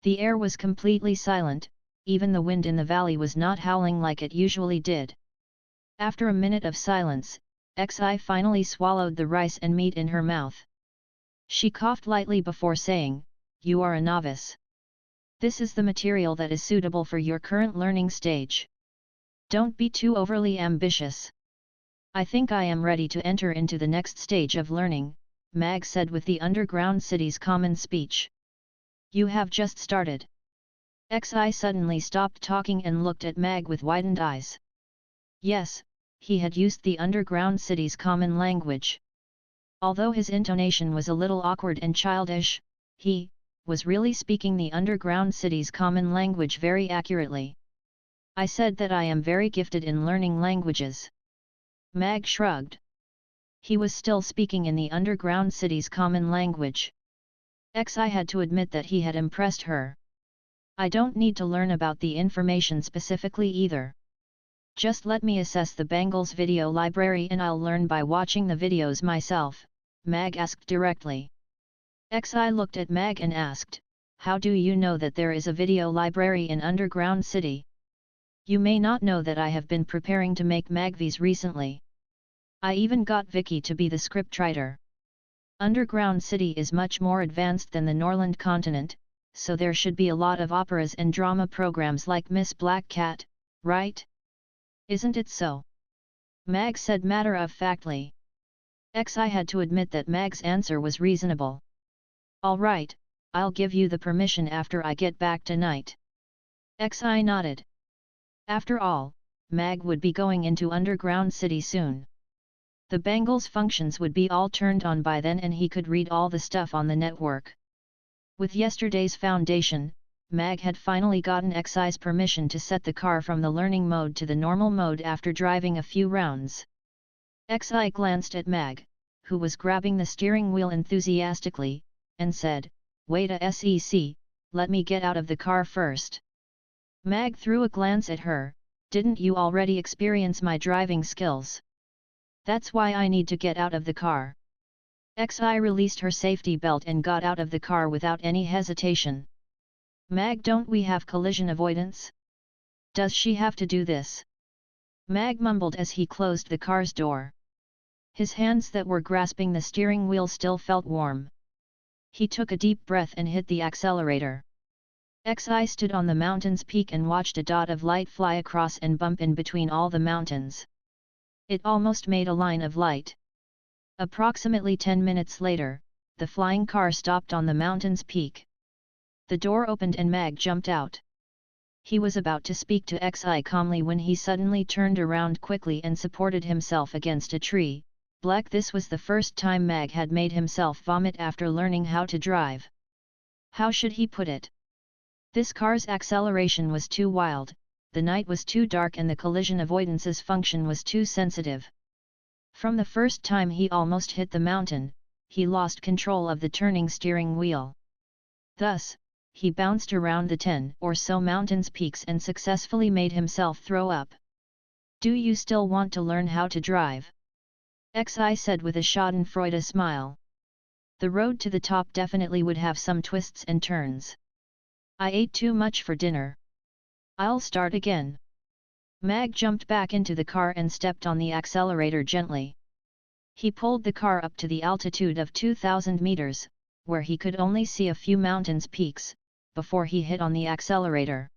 The air was completely silent, even the wind in the valley was not howling like it usually did. After a minute of silence, Xi finally swallowed the rice and meat in her mouth. She coughed lightly before saying, "You are a novice. This is the material that is suitable for your current learning stage. Don't be too overly ambitious. I think I am ready to enter into the next stage of learning," Mag said with the underground city's common speech. "You have just started." Xi suddenly stopped talking and looked at Mag with widened eyes. Yes, he had used the underground city's common language. Although his intonation was a little awkward and childish, he was really speaking the underground city's common language very accurately. "I said that I am very gifted in learning languages." Mag shrugged. He was still speaking in the underground city's common language. Xi had to admit that he had impressed her. "I don't need to learn about the information specifically either. Just let me assess the Bangles video library and I'll learn by watching the videos myself," Mag asked directly. Xi looked at Mag and asked, "How do you know that there is a video library in Underground City? You may not know that I have been preparing to make Magvies recently. I even got Vicky to be the scriptwriter. Underground City is much more advanced than the Norland continent, so there should be a lot of operas and drama programs like Miss Black Cat, right? Isn't it so?" Mag said matter-of-factly. Xi had to admit that Mag's answer was reasonable. "All right, I'll give you the permission after I get back tonight." Xi nodded. After all, Mag would be going into Underground City soon. The Bangles functions would be all turned on by then and he could read all the stuff on the network. With yesterday's foundation, Mag had finally gotten Xi's permission to set the car from the learning mode to the normal mode after driving a few rounds. Xi glanced at Mag, who was grabbing the steering wheel enthusiastically, and said, "Wait a sec, let me get out of the car first." Mag threw a glance at her, "Didn't you already experience my driving skills? That's why I need to get out of the car." Xi released her safety belt and got out of the car without any hesitation. "Mag, don't we have collision avoidance? Does she have to do this?" Mag mumbled as he closed the car's door. His hands that were grasping the steering wheel still felt warm. He took a deep breath and hit the accelerator. Xi stood on the mountain's peak and watched a dot of light fly across and bump in between all the mountains. It almost made a line of light. Approximately 10 minutes later, the flying car stopped on the mountain's peak. The door opened and Mag jumped out. He was about to speak to Xi calmly when he suddenly turned around quickly and supported himself against a tree. Black. This was the first time Mag had made himself vomit after learning how to drive. How should he put it? This car's acceleration was too wild, the night was too dark and the collision avoidance's function was too sensitive. From the first time he almost hit the mountain, he lost control of the turning steering wheel. Thus, he bounced around the 10 or so mountain's peaks and successfully made himself throw up. "Do you still want to learn how to drive?" Xi said with a schadenfreude smile. "The road to the top definitely would have some twists and turns. I ate too much for dinner. I'll start again." Mag jumped back into the car and stepped on the accelerator gently. He pulled the car up to the altitude of 2,000 meters, where he could only see a few mountains' peaks, before he hit on the accelerator.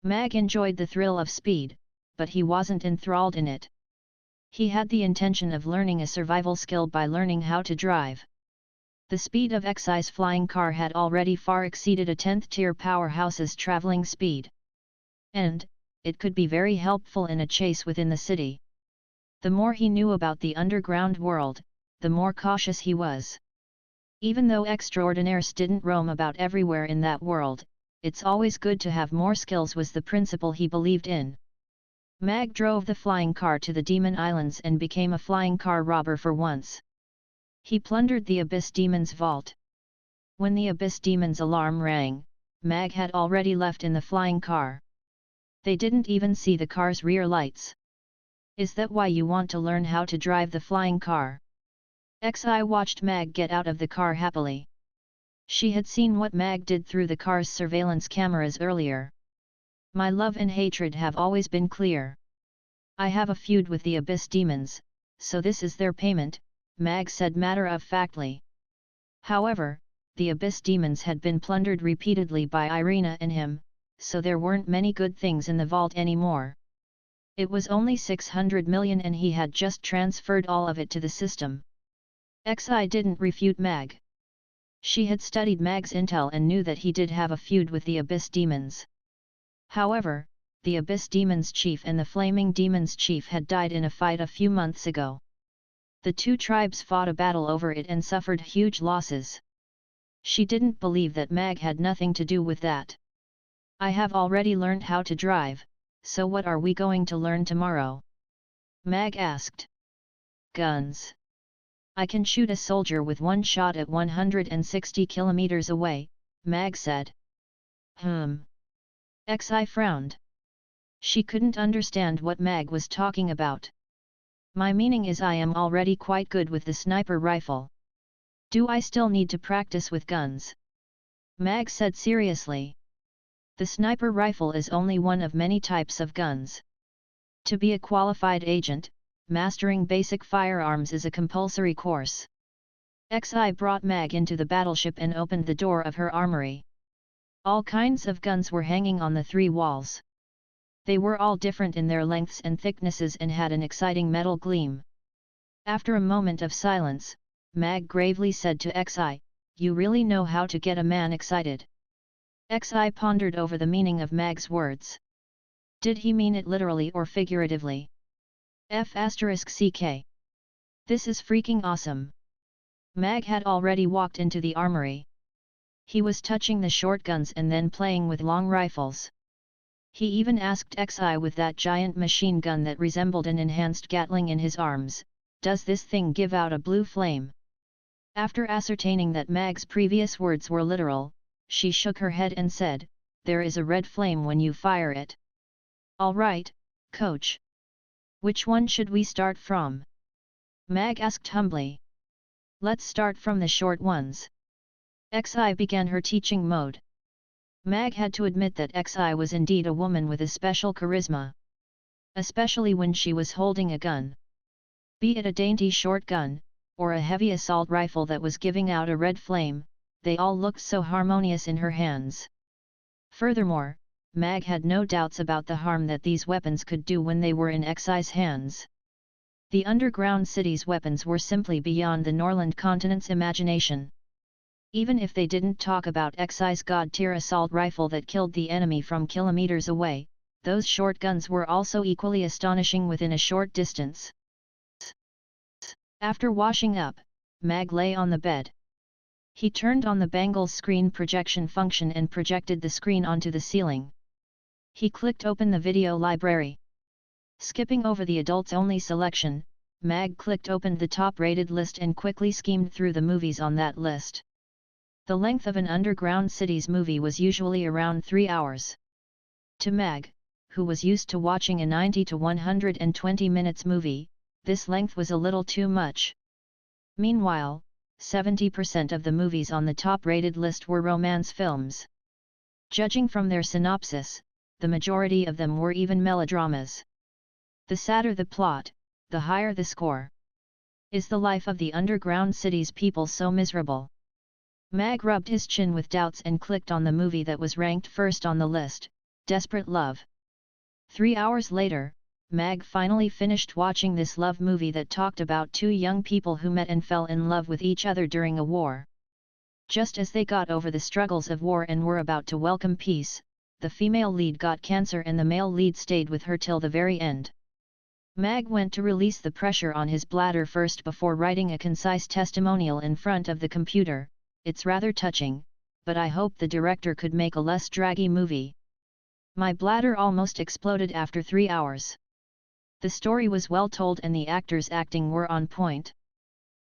Mag enjoyed the thrill of speed, but he wasn't enthralled in it. He had the intention of learning a survival skill by learning how to drive. The speed of Xi's flying car had already far exceeded a 10th-tier powerhouse's traveling speed. And, it could be very helpful in a chase within the city. The more he knew about the underground world, the more cautious he was. Even though extraordinaires didn't roam about everywhere in that world, it's always good to have more skills was the principle he believed in. Mag drove the flying car to the Demon Islands and became a flying car robber for once. He plundered the Abyss Demon's vault. When the Abyss Demon's alarm rang, Mag had already left in the flying car. They didn't even see the car's rear lights. "Is that why you want to learn how to drive the flying car?" Xi watched Mag get out of the car happily. She had seen what Mag did through the car's surveillance cameras earlier. My love and hatred have always been clear. I have a feud with the Abyss demons, so this is their payment, Mag said matter-of-factly. However, the Abyss demons had been plundered repeatedly by Irina and him, so there weren't many good things in the vault anymore. It was only 600 million and he had just transferred all of it to the system. XI didn't refute Mag. She had studied Mag's intel and knew that he did have a feud with the Abyss demons. However, the Abyss Demons Chief and the Flaming Demons Chief had died in a fight a few months ago. The two tribes fought a battle over it and suffered huge losses. She didn't believe that Mag had nothing to do with that. I have already learned how to drive, so what are we going to learn tomorrow? Mag asked. Guns. I can shoot a soldier with one shot at 160 kilometers away, Mag said. XI frowned. She couldn't understand what Mag was talking about. My meaning is I am already quite good with the sniper rifle. Do I still need to practice with guns? Mag said seriously. The sniper rifle is only one of many types of guns. To be a qualified agent, mastering basic firearms is a compulsory course. XI brought Mag into the battleship and opened the door of her armory. All kinds of guns were hanging on the three walls. They were all different in their lengths and thicknesses and had an exciting metal gleam. After a moment of silence, Mag gravely said to XI, "You really know how to get a man excited." XI pondered over the meaning of Mag's words. Did he mean it literally or figuratively? F***CK. This is freaking awesome. Mag had already walked into the armory. He was touching the shotguns and then playing with long rifles. He even asked XI with that giant machine gun that resembled an enhanced Gatling in his arms, "Does this thing give out a blue flame?" After ascertaining that Mag's previous words were literal, she shook her head and said, "There is a red flame when you fire it." "All right, coach. Which one should we start from?" Mag asked humbly. "Let's start from the short ones." XI began her teaching mode. Mag had to admit that XI was indeed a woman with a special charisma. Especially when she was holding a gun. Be it a dainty short gun, or a heavy assault rifle that was giving out a red flame, they all looked so harmonious in her hands. Furthermore, Mag had no doubts about the harm that these weapons could do when they were in XI's hands. The underground city's weapons were simply beyond the Norland continent's imagination. Even if they didn't talk about XI's god-tier assault rifle that killed the enemy from kilometers away, those short guns were also equally astonishing within a short distance. After washing up, Mag lay on the bed. He turned on the Bangle's screen projection function and projected the screen onto the ceiling. He clicked open the video library. Skipping over the adults-only selection, Mag clicked open the top-rated list and quickly skimmed through the movies on that list. The length of an underground city's movie was usually around 3 hours. To Mag, who was used to watching a 90 to 120 minutes movie, this length was a little too much. Meanwhile, 70% of the movies on the top-rated list were romance films. Judging from their synopsis, the majority of them were even melodramas. The sadder the plot, the higher the score. Is the life of the underground city's people so miserable? Mag rubbed his chin with doubts and clicked on the movie that was ranked first on the list, Desperate Love. 3 hours later, Mag finally finished watching this love movie that talked about two young people who met and fell in love with each other during a war. Just as they got over the struggles of war and were about to welcome peace, the female lead got cancer and the male lead stayed with her till the very end. Mag went to release the pressure on his bladder first before writing a concise testimonial in front of the computer. "It's rather touching, but I hope the director could make a less draggy movie. My bladder almost exploded after 3 hours. The story was well told and the actors' acting were on point.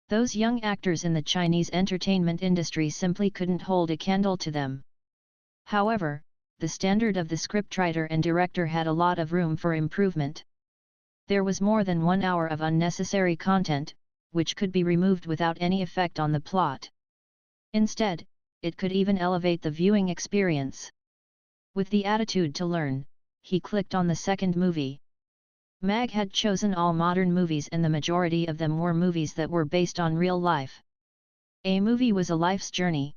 Those young actors in the Chinese entertainment industry simply couldn't hold a candle to them." However, the standard of the scriptwriter and director had a lot of room for improvement. There was more than 1 hour of unnecessary content, which could be removed without any effect on the plot. Instead, it could even elevate the viewing experience. With the attitude to learn, he clicked on the second movie. Mag had chosen all modern movies, and the majority of them were movies that were based on real life. A movie was a life's journey.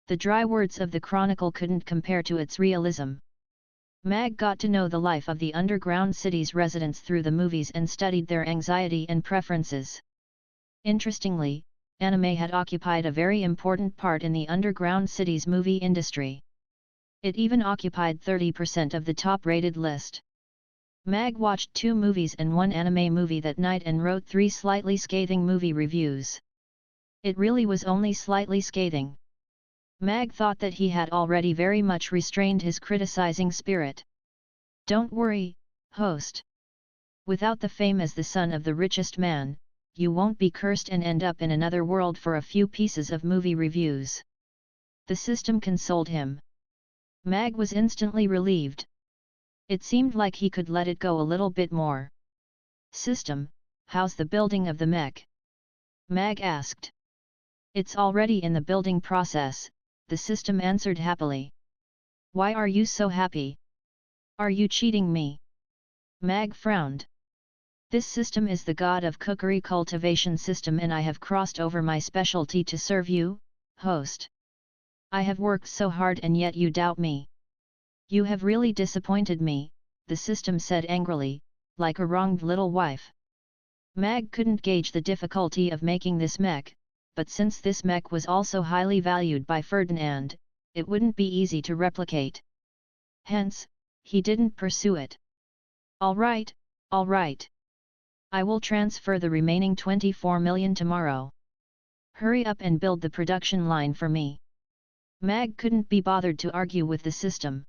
The dry words of the chronicle couldn't compare to its realism. Mag got to know the life of the underground city's residents through the movies and studied their anxiety and preferences. Interestingly, anime had occupied a very important part in the underground city's movie industry. It even occupied 30% of the top-rated list. Mag watched 2 movies and 1 anime movie that night and wrote 3 slightly scathing movie reviews. It really was only slightly scathing. Mag thought that he had already very much restrained his criticizing spirit. Don't worry, host. Without the fame as the son of the richest man, you won't be cursed and end up in another world for a few pieces of movie reviews. The system consoled him. Mag was instantly relieved. It seemed like he could let it go a little bit more. System, how's the building of the mech? Mag asked. It's already in the building process, the system answered happily. Why are you so happy? Are you cheating me? Mag frowned. This system is the god of cookery cultivation system, and I have crossed over my specialty to serve you, host. I have worked so hard and yet you doubt me. You have really disappointed me, the system said angrily, like a wronged little wife. Mag couldn't gauge the difficulty of making this mech, but since this mech was also highly valued by Ferdinand, it wouldn't be easy to replicate. Hence, he didn't pursue it. All right. I will transfer the remaining 24 million tomorrow. Hurry up and build the production line for me. Mag couldn't be bothered to argue with the system.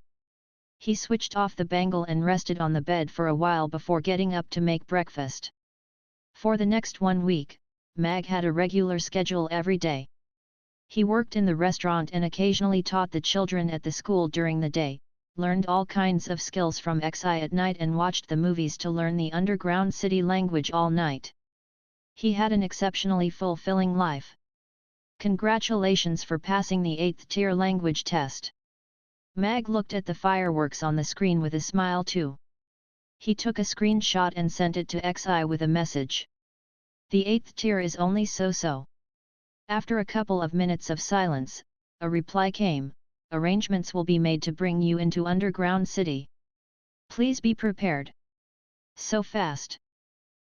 He switched off the bangle and rested on the bed for a while before getting up to make breakfast. For the next 1 week, Mag had a regular schedule every day. He worked in the restaurant and occasionally taught the children at the school during the day, learned all kinds of skills from XI at night and watched the movies to learn the underground city language all night. He had an exceptionally fulfilling life. Congratulations for passing the 8th tier language test. Mag looked at the fireworks on the screen with a smile too. He took a screenshot and sent it to XI with a message. The 8th tier is only so-so. After a couple of minutes of silence, a reply came. Arrangements will be made to bring you into underground city. Please be prepared. So fast.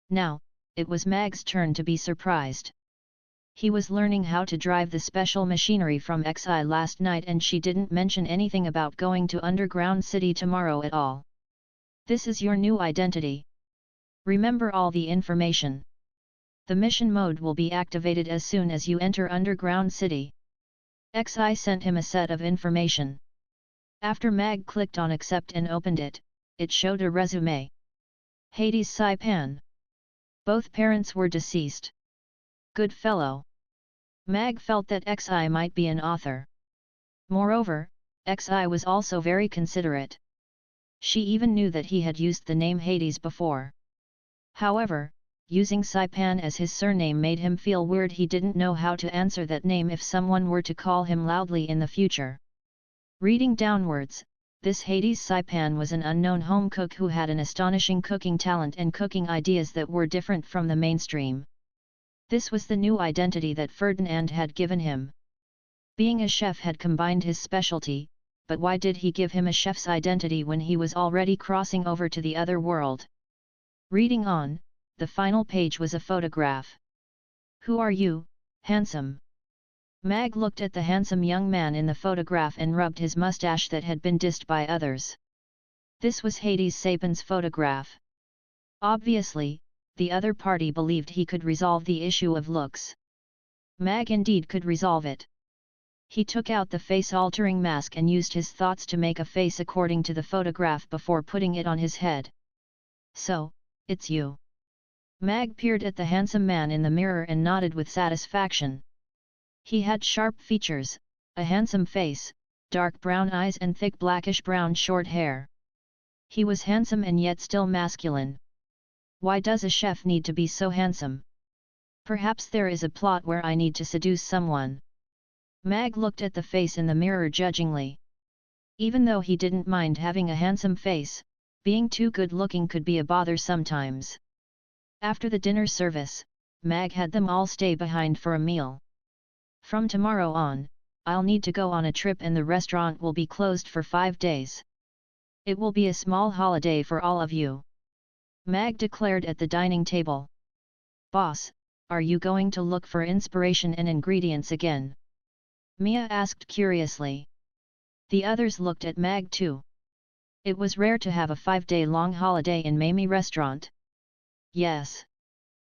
Now, it was Mag's turn to be surprised. He was learning how to drive the special machinery from XI last night and she didn't mention anything about going to underground city tomorrow at all. This is your new identity. Remember all the information. The mission mode will be activated as soon as you enter underground city. XI sent him a set of information. After Mag clicked on accept and opened it, it showed a resume. Hades Saipan. Both parents were deceased. Good fellow. Mag felt that XI might be an author. Moreover, XI was also very considerate. She even knew that he had used the name Hades before. However, using Saipan as his surname made him feel weird. He didn't know how to answer that name if someone were to call him loudly in the future. Reading downwards, this Hades Saipan was an unknown home cook who had an astonishing cooking talent and cooking ideas that were different from the mainstream. This was the new identity that Ferdinand had given him. Being a chef had combined his specialty, but why did he give him a chef's identity when he was already crossing over to the other world? Reading on, the final page was a photograph. Who are you, handsome? Mag looked at the handsome young man in the photograph and rubbed his mustache that had been dissed by others. This was Hades Saipan's photograph. Obviously, the other party believed he could resolve the issue of looks. Mag indeed could resolve it. He took out the face-altering mask and used his thoughts to make a face according to the photograph before putting it on his head. So, it's you. Mag peered at the handsome man in the mirror and nodded with satisfaction. He had sharp features, a handsome face, dark brown eyes and thick blackish-brown short hair. He was handsome and yet still masculine. Why does a chef need to be so handsome? Perhaps there is a plot where I need to seduce someone. Mag looked at the face in the mirror judgingly. Even though he didn't mind having a handsome face, being too good-looking could be a bother sometimes. After the dinner service, Mag had them all stay behind for a meal. From tomorrow on, I'll need to go on a trip and the restaurant will be closed for 5 days. It will be a small holiday for all of you. Mag declared at the dining table. Boss, are you going to look for inspiration and ingredients again? Mia asked curiously. The others looked at Mag too. It was rare to have a 5-day-long holiday in Mamie restaurant. Yes.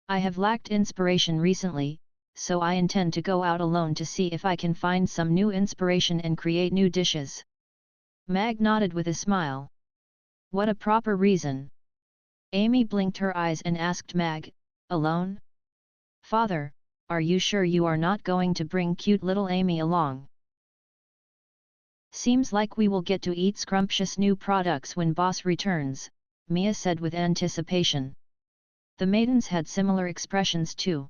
I have lacked inspiration recently, so I intend to go out alone to see if I can find some new inspiration and create new dishes. Mag nodded with a smile. What a proper reason. Amy blinked her eyes and asked Mag, alone? Father, are you sure you are not going to bring cute little Amy along? Seems like we will get to eat scrumptious new products when boss returns, Mia said with anticipation. The maidens had similar expressions too.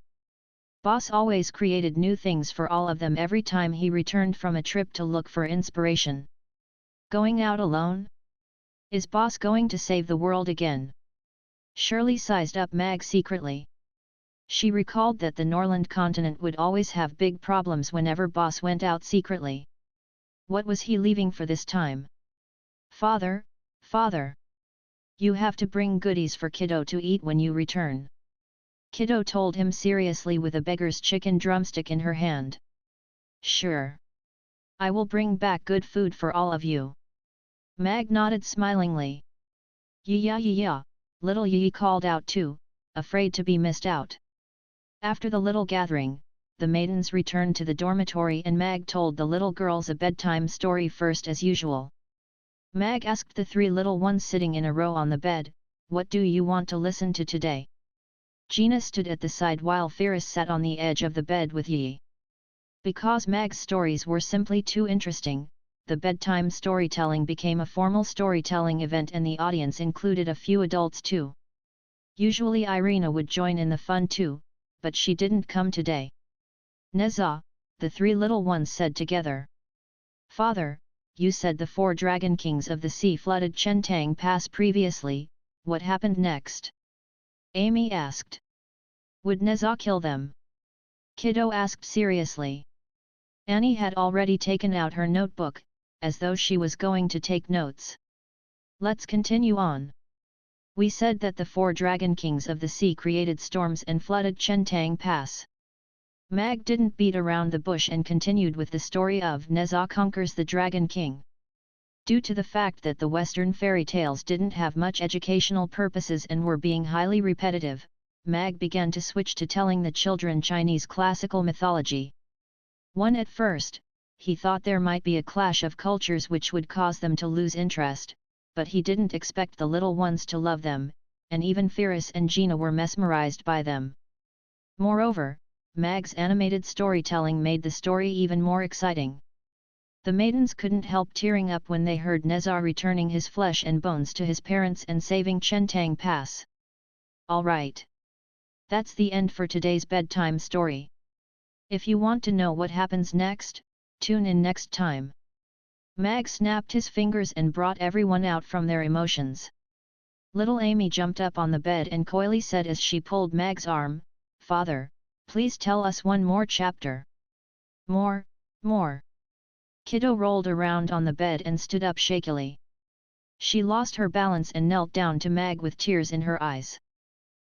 Boss always created new things for all of them every time he returned from a trip to look for inspiration. Going out alone? Is boss going to save the world again? Shirley sized up Mag secretly. She recalled that the Norland continent would always have big problems whenever boss went out secretly. What was he leaving for this time? Father, father! You have to bring goodies for Kiddo to eat when you return. Kiddo told him seriously with a beggar's chicken drumstick in her hand. Sure. I will bring back good food for all of you. Mag nodded smilingly. Yeah, little Yi called out too, afraid to be missed out. After the little gathering, the maidens returned to the dormitory and Mag told the little girls a bedtime story first as usual. Mag asked the 3 little ones sitting in a row on the bed, what do you want to listen to today? Gina stood at the side while Ferris sat on the edge of the bed with Yi. Because Mag's stories were simply too interesting, the bedtime storytelling became a formal storytelling event and the audience included a few adults too. Usually Irina would join in the fun too, but she didn't come today. Neza, the 3 little ones said together. Father, you said the 4 dragon kings of the sea flooded Chentang Pass previously, what happened next? Amy asked. Would Neza kill them? Kiddo asked seriously. Annie had already taken out her notebook, as though she was going to take notes. Let's continue on. We said that the 4 dragon kings of the sea created storms and flooded Chentang Pass. Mag didn't beat around the bush and continued with the story of Neza conquers the Dragon King. Due to the fact that the Western fairy tales didn't have much educational purposes and were being highly repetitive, Mag began to switch to telling the children Chinese classical mythology. At first, he thought there might be a clash of cultures which would cause them to lose interest, but he didn't expect the little ones to love them, and even Ferris and Gina were mesmerized by them. Moreover, Mag's animated storytelling made the story even more exciting. The maidens couldn't help tearing up when they heard Neza returning his flesh and bones to his parents and saving Chentang Pass. Alright. That's the end for today's bedtime story. If you want to know what happens next, tune in next time. Mag snapped his fingers and brought everyone out from their emotions. Little Amy jumped up on the bed and coyly said as she pulled Mag's arm, Father, please tell us one more chapter. More. Kiddo rolled around on the bed and stood up shakily. She lost her balance and knelt down to Mag with tears in her eyes.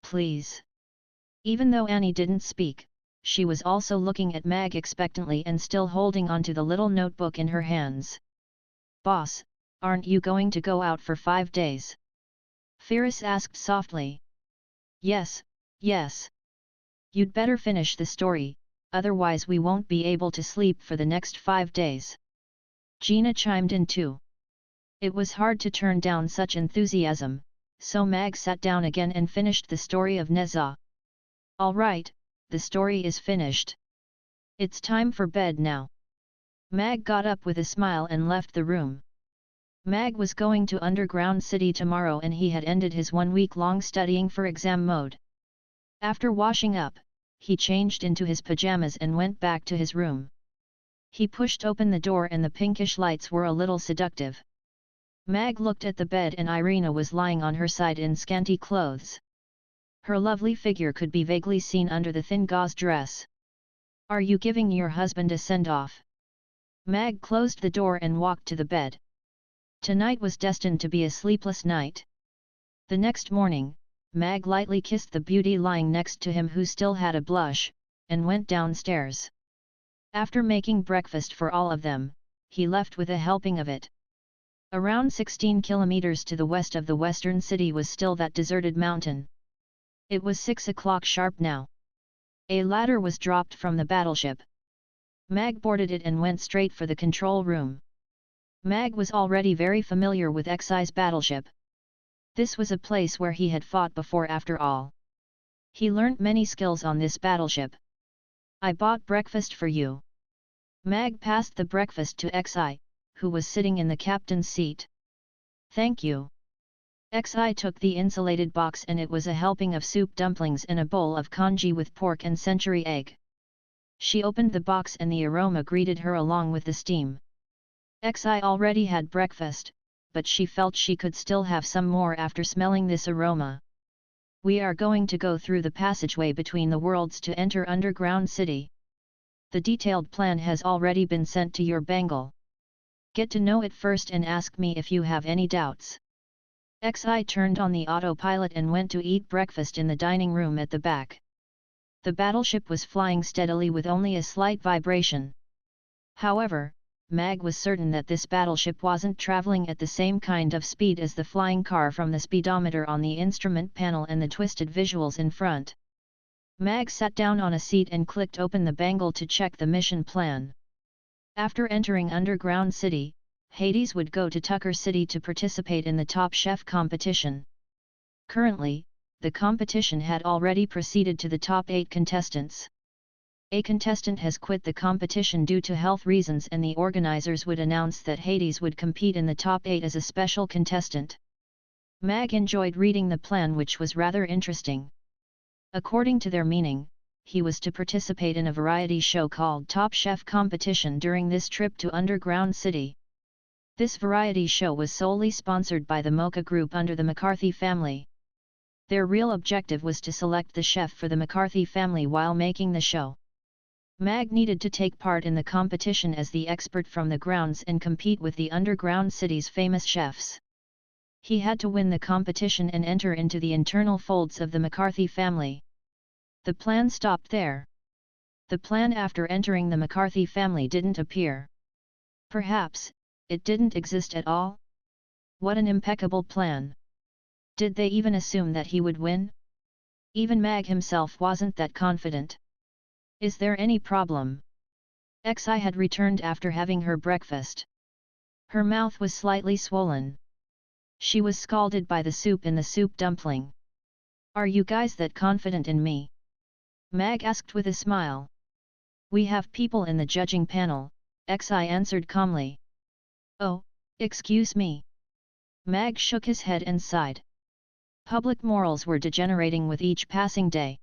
Please. Even though Annie didn't speak, she was also looking at Mag expectantly and still holding onto the little notebook in her hands. Boss, aren't you going to go out for 5 days? Ferris asked softly. Yes. You'd better finish the story, otherwise we won't be able to sleep for the next 5 days. Gina chimed in too. It was hard to turn down such enthusiasm, so Mag sat down again and finished the story of Neza. Alright, the story is finished. It's time for bed now. Mag got up with a smile and left the room. Mag was going to Underground City tomorrow and he had ended his 1-week-long studying for exam mode. After washing up, he changed into his pajamas and went back to his room. He pushed open the door and the pinkish lights were a little seductive. Mag looked at the bed and Irina was lying on her side in scanty clothes. Her lovely figure could be vaguely seen under the thin gauze dress. "Are you giving your husband a send-off?" Mag closed the door and walked to the bed. Tonight was destined to be a sleepless night. The next morning, Mag lightly kissed the beauty lying next to him who still had a blush, and went downstairs. After making breakfast for all of them, he left with a helping of it. Around 16 kilometers to the west of the western city was still that deserted mountain. It was 6 o'clock sharp now. A ladder was dropped from the battleship. Mag boarded it and went straight for the control room. Mag was already very familiar with Xi's battleship. This was a place where he had fought before after all. He learnt many skills on this battleship. "I bought breakfast for you." Mag passed the breakfast to Xi, who was sitting in the captain's seat. "Thank you." Xi took the insulated box and it was a helping of soup dumplings and a bowl of congee with pork and century egg. She opened the box and the aroma greeted her along with the steam. Xi already had breakfast, but she felt she could still have some more after smelling this aroma. "We are going to go through the passageway between the worlds to enter underground city. The detailed plan has already been sent to your bangle. Get to know it first and ask me if you have any doubts." Xi turned on the autopilot and went to eat breakfast in the dining room at the back. The battleship was flying steadily with only a slight vibration. However, Mag was certain that this battleship wasn't traveling at the same kind of speed as the flying car from the speedometer on the instrument panel and the twisted visuals in front. Mag sat down on a seat and clicked open the bangle to check the mission plan. After entering Underground City, Hades would go to Tucker City to participate in the Top Chef competition. Currently, the competition had already proceeded to the top 8 contestants. A contestant has quit the competition due to health reasons and the organizers would announce that Hades would compete in the top 8 as a special contestant. Mag enjoyed reading the plan, which was rather interesting. According to their meaning, he was to participate in a variety show called Top Chef Competition during this trip to Underground City. This variety show was solely sponsored by the Mocha Group under the McCarthy family. Their real objective was to select the chef for the McCarthy family while making the show. Mag needed to take part in the competition as the expert from the grounds and compete with the Underground City's famous chefs. He had to win the competition and enter into the internal folds of the McCarthy family. The plan stopped there. The plan after entering the McCarthy family didn't appear. Perhaps, it didn't exist at all? What an impeccable plan! Did they even assume that he would win? Even Mag himself wasn't that confident. "Is there any problem?" Xi had returned after having her breakfast. Her mouth was slightly swollen. She was scalded by the soup in the soup dumpling. "Are you guys that confident in me?" Mag asked with a smile. "We have people in the judging panel," Xi answered calmly. "Oh, excuse me." Mag shook his head and sighed. Public morals were degenerating with each passing day.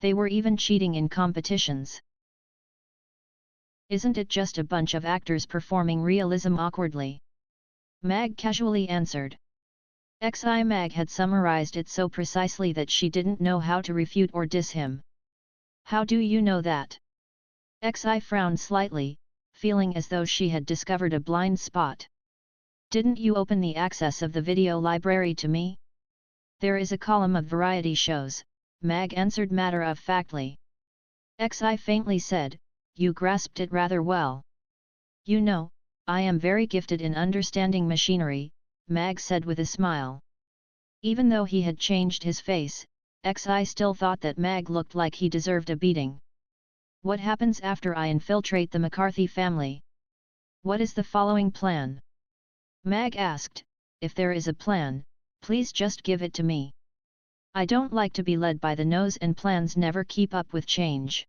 They were even cheating in competitions. "Isn't it just a bunch of actors performing realism awkwardly?" Mag casually answered. Xi Mag had summarized it so precisely that she didn't know how to refute or diss him. "How do you know that?" Xi frowned slightly, feeling as though she had discovered a blind spot. "Didn't you open the access of the video library to me?" "There is a column of variety shows," Mag answered matter-of-factly. Xi faintly said, "You grasped it rather well." "You know, I am very gifted in understanding machinery," Mag said with a smile. Even though he had changed his face, Xi still thought that Mag looked like he deserved a beating. "What happens after I infiltrate the McCarthy family? What is the following plan?" Mag asked. "If there is a plan, please just give it to me. I don't like to be led by the nose and plans never keep up with change.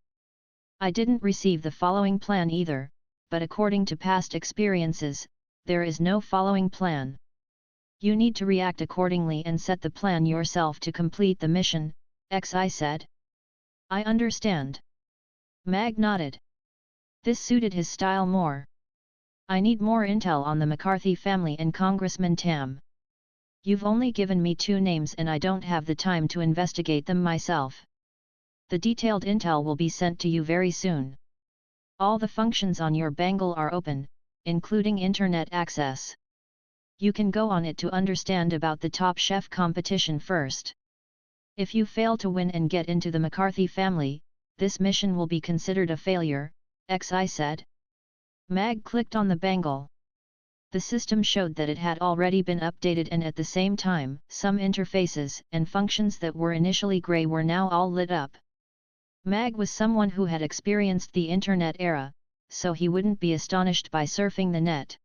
I didn't receive the following plan either, but according to past experiences, there is no following plan. You need to react accordingly and set the plan yourself to complete the mission," Xi said. "I understand." Mag nodded. This suited his style more. I need more intel on the McCarthy family and Congressman Tam. You've only given me 2 names and I don't have the time to investigate them myself. The detailed intel will be sent to you very soon. All the functions on your bangle are open, including internet access. You can go on it to understand about the Top Chef competition first. If you fail to win and get into the McCarthy family, this mission will be considered a failure, XI said. Mag clicked on the bangle. The system showed that it had already been updated and at the same time, some interfaces and functions that were initially gray were now all lit up. Mag was someone who had experienced the internet era, so he wouldn't be astonished by surfing the net.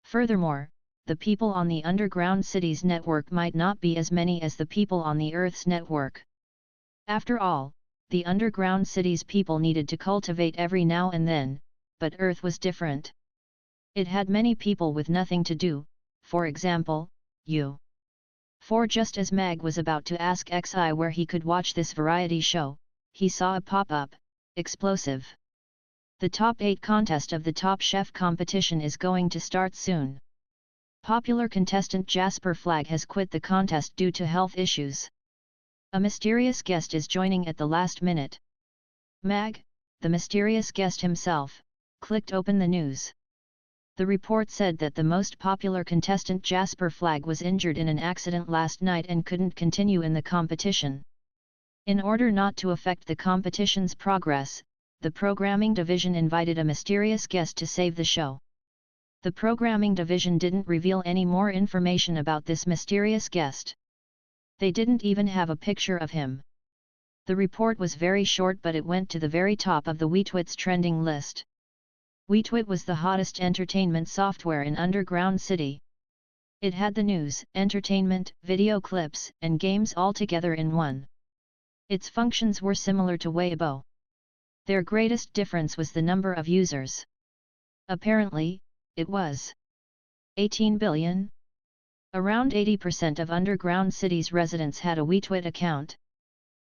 Furthermore, the people on the underground city's network might not be as many as the people on the Earth's network. After all, the underground city's people needed to cultivate every now and then, but Earth was different. It had many people with nothing to do, for example, you. For just as Mag was about to ask XI where he could watch this variety show, he saw a pop-up, explosive. The top 8 contest of the Top Chef competition is going to start soon. Popular contestant Jasper Flagg has quit the contest due to health issues. A mysterious guest is joining at the last minute. Mag, the mysterious guest himself, clicked open the news. The report said that the most popular contestant Jasper Flagg was injured in an accident last night and couldn't continue in the competition. In order not to affect the competition's progress, the programming division invited a mysterious guest to save the show. The programming division didn't reveal any more information about this mysterious guest. They didn't even have a picture of him. The report was very short, but it went to the very top of the WeTwit's trending list. WeTwit was the hottest entertainment software in Underground City. It had the news, entertainment, video clips, and games all together in one. Its functions were similar to Weibo. Their greatest difference was the number of users. Apparently, it was 18 billion. Around 80% of Underground City's residents had a WeTwit account.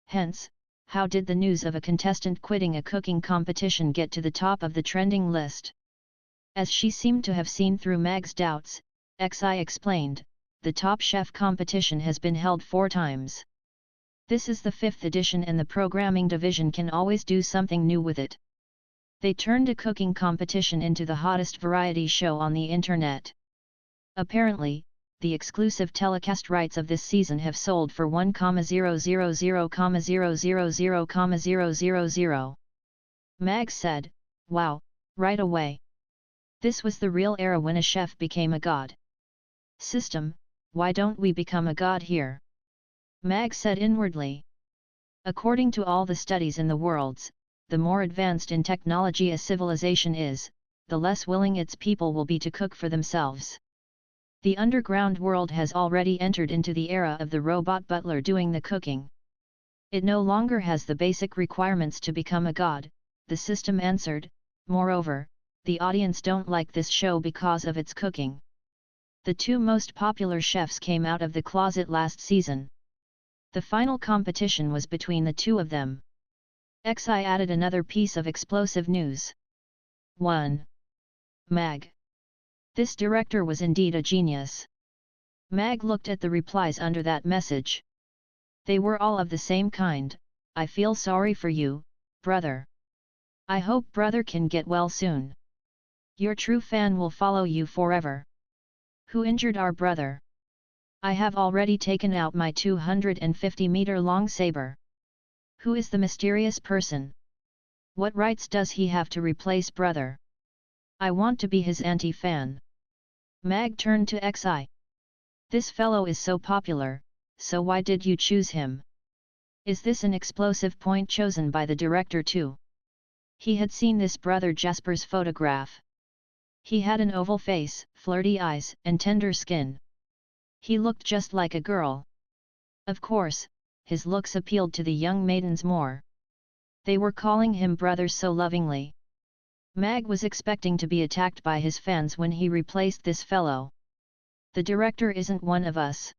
Hence, how did the news of a contestant quitting a cooking competition get to the top of the trending list? As she seemed to have seen through Mag's doubts, XI explained, the Top Chef competition has been held 4 times. This is the 5th edition and the programming division can always do something new with it. They turned a cooking competition into the hottest variety show on the internet. Apparently, the exclusive telecast rights of this season have sold for 1,000,000,000,000. Mag said, "Wow, right away. This was the real era when a chef became a god." System, why don't we become a god here? Mag said inwardly. According to all the studies in the worlds, the more advanced in technology a civilization is, the less willing its people will be to cook for themselves. The underground world has already entered into the era of the robot butler doing the cooking. It no longer has the basic requirements to become a god, the system answered. Moreover, the audience don't like this show because of its cooking. The 2 most popular chefs came out of the closet last season. The final competition was between the 2 of them. XI added another piece of explosive news. 1. Mag. This director was indeed a genius. Mag looked at the replies under that message. They were all of the same kind. I feel sorry for you, brother. I hope brother can get well soon. Your true fan will follow you forever. Who injured our brother? I have already taken out my 250-meter-long saber. Who is the mysterious person? What rights does he have to replace brother? I want to be his anti-fan. Mag turned to XI. This fellow is so popular, so why did you choose him? Is this an explosive point chosen by the director too? He had seen this brother Jasper's photograph. He had an oval face, flirty eyes, and tender skin. He looked just like a girl. Of course, his looks appealed to the young maidens more. They were calling him brother so lovingly. Mag was expecting to be attacked by his fans when he replaced this fellow. The director isn't one of us.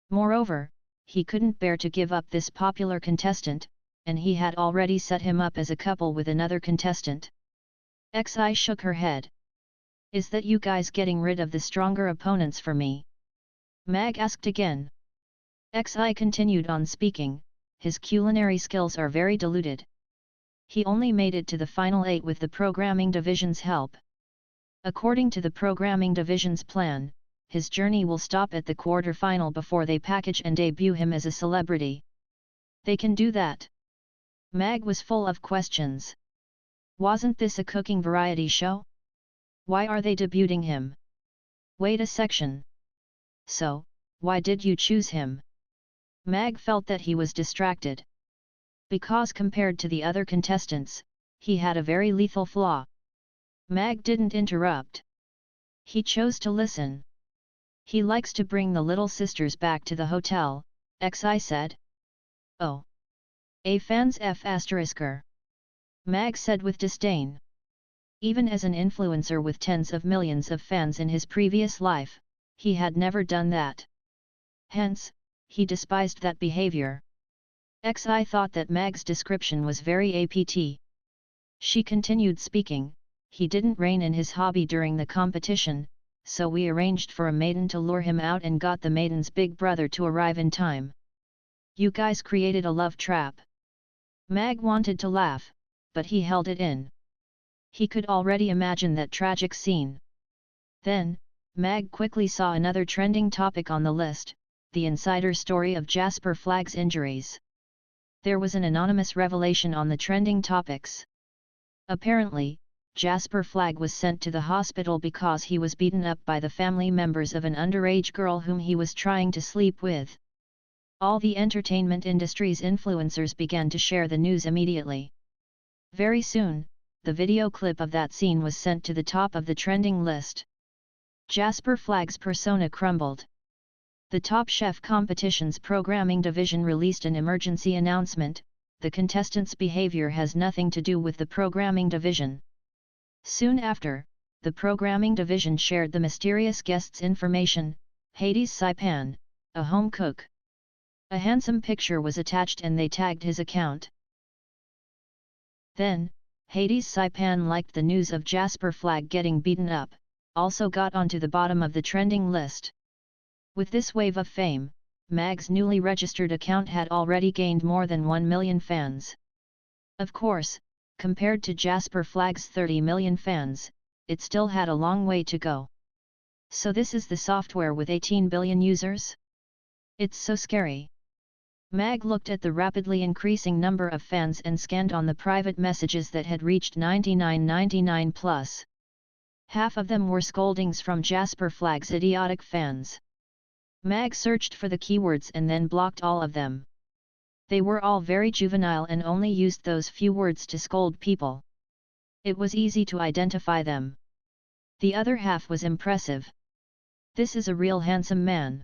Moreover, he couldn't bear to give up this popular contestant, and he had already set him up as a couple with another contestant. XI shook her head. Is that you guys getting rid of the stronger opponents for me? Mag asked again. XI continued on speaking, his culinary skills are very diluted. He only made it to the final 8 with the programming division's help. According to the programming division's plan, his journey will stop at the quarter-final before they package and debut him as a celebrity. They can do that? Mag was full of questions. Wasn't this a cooking variety show? Why are they debuting him? Wait a section. So, why did you choose him? Mag felt that he was distracted. Because compared to the other contestants, he had a very lethal flaw. Mag didn't interrupt. He chose to listen. He likes to bring the little sisters back to the hotel, XI said. Oh. A fans F***er. Mag said with disdain. Even as an influencer with tens of millions of fans in his previous life, he had never done that. Hence, he despised that behavior. XI thought that Mag's description was very apt. She continued speaking, he didn't rein in his hobby during the competition, so we arranged for a maiden to lure him out and got the maiden's big brother to arrive in time. You guys created a love trap. Mag wanted to laugh, but he held it in. He could already imagine that tragic scene. Then, Mag quickly saw another trending topic on the list, the insider story of Jasper Flagg's injuries. There was an anonymous revelation on the trending topics. Apparently, Jasper Flagg was sent to the hospital because he was beaten up by the family members of an underage girl whom he was trying to sleep with. All the entertainment industry's influencers began to share the news immediately. Very soon, the video clip of that scene was sent to the top of the trending list. Jasper Flagg's persona crumbled. The Top Chef competition's programming division released an emergency announcement, the contestants' behavior has nothing to do with the programming division. Soon after, the programming division shared the mysterious guest's information, Hades Saipan, a home cook. A handsome picture was attached and they tagged his account. Then, Hades Saipan liked the news of Jasper Flagg getting beaten up, also got onto the bottom of the trending list. With this wave of fame, Mag's newly registered account had already gained more than 1 million fans. Of course, compared to Jasper Flagg's 30 million fans, it still had a long way to go. So this is the software with 18 billion users? It's so scary. Mag looked at the rapidly increasing number of fans and scanned on the private messages that had reached 99.99 plus. Half of them were scoldings from Jasper Flagg's idiotic fans. Mag searched for the keywords and then blocked all of them. They were all very juvenile and only used those few words to scold people. It was easy to identify them. The other half was impressive. This is a real handsome man.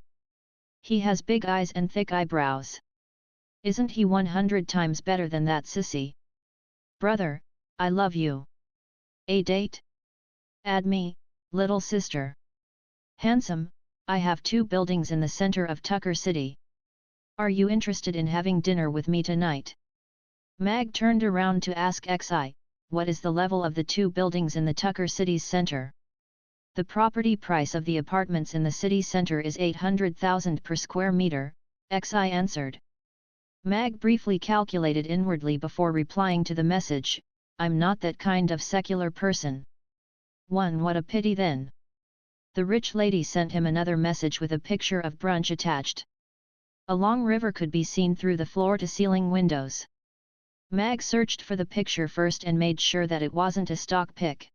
He has big eyes and thick eyebrows. Isn't he 100 times better than that sissy? Brother, I love you. A date? Add me, little sister. Handsome, I have 2 buildings in the center of Tucker City. Are you interested in having dinner with me tonight? Mag turned around to ask XI, what is the level of the 2 buildings in the Tucker City's center? The property price of the apartments in the city center is 800,000 per square meter, XI answered. Mag briefly calculated inwardly before replying to the message, I'm not that kind of secular person. What a pity then. The rich lady sent him another message with a picture of brunch attached. A long river could be seen through the floor-to-ceiling windows. Mag searched for the picture first and made sure that it wasn't a stock pic.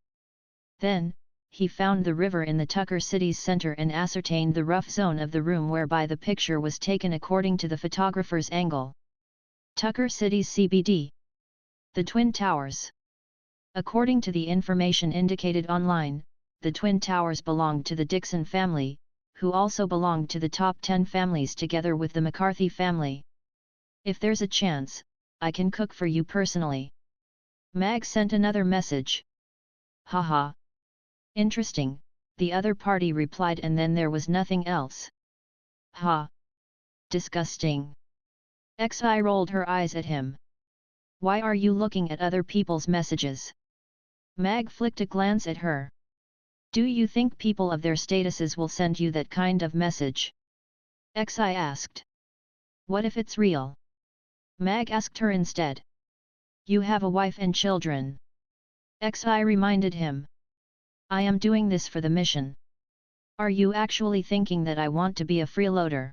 Then, he found the river in the Tucker City's center and ascertained the rough zone of the room whereby the picture was taken according to the photographer's angle. Tucker City's CBD. The Twin Towers. According to the information indicated online, the Twin Towers belonged to the Dixon family, who also belonged to the top 10 families together with the McCarthy family. If there's a chance, I can cook for you personally. Mag sent another message. Haha. Interesting, the other party replied, and then there was nothing else. Ha. Disgusting. XI rolled her eyes at him. Why are you looking at other people's messages? Mag flicked a glance at her. Do you think people of their statuses will send you that kind of message? Xi asked. What if it's real? Mag asked her instead. You have a wife and children. Xi reminded him. I am doing this for the mission. Are you actually thinking that I want to be a freeloader?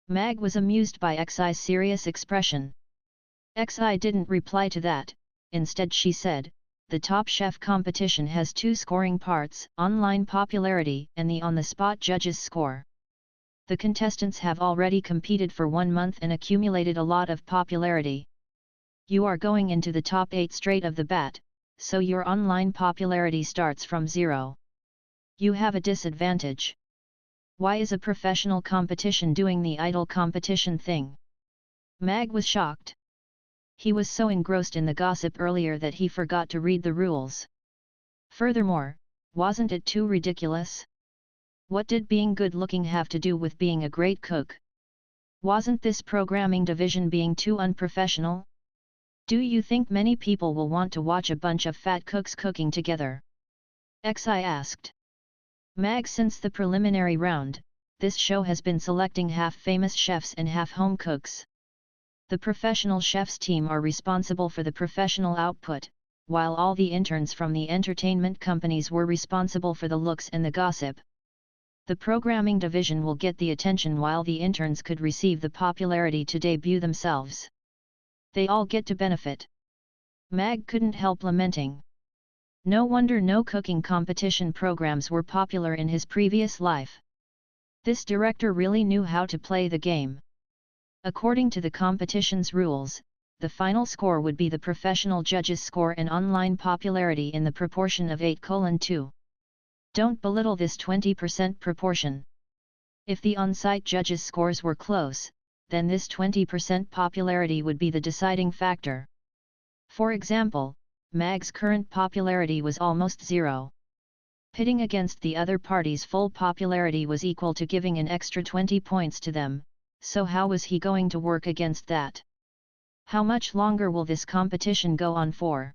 Mag was amused by Xi's serious expression. Xi didn't reply to that, instead she said, the Top Chef competition has two scoring parts, online popularity and the on-the-spot judges score. The contestants have already competed for 1 month and accumulated a lot of popularity. You are going into the top 8 straight of the bat, so your online popularity starts from 0. You have a disadvantage. Why is a professional competition doing the idle competition thing? Mag was shocked. He was so engrossed in the gossip earlier that he forgot to read the rules. Furthermore, wasn't it too ridiculous? What did being good-looking have to do with being a great cook? Wasn't this programming division being too unprofessional? Do you think many people will want to watch a bunch of fat cooks cooking together? Xi asked. Mag, since the preliminary round, this show has been selecting half famous chefs and half home cooks. The professional chefs team are responsible for the professional output, while all the interns from the entertainment companies were responsible for the looks and the gossip. The programming division will get the attention while the interns could receive the popularity to debut themselves. They all get to benefit. Mag couldn't help lamenting. No wonder no cooking competition programs were popular in his previous life. This director really knew how to play the game. According to the competition's rules, the final score would be the professional judges' score and online popularity in the proportion of 8:2. Don't belittle this 20% proportion. If the on-site judges' scores were close, then this 20% popularity would be the deciding factor. For example, Mag's current popularity was almost 0. Pitting against the other party's full popularity was equal to giving an extra 20 points to them, so how was he going to work against that? How much longer will this competition go on for?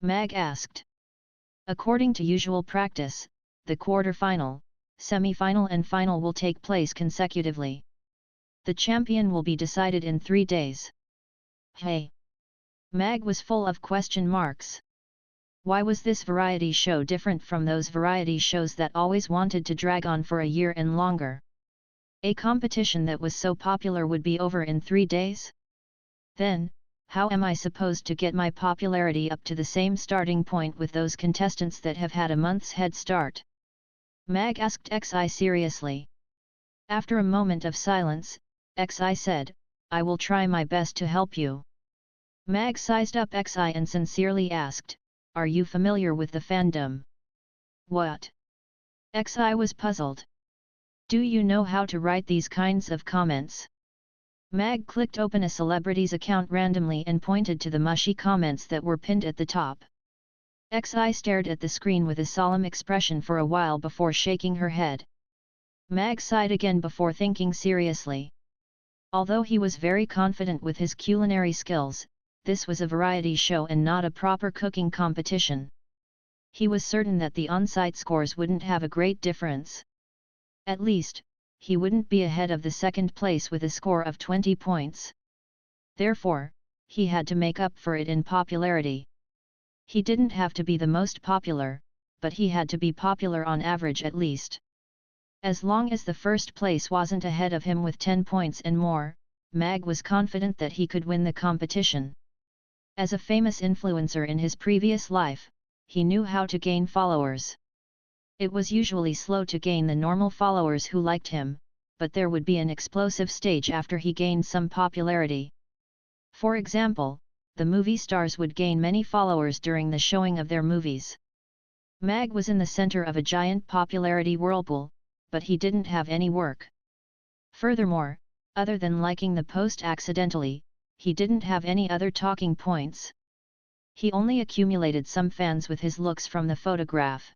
Mag asked. According to usual practice, the quarter-final, semi-final and final will take place consecutively. The champion will be decided in 3 days. Hey! Mag was full of question marks. Why was this variety show different from those variety shows that always wanted to drag on for a year and longer? A competition that was so popular would be over in 3 days? Then, how am I supposed to get my popularity up to the same starting point with those contestants that have had a month's head start? Mag asked Xi seriously. After a moment of silence, Xi said, I will try my best to help you. Mag sized up Xi and sincerely asked, are you familiar with the fandom? What? Xi was puzzled. Do you know how to write these kinds of comments? Mag clicked open a celebrity's account randomly and pointed to the mushy comments that were pinned at the top. Xi stared at the screen with a solemn expression for a while before shaking her head. Mag sighed again before thinking seriously. Although he was very confident with his culinary skills, this was a variety show and not a proper cooking competition. He was certain that the on-site scores wouldn't have a great difference. At least, he wouldn't be ahead of the second place with a score of 20 points. Therefore, he had to make up for it in popularity. He didn't have to be the most popular, but he had to be popular on average at least. As long as the first place wasn't ahead of him with 10 points and more, Mag was confident that he could win the competition. As a famous influencer in his previous life, he knew how to gain followers. It was usually slow to gain the normal followers who liked him, but there would be an explosive stage after he gained some popularity. For example, the movie stars would gain many followers during the showing of their movies. Mag was in the center of a giant popularity whirlpool, but he didn't have any work. Furthermore, other than liking the post accidentally, he didn't have any other talking points. He only accumulated some fans with his looks from the photograph.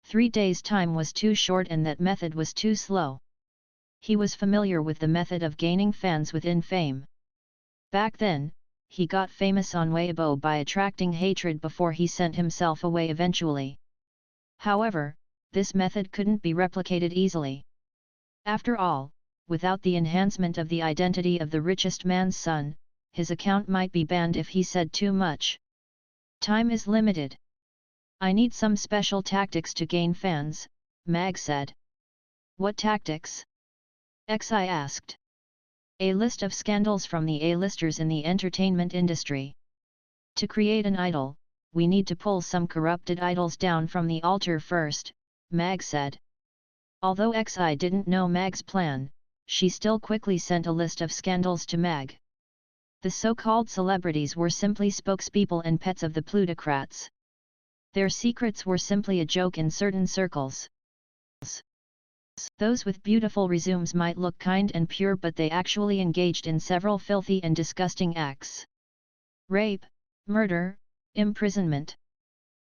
3 days' time was too short and that method was too slow. He was familiar with the method of gaining fans within fame. Back then, he got famous on Weibo by attracting hatred before he sent himself away eventually. However, this method couldn't be replicated easily. After all, without the enhancement of the identity of the richest man's son, his account might be banned if he said too much. Time is limited. I need some special tactics to gain fans, Mag said. What tactics? XI asked. A list of scandals from the A-listers in the entertainment industry. To create an idol, we need to pull some corrupted idols down from the altar first, Mag said. Although XI didn't know Mag's plan, she still quickly sent a list of scandals to Mag. The so-called celebrities were simply spokespeople and pets of the plutocrats. Their secrets were simply a joke in certain circles. Those with beautiful resumes might look kind and pure, but they actually engaged in several filthy and disgusting acts. Rape, murder, imprisonment.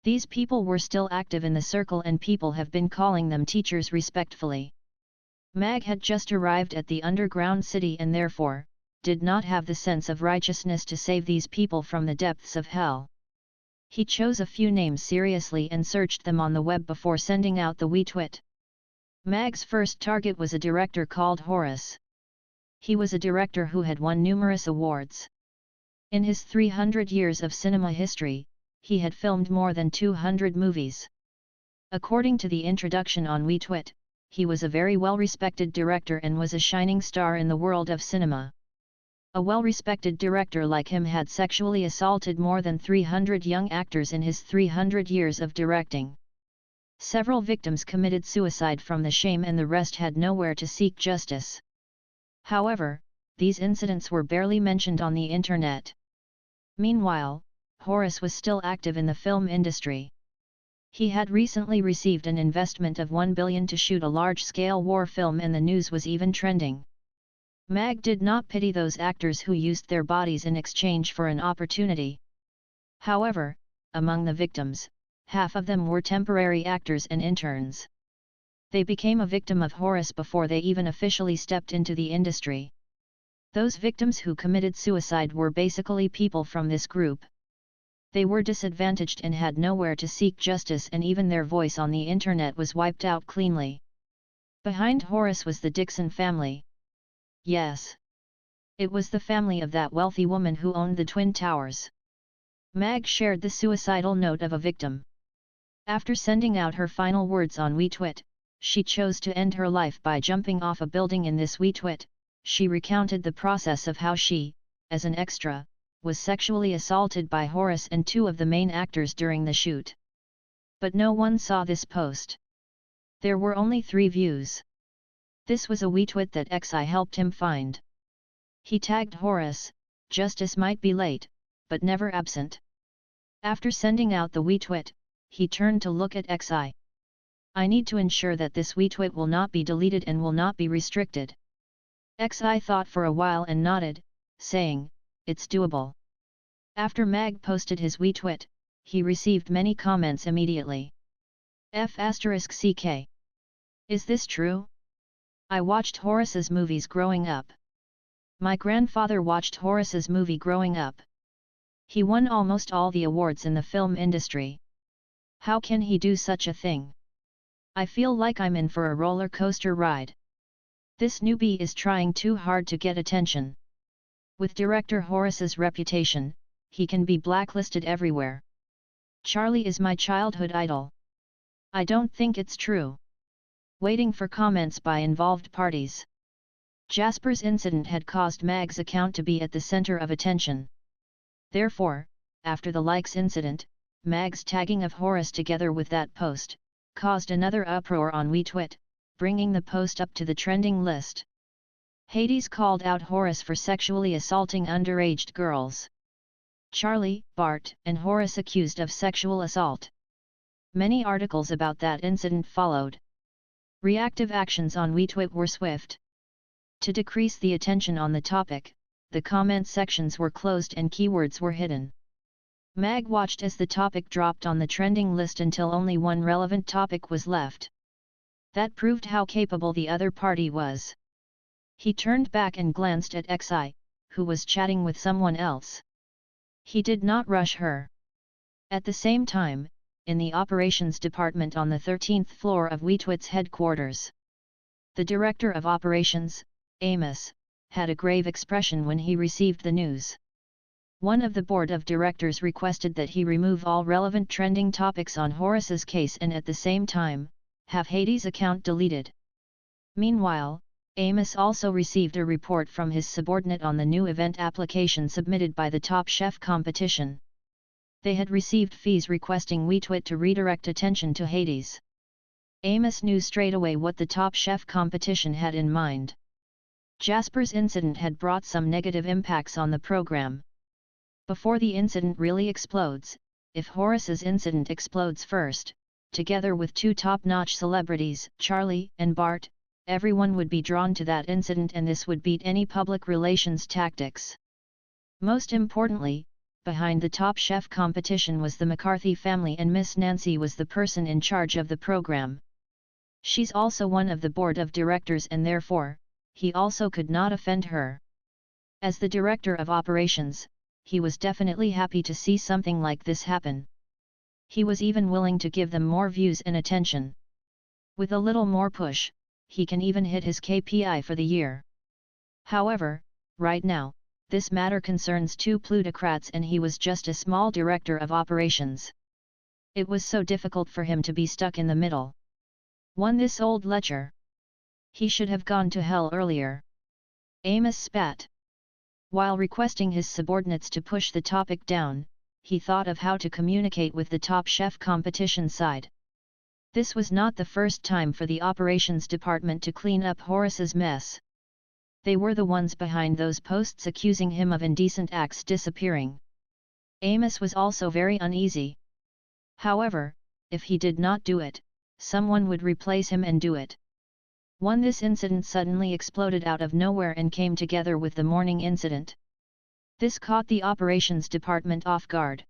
These people were still active in the circle and people have been calling them teachers respectfully. Mag had just arrived at the underground city and therefore, did not have the sense of righteousness to save these people from the depths of hell. He chose a few names seriously and searched them on the web before sending out the wee twit. Mag's first target was a director called Horace. He was a director who had won numerous awards. In his 300 years of cinema history, he had filmed more than 200 movies. According to the introduction on WeTwit, he was a very well-respected director and was a shining star in the world of cinema. A well-respected director like him had sexually assaulted more than 300 young actors in his 300 years of directing. Several victims committed suicide from the shame and the rest had nowhere to seek justice. However, these incidents were barely mentioned on the internet. Meanwhile, Horace was still active in the film industry. He had recently received an investment of $1 billion to shoot a large-scale war film and the news was even trending. Mag did not pity those actors who used their bodies in exchange for an opportunity. However, among the victims, half of them were temporary actors and interns. They became a victim of Horace before they even officially stepped into the industry. Those victims who committed suicide were basically people from this group. They were disadvantaged and had nowhere to seek justice, and even their voice on the internet was wiped out cleanly. Behind Horace was the Dixon family. Yes. It was the family of that wealthy woman who owned the Twin Towers. Mag shared the suicidal note of a victim. After sending out her final words on WeTwit, she chose to end her life by jumping off a building. In this WeTwit, she recounted the process of how she, as an extra, was sexually assaulted by Horace and two of the main actors during the shoot. But no one saw this post. There were only 3 views. This was a WeTwit that XI helped him find. He tagged Horace, "Justice might be late, but never absent." After sending out the WeTwit, he turned to look at XI. "I need to ensure that this WeTwit will not be deleted and will not be restricted." XI thought for a while and nodded, saying, "It's doable." After Mag posted his WeTwit, he received many comments immediately. F***ck. Is this true? I watched Horace's movies growing up. My grandfather watched Horace's movie growing up. He won almost all the awards in the film industry. How can he do such a thing? I feel like I'm in for a roller coaster ride. This newbie is trying too hard to get attention. With director Horace's reputation, he can be blacklisted everywhere. Charlie is my childhood idol. I don't think it's true. Waiting for comments by involved parties. Jasper's incident had caused Mag's account to be at the center of attention. Therefore, after the likes incident, Mag's tagging of Horace together with that post, caused another uproar on WeTwit, bringing the post up to the trending list. Hades called out Horace for sexually assaulting underage girls. Charlie, Bart, and Horace accused of sexual assault. Many articles about that incident followed. Reactive actions on WeTwit were swift. To decrease the attention on the topic, the comment sections were closed and keywords were hidden. Mag watched as the topic dropped on the trending list until only one relevant topic was left. That proved how capable the other party was. He turned back and glanced at XI, who was chatting with someone else. He did not rush her. At the same time, in the operations department on the 13th floor of Wheatwit's headquarters, the director of operations, Amos, had a grave expression when he received the news. One of the board of directors requested that he remove all relevant trending topics on Horace's case and at the same time, have Hades' account deleted. Meanwhile, Amos also received a report from his subordinate on the new event application submitted by the Top Chef competition. They had received fees requesting Wheatwit to redirect attention to Hades. Amos knew straight away what the Top Chef competition had in mind. Jasper's incident had brought some negative impacts on the program. Before the incident really explodes, if Horace's incident explodes first, together with two top-notch celebrities, Charlie and Bart, everyone would be drawn to that incident and this would beat any public relations tactics. Most importantly, behind the Top Chef competition was the McCarthy family and Miss Nancy was the person in charge of the program. She's also one of the board of directors and therefore, he also could not offend her. As the director of operations, he was definitely happy to see something like this happen. He was even willing to give them more views and attention. With a little more push, he can even hit his KPI for the year. However, right now, this matter concerns two plutocrats and he was just a small director of operations. It was so difficult for him to be stuck in the middle. Won this old lecher. He should have gone to hell earlier. Amos spat. While requesting his subordinates to push the topic down, he thought of how to communicate with the Top Chef competition side. This was not the first time for the operations department to clean up Horace's mess. They were the ones behind those posts accusing him of indecent acts disappearing. Amos was also very uneasy. However, if he did not do it, someone would replace him and do it. This incident suddenly exploded out of nowhere and came together with the morning incident. This caught the operations department off guard.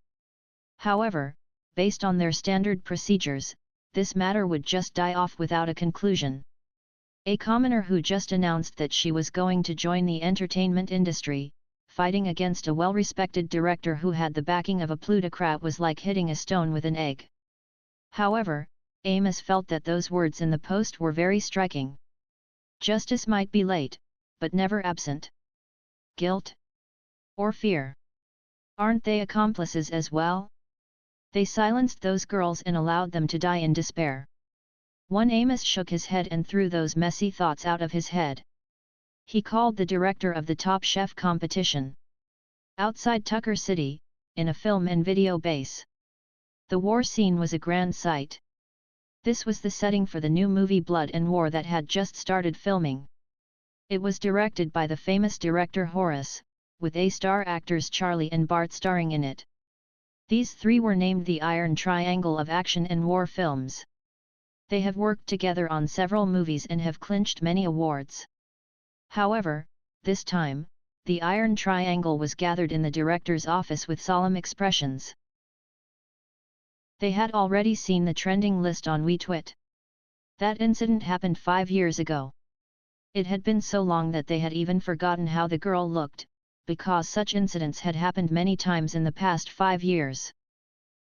However, based on their standard procedures, this matter would just die off without a conclusion. A commoner who just announced that she was going to join the entertainment industry, fighting against a well-respected director who had the backing of a plutocrat was like hitting a stone with an egg. However, Amos felt that those words in the post were very striking. Justice might be late, but never absent. Guilt? Or fear? Aren't they accomplices as well? They silenced those girls and allowed them to die in despair. Amos shook his head and threw those messy thoughts out of his head. He called the director of the Top Chef competition. Outside Tucker City, in a film and video base. The war scene was a grand sight. This was the setting for the new movie Blood and War that had just started filming. It was directed by the famous director Horace, with A-star actors Charlie and Bart starring in it. These three were named the Iron Triangle of action and war films. They have worked together on several movies and have clinched many awards. However, this time, the Iron Triangle was gathered in the director's office with solemn expressions. They had already seen the trending list on Wheatwit. That incident happened 5 years ago. It had been so long that they had even forgotten how the girl looked, because such incidents had happened many times in the past 5 years.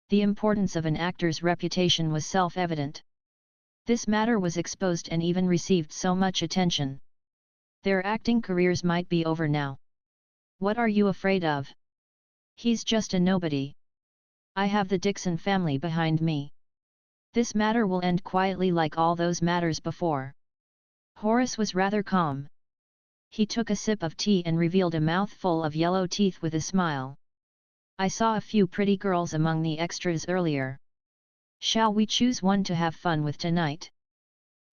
The importance of an actor's reputation was self-evident. This matter was exposed and even received so much attention. Their acting careers might be over now. What are you afraid of? He's just a nobody. I have the Dixon family behind me. This matter will end quietly like all those matters before. Horace was rather calm. He took a sip of tea and revealed a mouthful of yellow teeth with a smile. I saw a few pretty girls among the extras earlier. Shall we choose one to have fun with tonight?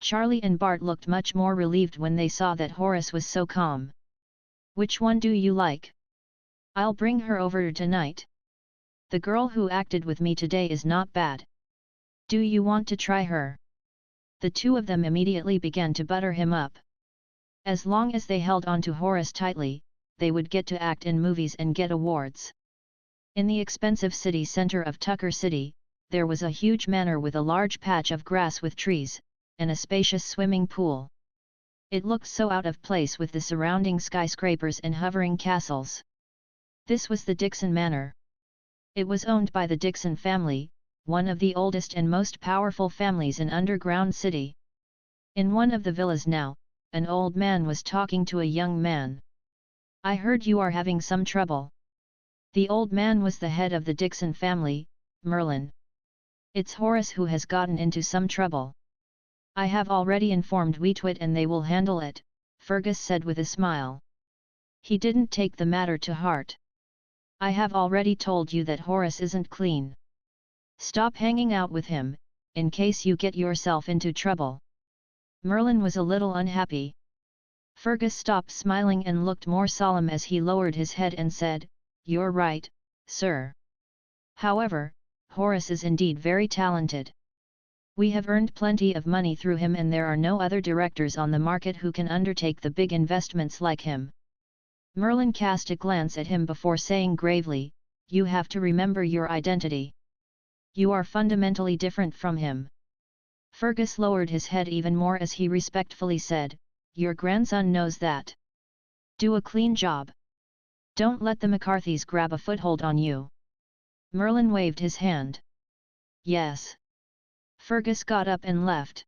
Charlie and Bart looked much more relieved when they saw that Horace was so calm. Which one do you like? I'll bring her over tonight. The girl who acted with me today is not bad. Do you want to try her? The two of them immediately began to butter him up. As long as they held on to Horace tightly, they would get to act in movies and get awards. In the expensive city center of Tucker City, there was a huge manor with a large patch of grass with trees, and a spacious swimming pool. It looked so out of place with the surrounding skyscrapers and hovering castles. This was the Dixon Manor, It was owned by the Dixon family, one of the oldest and most powerful families in Underground City. In one of the villas now, an old man was talking to a young man. "I heard you are having some trouble." The old man was the head of the Dixon family, Merlin. "It's Horace who has gotten into some trouble. I have already informed Weetwit and they will handle it," Fergus said with a smile. He didn't take the matter to heart. "I have already told you that Horace isn't clean. Stop hanging out with him, in case you get yourself into trouble." Merlin was a little unhappy. Fergus stopped smiling and looked more solemn as he lowered his head and said, "You're right, sir. However, Horace is indeed very talented. We have earned plenty of money through him and there are no other directors on the market who can undertake the big investments like him." Merlin cast a glance at him before saying gravely, "You have to remember your identity. You are fundamentally different from him." Fergus lowered his head even more as he respectfully said, "Your grandson knows that. Do a clean job. Don't let the McCarthys grab a foothold on you." Merlin waved his hand. "Yes." Fergus got up and left.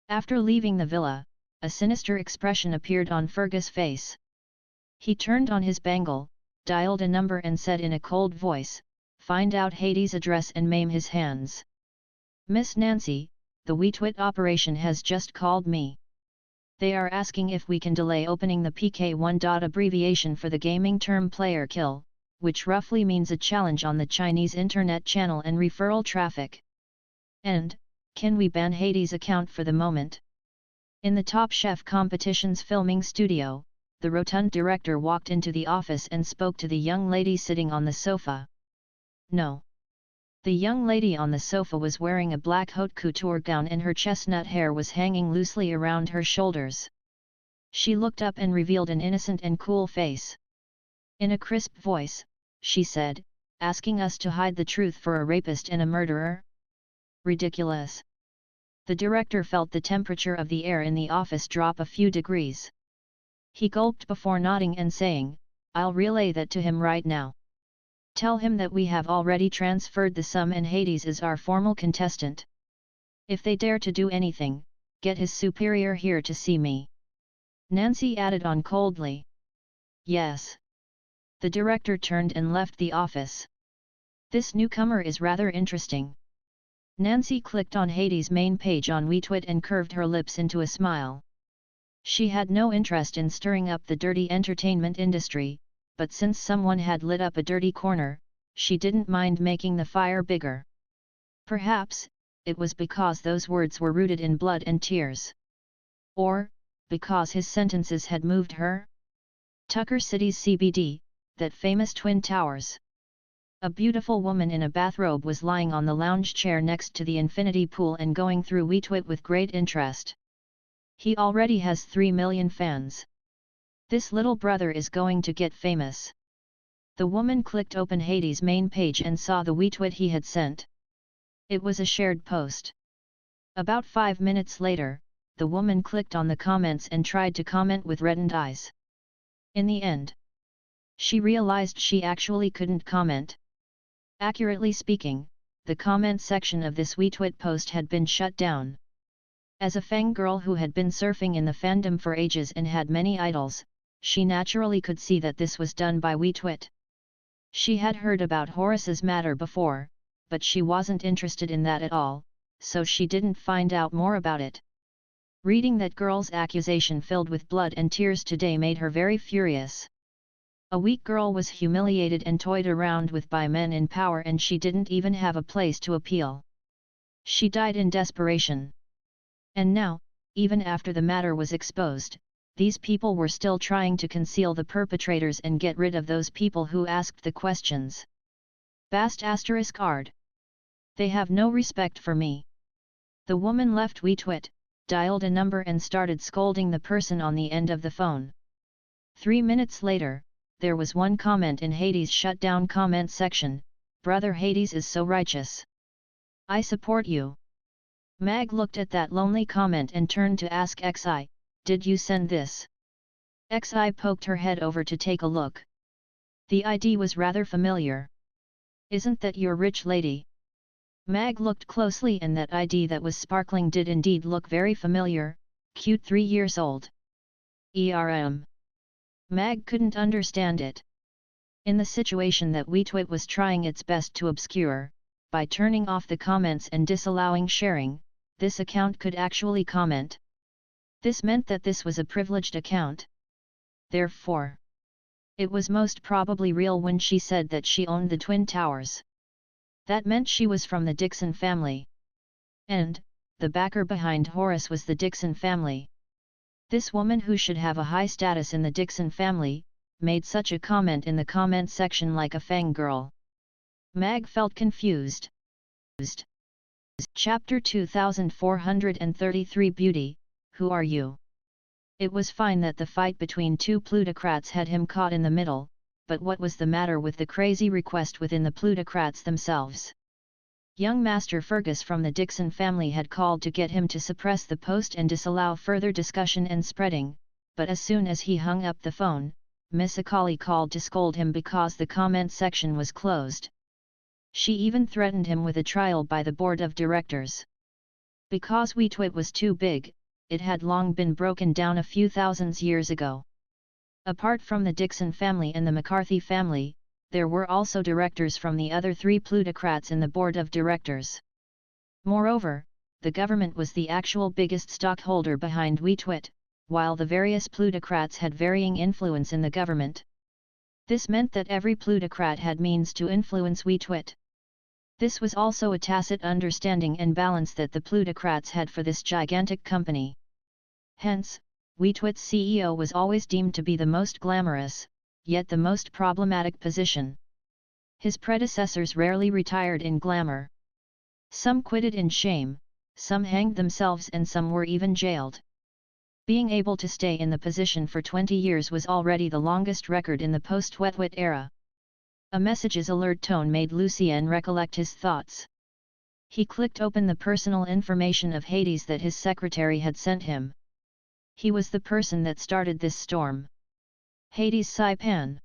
After leaving the villa, a sinister expression appeared on Fergus' face. He turned on his bangle, dialed a number and said in a cold voice, "Find out Hades' address and maim his hands." "Miss Nancy, the Weetwit operation has just called me. They are asking if we can delay opening the PK1. Abbreviation for the gaming term player kill, which roughly means a challenge on the Chinese internet channel and referral traffic. And, can we ban Hades' account for the moment?" In the Top Chef competition's filming studio, the rotund director walked into the office and spoke to the young lady sitting on the sofa. "No." The young lady on the sofa was wearing a black haute couture gown and her chestnut hair was hanging loosely around her shoulders. She looked up and revealed an innocent and cool face. In a crisp voice, she said, "Asking us to hide the truth for a rapist and a murderer? Ridiculous." The director felt the temperature of the air in the office drop a few degrees. He gulped before nodding and saying, "I'll relay that to him right now. Tell him that we have already transferred the sum and Hades is our formal contestant. If they dare to do anything, get his superior here to see me." Nancy added on coldly. "Yes." The director turned and left the office. "This newcomer is rather interesting." Nancy clicked on Hades' main page on Weetwit and curved her lips into a smile. She had no interest in stirring up the dirty entertainment industry, but since someone had lit up a dirty corner, she didn't mind making the fire bigger. Perhaps, it was because those words were rooted in blood and tears. Or, because his sentences had moved her? Tucker City's CBD, that famous Twin Towers. A beautiful woman in a bathrobe was lying on the lounge chair next to the infinity pool and going through Weetwit with great interest. "He already has 3 million fans. This little brother is going to get famous." The woman clicked open Hades' main page and saw the Weetwit he had sent. It was a shared post. About 5 minutes later, the woman clicked on the comments and tried to comment with reddened eyes. In the end, she realized she actually couldn't comment. Accurately speaking, the comment section of this Weetwit post had been shut down. As a fangirl who had been surfing in the fandom for ages and had many idols, she naturally could see that this was done by Weetwit. She had heard about Horace's matter before, but she wasn't interested in that at all, so she didn't find out more about it. Reading that girl's accusation filled with blood and tears today made her very furious. A weak girl was humiliated and toyed around with by men in power and she didn't even have a place to appeal. She died in desperation. And now, even after the matter was exposed, these people were still trying to conceal the perpetrators and get rid of those people who asked the questions. ****. They have no respect for me." The woman left Weetwit, dialed a number and started scolding the person on the end of the phone. 3 minutes later, there was one comment in Hades' shut-down comment section, "Brother Hades is so righteous. I support you." Mag looked at that lonely comment and turned to ask XI, "Did you send this?" XI poked her head over to take a look. The ID was rather familiar. Isn't that your rich lady? Mag looked closely and that ID that was sparkling did indeed look very familiar, cute 3 years old. Mag couldn't understand it. In the situation that WeTwit was trying its best to obscure, by turning off the comments and disallowing sharing, this account could actually comment. This meant that this was a privileged account. Therefore, it was most probably real when she said that she owned the Twin Towers. That meant she was from the Dixon family. And, the backer behind Horus was the Dixon family. This woman, who should have a high status in the Dixon family, made such a comment in the comment section like a fangirl. Mag felt confused. Chapter 2433 Beauty, who are you? It was fine that the fight between two plutocrats had him caught in the middle, but what was the matter with the crazy request within the plutocrats themselves? Young Master Fergus from the Dixon family had called to get him to suppress the post and disallow further discussion and spreading, but as soon as he hung up the phone, Miss Akali called to scold him because the comment section was closed. She even threatened him with a trial by the board of directors. Because WeTwit was too big, it had long been broken down a few thousands years ago. Apart from the Dixon family and the McCarthy family, there were also directors from the other 3 plutocrats in the board of directors. Moreover, the government was the actual biggest stockholder behind WeTwit, while the various plutocrats had varying influence in the government. This meant that every plutocrat had means to influence WeTwit. This was also a tacit understanding and balance that the plutocrats had for this gigantic company. Hence, WeTwit's CEO was always deemed to be the most glamorous, yet the most problematic position. His predecessors rarely retired in glamour. Some quitted in shame, some hanged themselves, and some were even jailed. Being able to stay in the position for 20 years was already the longest record in the post-WeTwit era. A message's alert tone made Lucien recollect his thoughts. He clicked open the personal information of Hades that his secretary had sent him. He was the person that started this storm. Hades Saipan.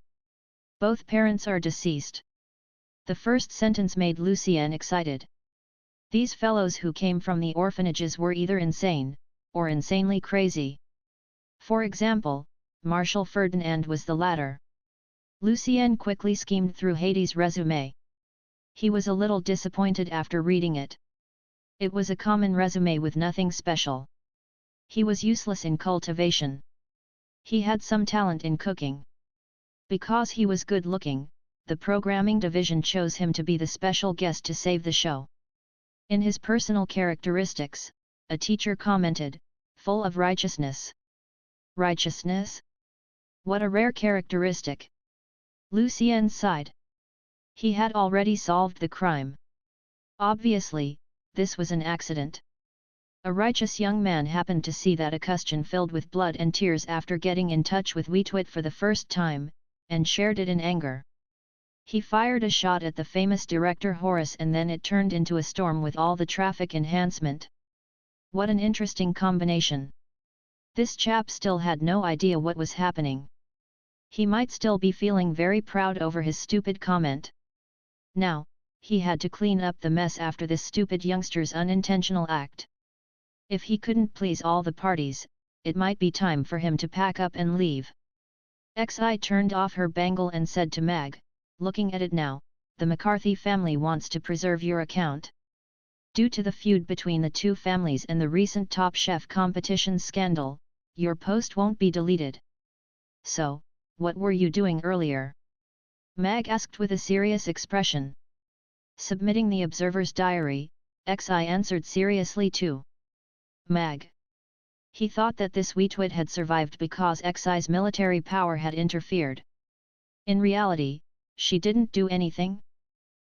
Both parents are deceased. The first sentence made Lucien excited. These fellows who came from the orphanages were either insane, or insanely crazy. For example, Marshal Ferdinand was the latter. Lucien quickly skimmed through Hades' resume. He was a little disappointed after reading it. It was a common resume with nothing special. He was useless in cultivation. He had some talent in cooking. Because he was good-looking, the programming division chose him to be the special guest to save the show. In his personal characteristics, a teacher commented, full of righteousness. Righteousness? What a rare characteristic! Lucien sighed. He had already solved the crime. Obviously, this was an accident. A righteous young man happened to see that a question filled with blood and tears after getting in touch with WeTwit for the first time, and shared it in anger. He fired a shot at the famous director Horus, and then it turned into a storm with all the traffic enhancement. What an interesting combination. This chap still had no idea what was happening. He might still be feeling very proud over his stupid comment. Now, he had to clean up the mess after this stupid youngster's unintentional act. If he couldn't please all the parties, it might be time for him to pack up and leave. Xi turned off her bangle and said to Mag, looking at it now, the McCarthy family wants to preserve your account. Due to the feud between the two families and the recent Top Chef competition scandal, your post won't be deleted. So, what were you doing earlier? Mag asked with a serious expression. Submitting the observer's diary, Xi answered seriously too. Mag. He thought that this WeTwit had survived because Xi's military power had interfered. In reality, she didn't do anything.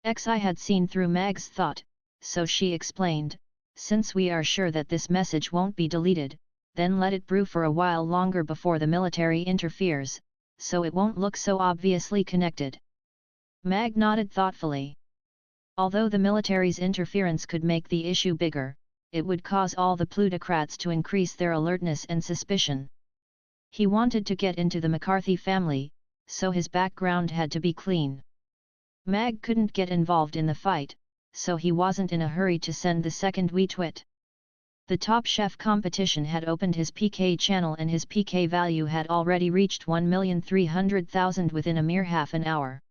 Xi had seen through Mag's thought, so she explained, since we are sure that this message won't be deleted, then let it brew for a while longer before the military interferes, so it won't look so obviously connected. Mag nodded thoughtfully. Although the military's interference could make the issue bigger, it would cause all the plutocrats to increase their alertness and suspicion. He wanted to get into the McCarthy family, so his background had to be clean. Mag couldn't get involved in the fight, so he wasn't in a hurry to send the second retweet. The Top Chef competition had opened his PK channel and his PK value had already reached 1,300,000 within a mere half an hour.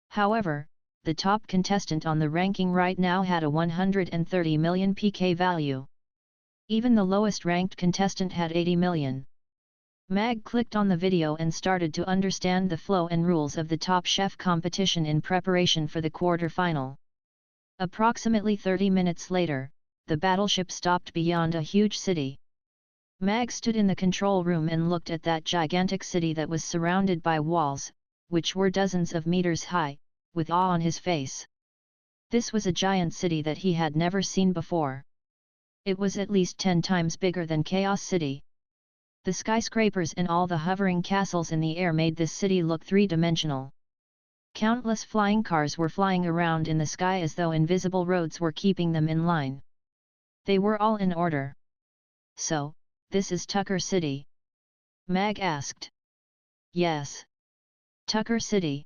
However, the top contestant on the ranking right now had a 130 million PK value. Even the lowest ranked contestant had 80 million. Mag clicked on the video and started to understand the flow and rules of the Top Chef competition in preparation for the quarter-final. Approximately 30 minutes later, the battleship stopped beyond a huge city. Mag stood in the control room and looked at that gigantic city that was surrounded by walls, which were dozens of meters high, with awe on his face. This was a giant city that he had never seen before. It was at least 10 times bigger than Chaos City. The skyscrapers and all the hovering castles in the air made this city look three-dimensional. Countless flying cars were flying around in the sky as though invisible roads were keeping them in line. They were all in order. So, this is Tucker City? Mag asked. Yes. Tucker City.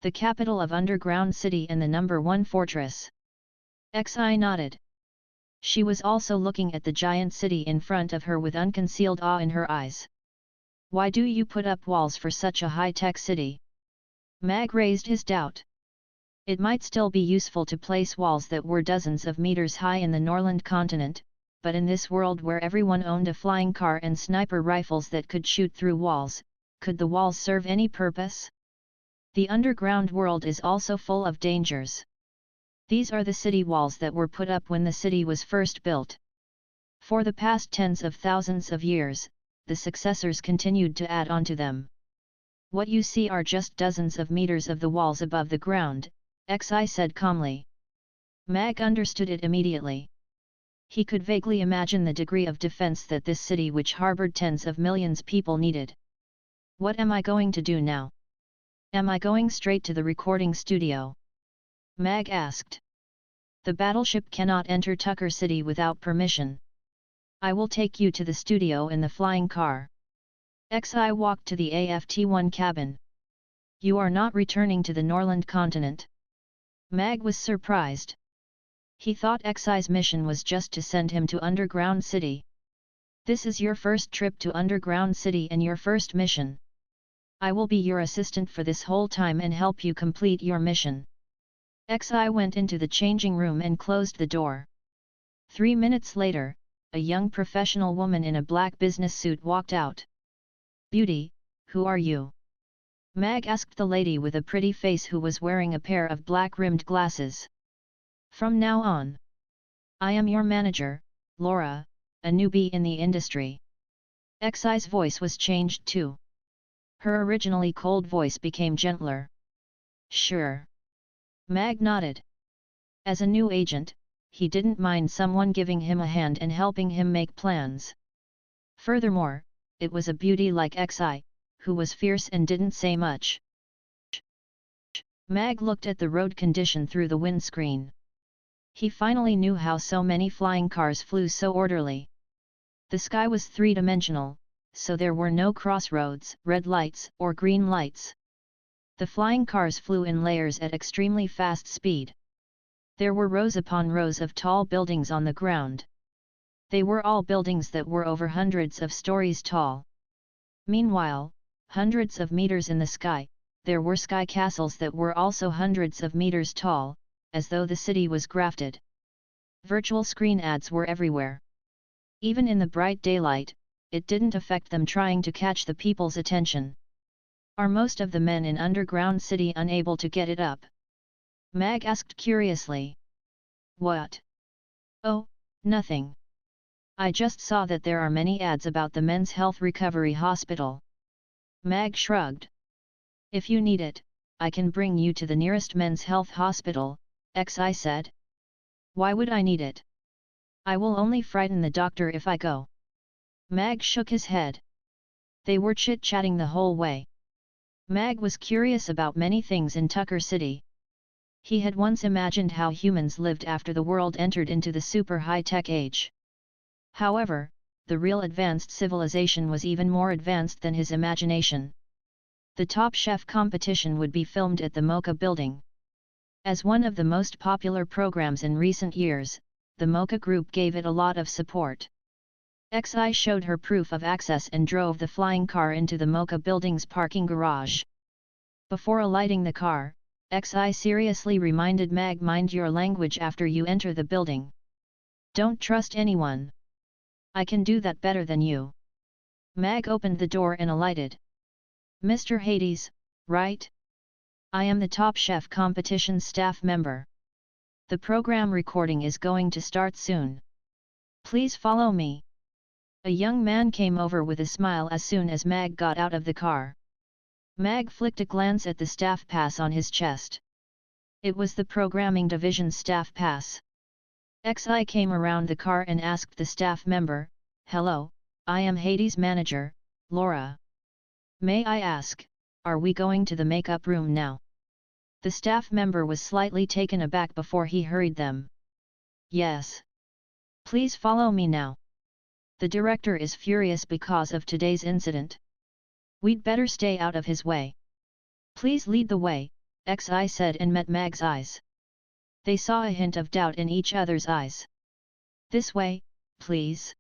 The capital of Underground City and the #1 fortress. Xi nodded. She was also looking at the giant city in front of her with unconcealed awe in her eyes. Why do you put up walls for such a high-tech city? Mag raised his doubt. It might still be useful to place walls that were dozens of meters high in the Norland continent, but in this world where everyone owned a flying car and sniper rifles that could shoot through walls, could the walls serve any purpose? The underground world is also full of dangers. These are the city walls that were put up when the city was first built. For the past tens of thousands of years, the successors continued to add on to them. What you see are just dozens of meters of the walls above the ground, Xi said calmly. Mag understood it immediately. He could vaguely imagine the degree of defense that this city which harbored tens of millions people needed. What am I going to do now? Am I going straight to the recording studio? Mag asked. The battleship cannot enter Tucker City without permission. I will take you to the studio in the flying car. Xi walked to the AFT-1 cabin. You are not returning to the Norland continent. Mag was surprised. He thought Xi's mission was just to send him to Underground City. This is your first trip to Underground City and your first mission. I will be your assistant for this whole time and help you complete your mission. Xi went into the changing room and closed the door. 3 minutes later, a young professional woman in a black business suit walked out. Beauty, who are you? Mag asked the lady with a pretty face who was wearing a pair of black-rimmed glasses. From now on, I am your manager, Laura, a newbie in the industry. Xi's voice was changed too. Her originally cold voice became gentler. Sure. Mag nodded. As a new agent, he didn't mind someone giving him a hand and helping him make plans. Furthermore, it was a beauty like Xi, who was fierce and didn't say much. Mag looked at the road condition through the windscreen. He finally knew how so many flying cars flew so orderly. The sky was three-dimensional, so there were no crossroads, red lights, or green lights. The flying cars flew in layers at extremely fast speed. There were rows upon rows of tall buildings on the ground. They were all buildings that were over hundreds of stories tall. Meanwhile, hundreds of meters in the sky, there were sky castles that were also hundreds of meters tall, as though the city was grafted. Virtual screen ads were everywhere. Even in the bright daylight, it didn't affect them trying to catch the people's attention. Are most of the men in Underground City unable to get it up? Mag asked curiously. What? Oh, nothing. I just saw that there are many ads about the Men's Health Recovery Hospital. Mag shrugged. If you need it, I can bring you to the nearest Men's Health Hospital, Xi said. Why would I need it? I will only frighten the doctor if I go. Mag shook his head. They were chit-chatting the whole way. Mag was curious about many things in Tucker City. He had once imagined how humans lived after the world entered into the super high-tech age. However, the real advanced civilization was even more advanced than his imagination. The Top Chef competition would be filmed at the Mocha building. As one of the most popular programs in recent years, the Mocha group gave it a lot of support. XI showed her proof of access and drove the flying car into the Mocha building's parking garage. Before alighting the car, XI seriously reminded Mag, mind your language after you enter the building. Don't trust anyone. I can do that better than you. Mag opened the door and alighted. Mr. Hades, right? I am the Top Chef competition staff member. The program recording is going to start soon. Please follow me. A young man came over with a smile as soon as Mag got out of the car. Mag flicked a glance at the staff pass on his chest. It was the programming division staff pass. XI came around the car and asked the staff member, "Hello, I am Hades' manager, Laura. May I ask, are we going to the makeup room now?" The staff member was slightly taken aback before he hurried them. "Yes. Please follow me now. The director is furious because of today's incident. We'd better stay out of his way. Please lead the way," XI said and met Mag's eyes. They saw a hint of doubt in each other's eyes. "This way, please."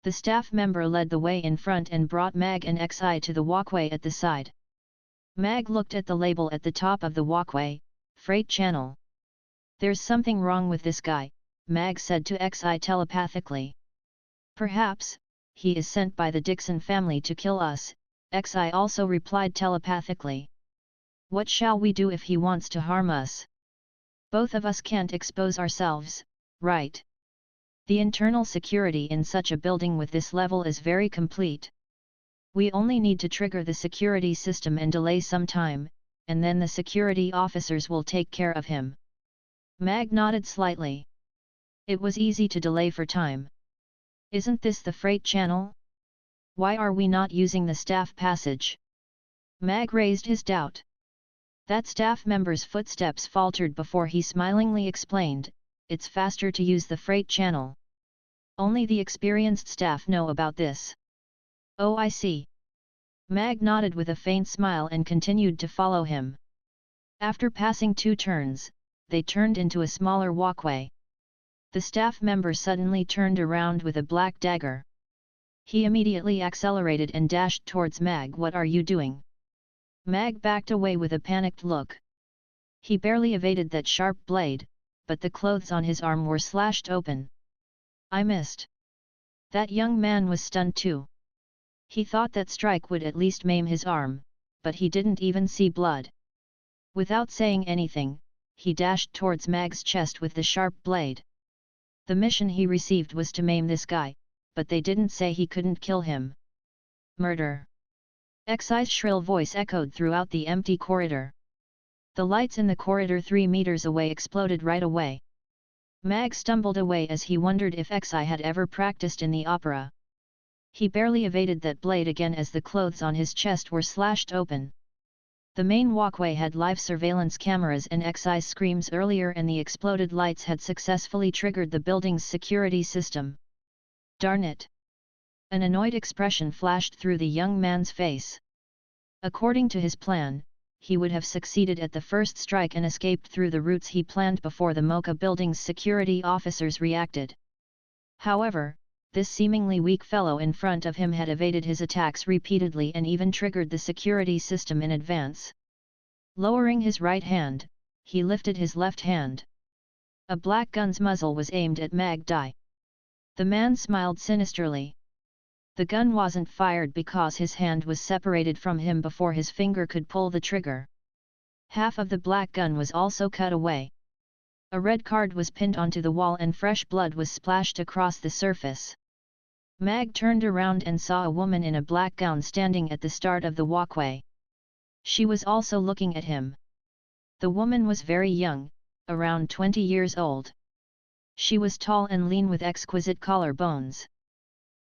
The staff member led the way in front and brought Mag and XI to the walkway at the side. Mag looked at the label at the top of the walkway, Freight Channel. "There's something wrong with this guy," Mag said to XI telepathically. "Perhaps, he is sent by the Dixon family to kill us," XI also replied telepathically. "What shall we do if he wants to harm us? Both of us can't expose ourselves, right? The internal security in such a building with this level is very complete. We only need to trigger the security system and delay some time, and then the security officers will take care of him." Mag nodded slightly. It was easy to delay for time. "Isn't this the freight channel? Why are we not using the staff passage?" Mag raised his doubt. That staff member's footsteps faltered before he smilingly explained, "It's faster to use the freight channel. Only the experienced staff know about this." "Oh, I see." Mag nodded with a faint smile and continued to follow him. After passing 2 turns, they turned into a smaller walkway. The staff member suddenly turned around with a black dagger. He immediately accelerated and dashed towards Mag. "What are you doing?" Mag backed away with a panicked look. He barely evaded that sharp blade, but the clothes on his arm were slashed open. "I missed." That young man was stunned too. He thought that strike would at least maim his arm, but he didn't even see blood. Without saying anything, he dashed towards Mag's chest with the sharp blade. The mission he received was to maim this guy, but they didn't say he couldn't kill him. "Murder!" XI's shrill voice echoed throughout the empty corridor. The lights in the corridor 3 meters away exploded right away. Mag stumbled away as he wondered if XI had ever practiced in the opera. He barely evaded that blade again as the clothes on his chest were slashed open. The main walkway had live surveillance cameras, and XI's screams earlier and the exploded lights had successfully triggered the building's security system. "Darn it!" An annoyed expression flashed through the young man's face. According to his plan, he would have succeeded at the first strike and escaped through the routes he planned before the Mocha building's security officers reacted. However, this seemingly weak fellow in front of him had evaded his attacks repeatedly and even triggered the security system in advance. Lowering his right hand, he lifted his left hand. A black gun's muzzle was aimed at Mag Dai. The man smiled sinisterly. The gun wasn't fired because his hand was separated from him before his finger could pull the trigger. Half of the black gun was also cut away. A red card was pinned onto the wall and fresh blood was splashed across the surface. Mag turned around and saw a woman in a black gown standing at the start of the walkway. She was also looking at him. The woman was very young, around 20 years old. She was tall and lean with exquisite collarbones.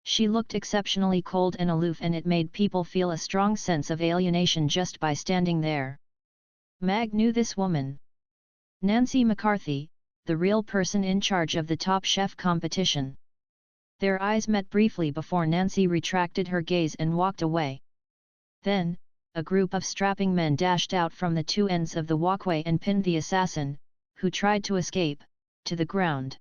She looked exceptionally cold and aloof, and it made people feel a strong sense of alienation just by standing there. Mag knew this woman. Nancy McCarthy, the real person in charge of the Top Chef competition. Their eyes met briefly before Nancy retracted her gaze and walked away. Then, a group of strapping men dashed out from the two ends of the walkway and pinned the assassin, who tried to escape, to the ground.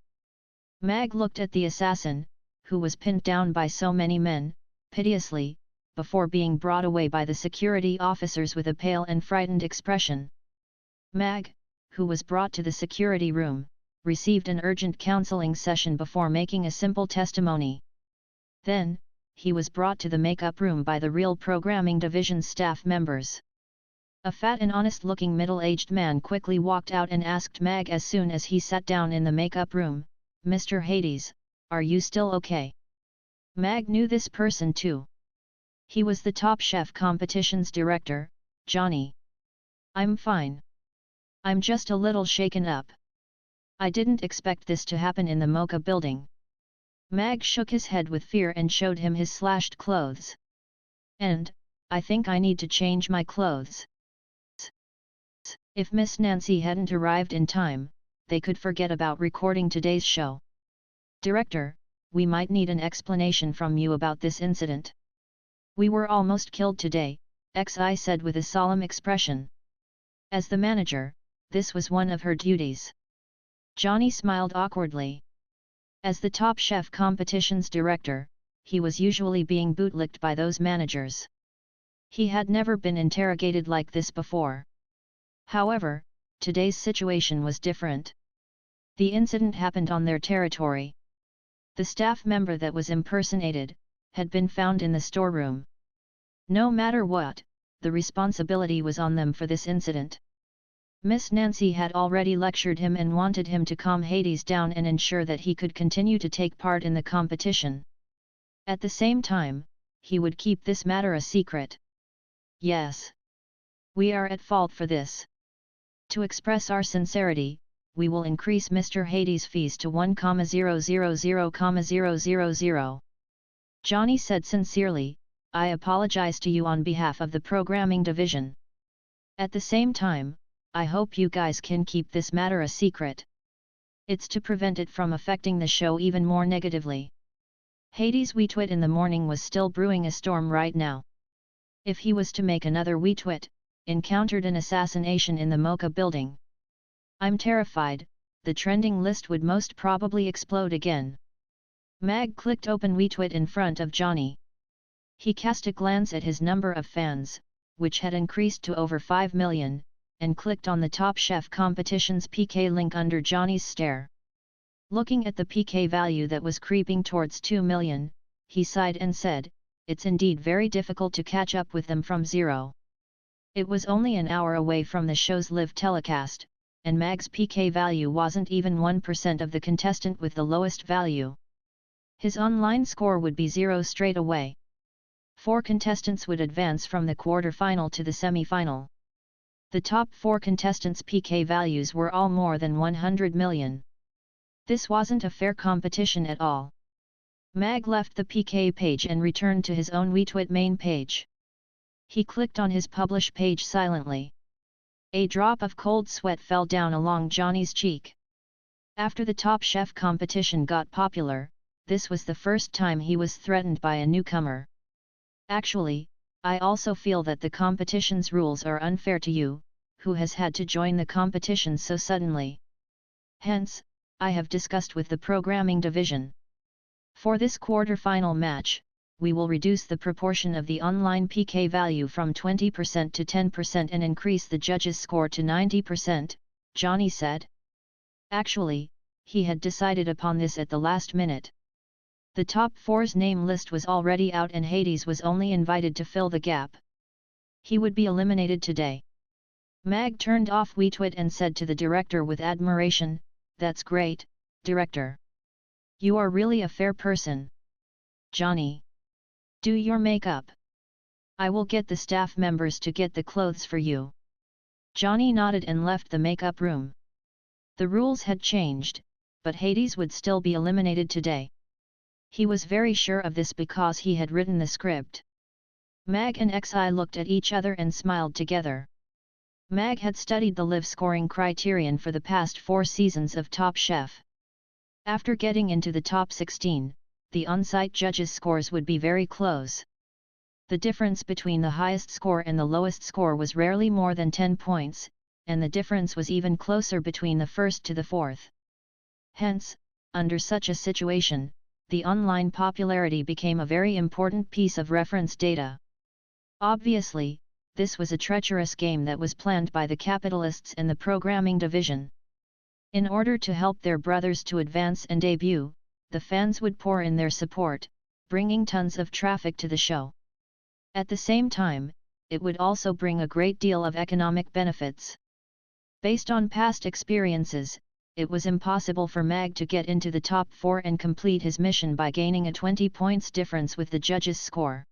Mag looked at the assassin, who was pinned down by so many men, piteously, before being brought away by the security officers with a pale and frightened expression. Mag, who was brought to the security room, received an urgent counseling session before making a simple testimony. Then, he was brought to the makeup room by the real programming division staff members. A fat and honest-looking middle-aged man quickly walked out and asked Mag as soon as he sat down in the makeup room, "Mr. Hades, are you still okay?" Mag knew this person too. He was the Top Chef competition's director, Johnny. "I'm fine. I'm just a little shaken up. I didn't expect this to happen in the Mocha building." Mag shook his head with fear and showed him his slashed clothes. "And, I think I need to change my clothes." If Miss Nancy hadn't arrived in time, they could forget about recording today's show. "Director, we might need an explanation from you about this incident. We were almost killed today," Xi said with a solemn expression. As the manager, this was one of her duties. Johnny smiled awkwardly. As the Top Chef competition's director, he was usually being bootlicked by those managers. He had never been interrogated like this before. However, today's situation was different. The incident happened on their territory. The staff member that was impersonated had been found in the storeroom. No matter what, the responsibility was on them for this incident. Miss Nancy had already lectured him and wanted him to calm Hades down and ensure that he could continue to take part in the competition. At the same time, he would keep this matter a secret. "Yes. We are at fault for this. To express our sincerity, we will increase Mr. Hades' fees to 1,000,000. Johnny said sincerely, "I apologize to you on behalf of the programming division. At the same time, I hope you guys can keep this matter a secret. It's to prevent it from affecting the show even more negatively." Hades' WeTwit in the morning was still brewing a storm right now. If he was to make another WeTwit, encountered an assassination in the Mocha building. "I'm terrified, the trending list would most probably explode again." Mag clicked open WeTwit in front of Johnny. He cast a glance at his number of fans, which had increased to over 5 million, and clicked on the Top Chef competition's PK link under Johnny's stare. Looking at the PK value that was creeping towards 2 million, he sighed and said, "It's indeed very difficult to catch up with them from zero." It was only an hour away from the show's live telecast, and Mag's PK value wasn't even 1% of the contestant with the lowest value. His online score would be 0 straight away. 4 contestants would advance from the quarter-final to the semi-final. The top 4 contestants' PK values were all more than 100 million. This wasn't a fair competition at all. Mag left the PK page and returned to his own WeTwit main page. He clicked on his publish page silently. A drop of cold sweat fell down along Johnny's cheek. After the Top Chef competition got popular, this was the first time he was threatened by a newcomer. "Actually, I also feel that the competition's rules are unfair to you, who has had to join the competition so suddenly. Hence, I have discussed with the programming division. For this quarter-final match, we will reduce the proportion of the online PK value from 20% to 10% and increase the judges' score to 90%, Johnny said. Actually, he had decided upon this at the last minute. The top 4's name list was already out and Hades was only invited to fill the gap. He would be eliminated today. Mag turned off WeTwit and said to the director with admiration, "That's great, director. You are really a fair person. Johnny, do your makeup. I will get the staff members to get the clothes for you." Johnny nodded and left the makeup room. The rules had changed, but Hades would still be eliminated today. He was very sure of this because he had written the script. Mag and Xi looked at each other and smiled together. Mag had studied the live scoring criterion for the past 4 seasons of Top Chef. After getting into the top 16, the on-site judges' scores would be very close. The difference between the highest score and the lowest score was rarely more than 10 points, and the difference was even closer between the first to the fourth. Hence, under such a situation, the online popularity became a very important piece of reference data. Obviously, this was a treacherous game that was planned by the capitalists and the programming division. In order to help their brothers to advance and debut, the fans would pour in their support, bringing tons of traffic to the show. At the same time, it would also bring a great deal of economic benefits. Based on past experiences, it was impossible for Mag to get into the top 4 and complete his mission by gaining a 20 points difference with the judges' score.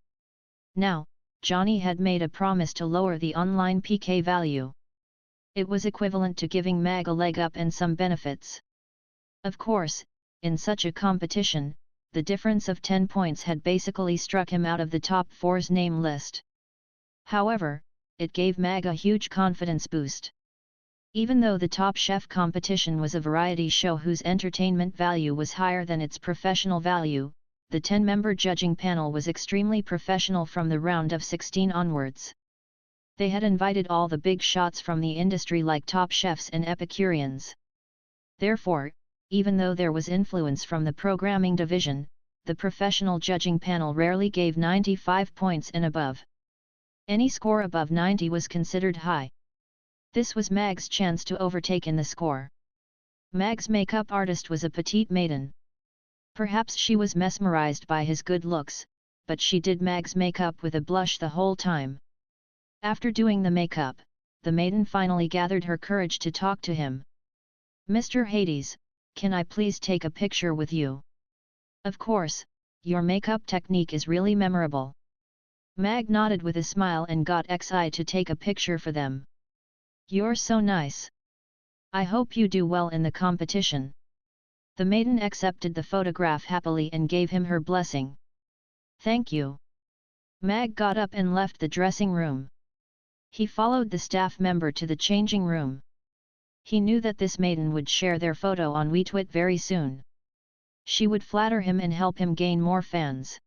Now, Johnny had made a promise to lower the online PK value. It was equivalent to giving Mag a leg up and some benefits. Of course, in such a competition, the difference of 10 points had basically struck him out of the top 4's name list. However, it gave Mag a huge confidence boost. Even though the Top Chef competition was a variety show whose entertainment value was higher than its professional value, the 10-member judging panel was extremely professional from the round of 16 onwards. They had invited all the big shots from the industry like top chefs and Epicureans. Therefore, even though there was influence from the programming division, the professional judging panel rarely gave 95 points and above. Any score above 90 was considered high. This was Mag's chance to overtake in the score. Mag's makeup artist was a petite maiden. Perhaps she was mesmerized by his good looks, but she did Mag's makeup with a blush the whole time. After doing the makeup, the maiden finally gathered her courage to talk to him. "Mr. Hades, can I please take a picture with you?" "Of course, your makeup technique is really memorable." Mag nodded with a smile and got Xi to take a picture for them. "You're so nice. I hope you do well in the competition." The maiden accepted the photograph happily and gave him her blessing. "Thank you." Mag got up and left the dressing room. He followed the staff member to the changing room. He knew that this maiden would share their photo on WeTwit very soon. She would flatter him and help him gain more fans.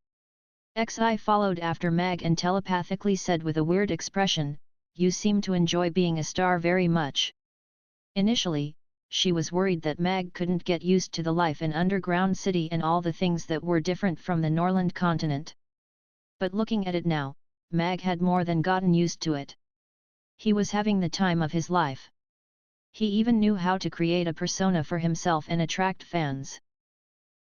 Xi followed after Mag and telepathically said with a weird expression, "You seem to enjoy being a star very much." Initially, she was worried that Mag couldn't get used to the life in underground city and all the things that were different from the Norland continent. But looking at it now, Mag had more than gotten used to it. He was having the time of his life. He even knew how to create a persona for himself and attract fans.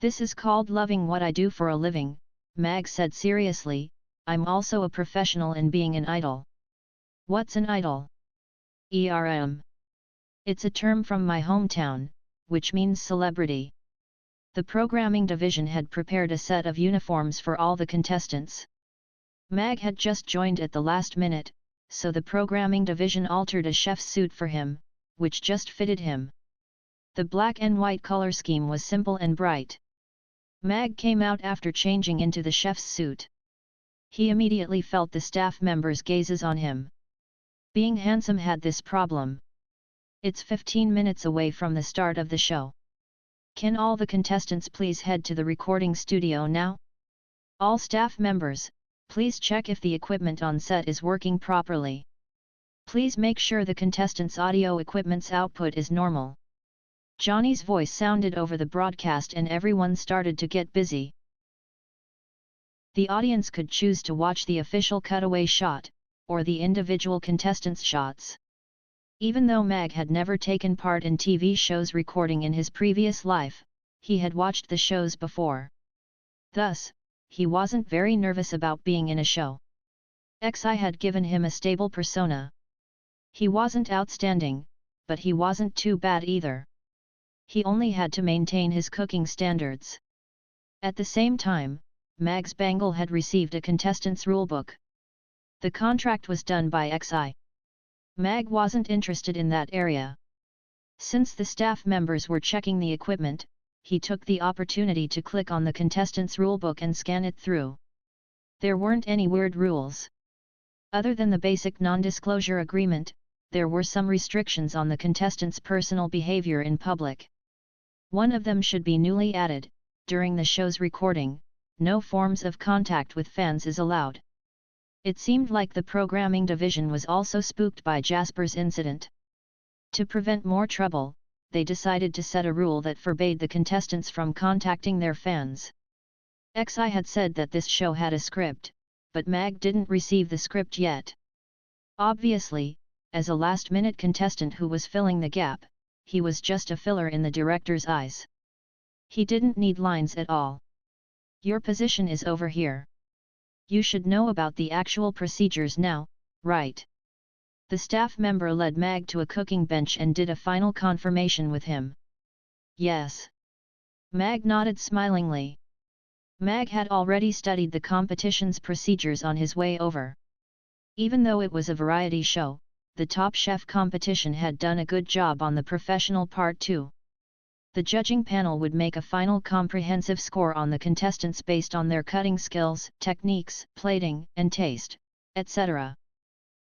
"This is called loving what I do for a living," Mag said seriously. "I'm also a professional in being an idol." "What's an idol?" "It's a term from my hometown, which means celebrity." The programming division had prepared a set of uniforms for all the contestants. Mag had just joined at the last minute, so the programming division altered a chef's suit for him, which just fitted him. The black and white color scheme was simple and bright. Mag came out after changing into the chef's suit. He immediately felt the staff members' gazes on him. Being handsome had this problem. It's 15 minutes away from the start of the show. Can all the contestants please head to the recording studio now? All staff members, please check if the equipment on set is working properly. Please make sure the contestants' audio equipment's output is normal. Johnny's voice sounded over the broadcast and everyone started to get busy. The audience could choose to watch the official cutaway shot, or the individual contestants' shots. Even though Mag had never taken part in TV shows recording in his previous life, he had watched the shows before. Thus, he wasn't very nervous about being in a show. Xi had given him a stable persona. He wasn't outstanding, but he wasn't too bad either. He only had to maintain his cooking standards. At the same time, Mag's bangle had received a contestant's rulebook. The contract was done by Xi. Mag wasn't interested in that area. Since the staff members were checking the equipment, he took the opportunity to click on the contestant's rulebook and scan it through. There weren't any weird rules. Other than the basic non-disclosure agreement, there were some restrictions on the contestants' personal behavior in public. One of them should be newly added: during the show's recording, no forms of contact with fans is allowed. It seemed like the programming division was also spooked by Jasper's incident. To prevent more trouble, they decided to set a rule that forbade the contestants from contacting their fans. XI had said that this show had a script, but Mag didn't receive the script yet. Obviously, as a last-minute contestant who was filling the gap, he was just a filler in the director's eyes. He didn't need lines at all. Your position is over here. You should know about the actual procedures now, right? The staff member led Mag to a cooking bench and did a final confirmation with him. Yes. Mag nodded smilingly. Mag had already studied the competition's procedures on his way over. Even though it was a variety show, the Top Chef competition had done a good job on the professional part too. The judging panel would make a final comprehensive score on the contestants based on their cutting skills, techniques, plating, and taste, etc.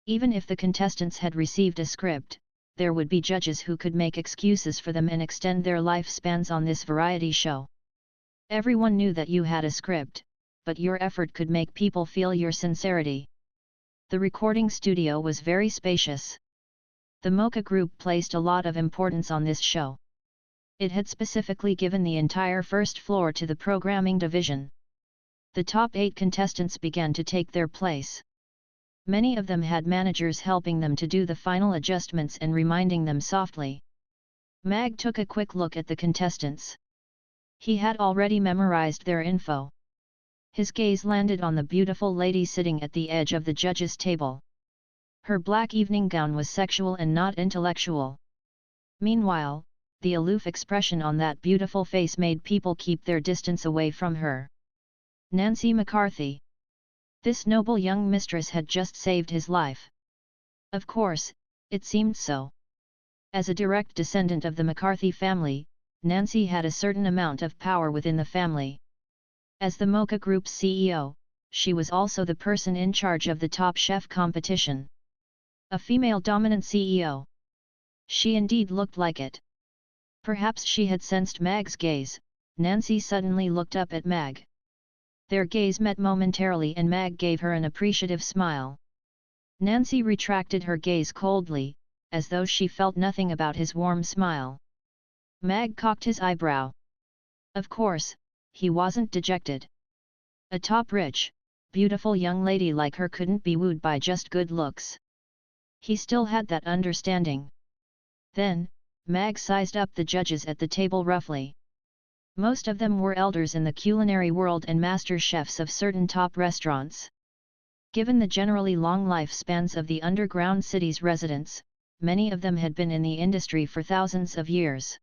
Even if the contestants had received a script, there would be judges who could make excuses for them and extend their lifespans on this variety show. Everyone knew that you had a script, but your effort could make people feel your sincerity. The recording studio was very spacious. The Mocha Group placed a lot of importance on this show. It had specifically given the entire first floor to the programming division. The top 8 contestants began to take their place. Many of them had managers helping them to do the final adjustments and reminding them softly. Mag took a quick look at the contestants. He had already memorized their info. His gaze landed on the beautiful lady sitting at the edge of the judges' table. Her black evening gown was sexual and not intellectual. Meanwhile, the aloof expression on that beautiful face made people keep their distance away from her. Nancy McCarthy. This noble young mistress had just saved his life. Of course, it seemed so. As a direct descendant of the McCarthy family, Nancy had a certain amount of power within the family. As the Mocha Group's CEO, she was also the person in charge of the Top Chef competition. A female-dominant CEO. She indeed looked like it. Perhaps she had sensed Mag's gaze. Nancy suddenly looked up at Mag. Their gaze met momentarily and Mag gave her an appreciative smile. Nancy retracted her gaze coldly, as though she felt nothing about his warm smile. Mag cocked his eyebrow. Of course, he wasn't dejected. A top rich, beautiful young lady like her couldn't be wooed by just good looks. He still had that understanding. Then, Mag sized up the judges at the table roughly. Most of them were elders in the culinary world and master chefs of certain top restaurants. Given the generally long lifespans of the underground city's residents, many of them had been in the industry for thousands of years.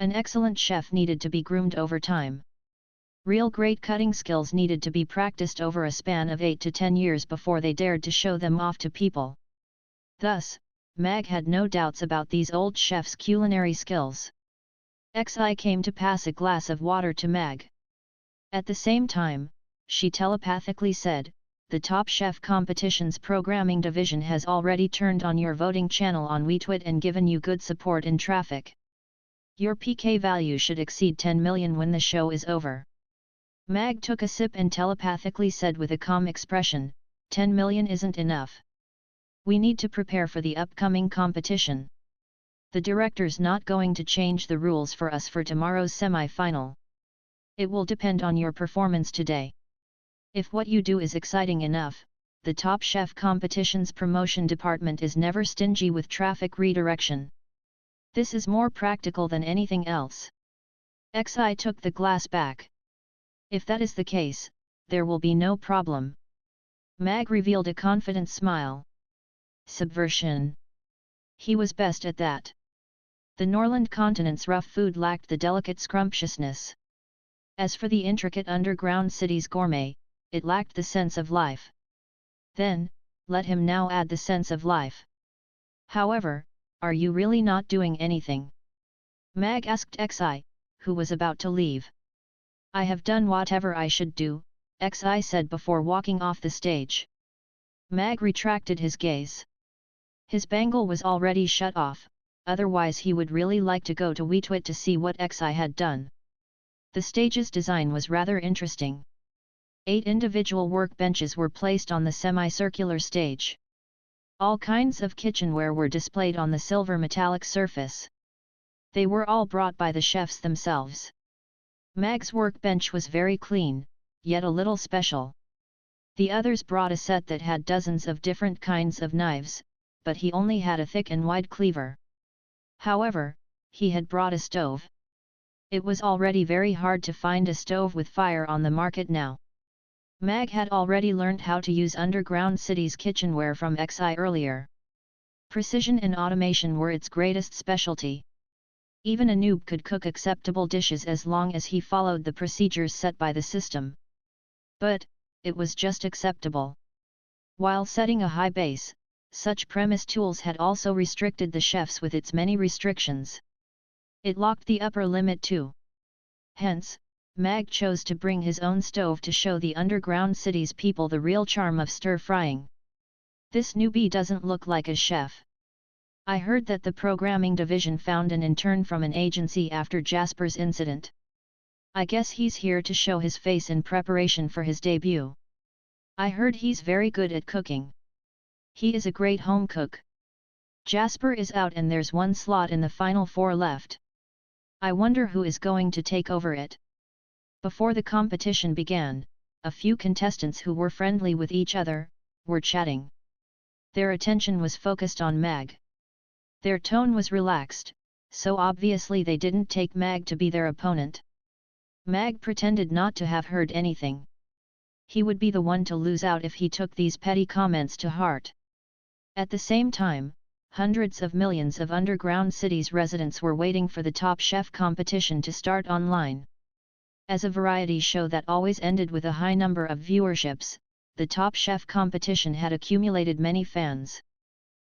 An excellent chef needed to be groomed over time. Real great cutting skills needed to be practiced over a span of 8 to 10 years before they dared to show them off to people. Thus, Mag had no doubts about these old chefs' culinary skills. XI came to pass a glass of water to Mag. At the same time, she telepathically said, "The Top Chef competition's programming division has already turned on your voting channel on WeTwit and given you good support in traffic. Your PK value should exceed 10 million when the show is over." Mag took a sip and telepathically said with a calm expression, 10 million isn't enough. We need to prepare for the upcoming competition. The director's not going to change the rules for us for tomorrow's semi-final. It will depend on your performance today. If what you do is exciting enough, the Top Chef competition's promotion department is never stingy with traffic redirection. This is more practical than anything else. XI took the glass back. If that is the case, there will be no problem. Mag revealed a confident smile. Subversion. He was best at that. The Norland continent's rough food lacked the delicate scrumptiousness. As for the intricate underground city's gourmet, it lacked the sense of life. Then, let him now add the sense of life. However, are you really not doing anything? Mag asked XI, who was about to leave. I have done whatever I should do, XI said before walking off the stage. Mag retracted his gaze. His bangle was already shut off, otherwise he would really like to go to WeTwit to see what XI had done. The stage's design was rather interesting. 8 individual workbenches were placed on the semicircular stage. All kinds of kitchenware were displayed on the silver metallic surface. They were all brought by the chefs themselves. Mag's workbench was very clean, yet a little special. The others brought a set that had dozens of different kinds of knives, but he only had a thick and wide cleaver. However, he had brought a stove. It was already very hard to find a stove with fire on the market now. Mag had already learned how to use Underground City's kitchenware from XI earlier. Precision and automation were its greatest specialty. Even a noob could cook acceptable dishes as long as he followed the procedures set by the system. But, it was just acceptable. While setting a high base, such premise tools had also restricted the chefs with its many restrictions. It locked the upper limit too. Hence, Mag chose to bring his own stove to show the Underground City's people the real charm of stir-frying. This newbie doesn't look like a chef. I heard that the programming division found an intern from an agency after Jasper's incident. I guess he's here to show his face in preparation for his debut. I heard he's very good at cooking. He is a great home cook. Jasper is out and there's one slot in the final 4 left. I wonder who is going to take over it. Before the competition began, a few contestants who were friendly with each other were chatting. Their attention was focused on Mag. Their tone was relaxed, so obviously they didn't take Mag to be their opponent. Mag pretended not to have heard anything. He would be the one to lose out if he took these petty comments to heart. At the same time, hundreds of millions of Underground City's residents were waiting for the Top Chef competition to start online. As a variety show that always ended with a high number of viewerships, the Top Chef competition had accumulated many fans.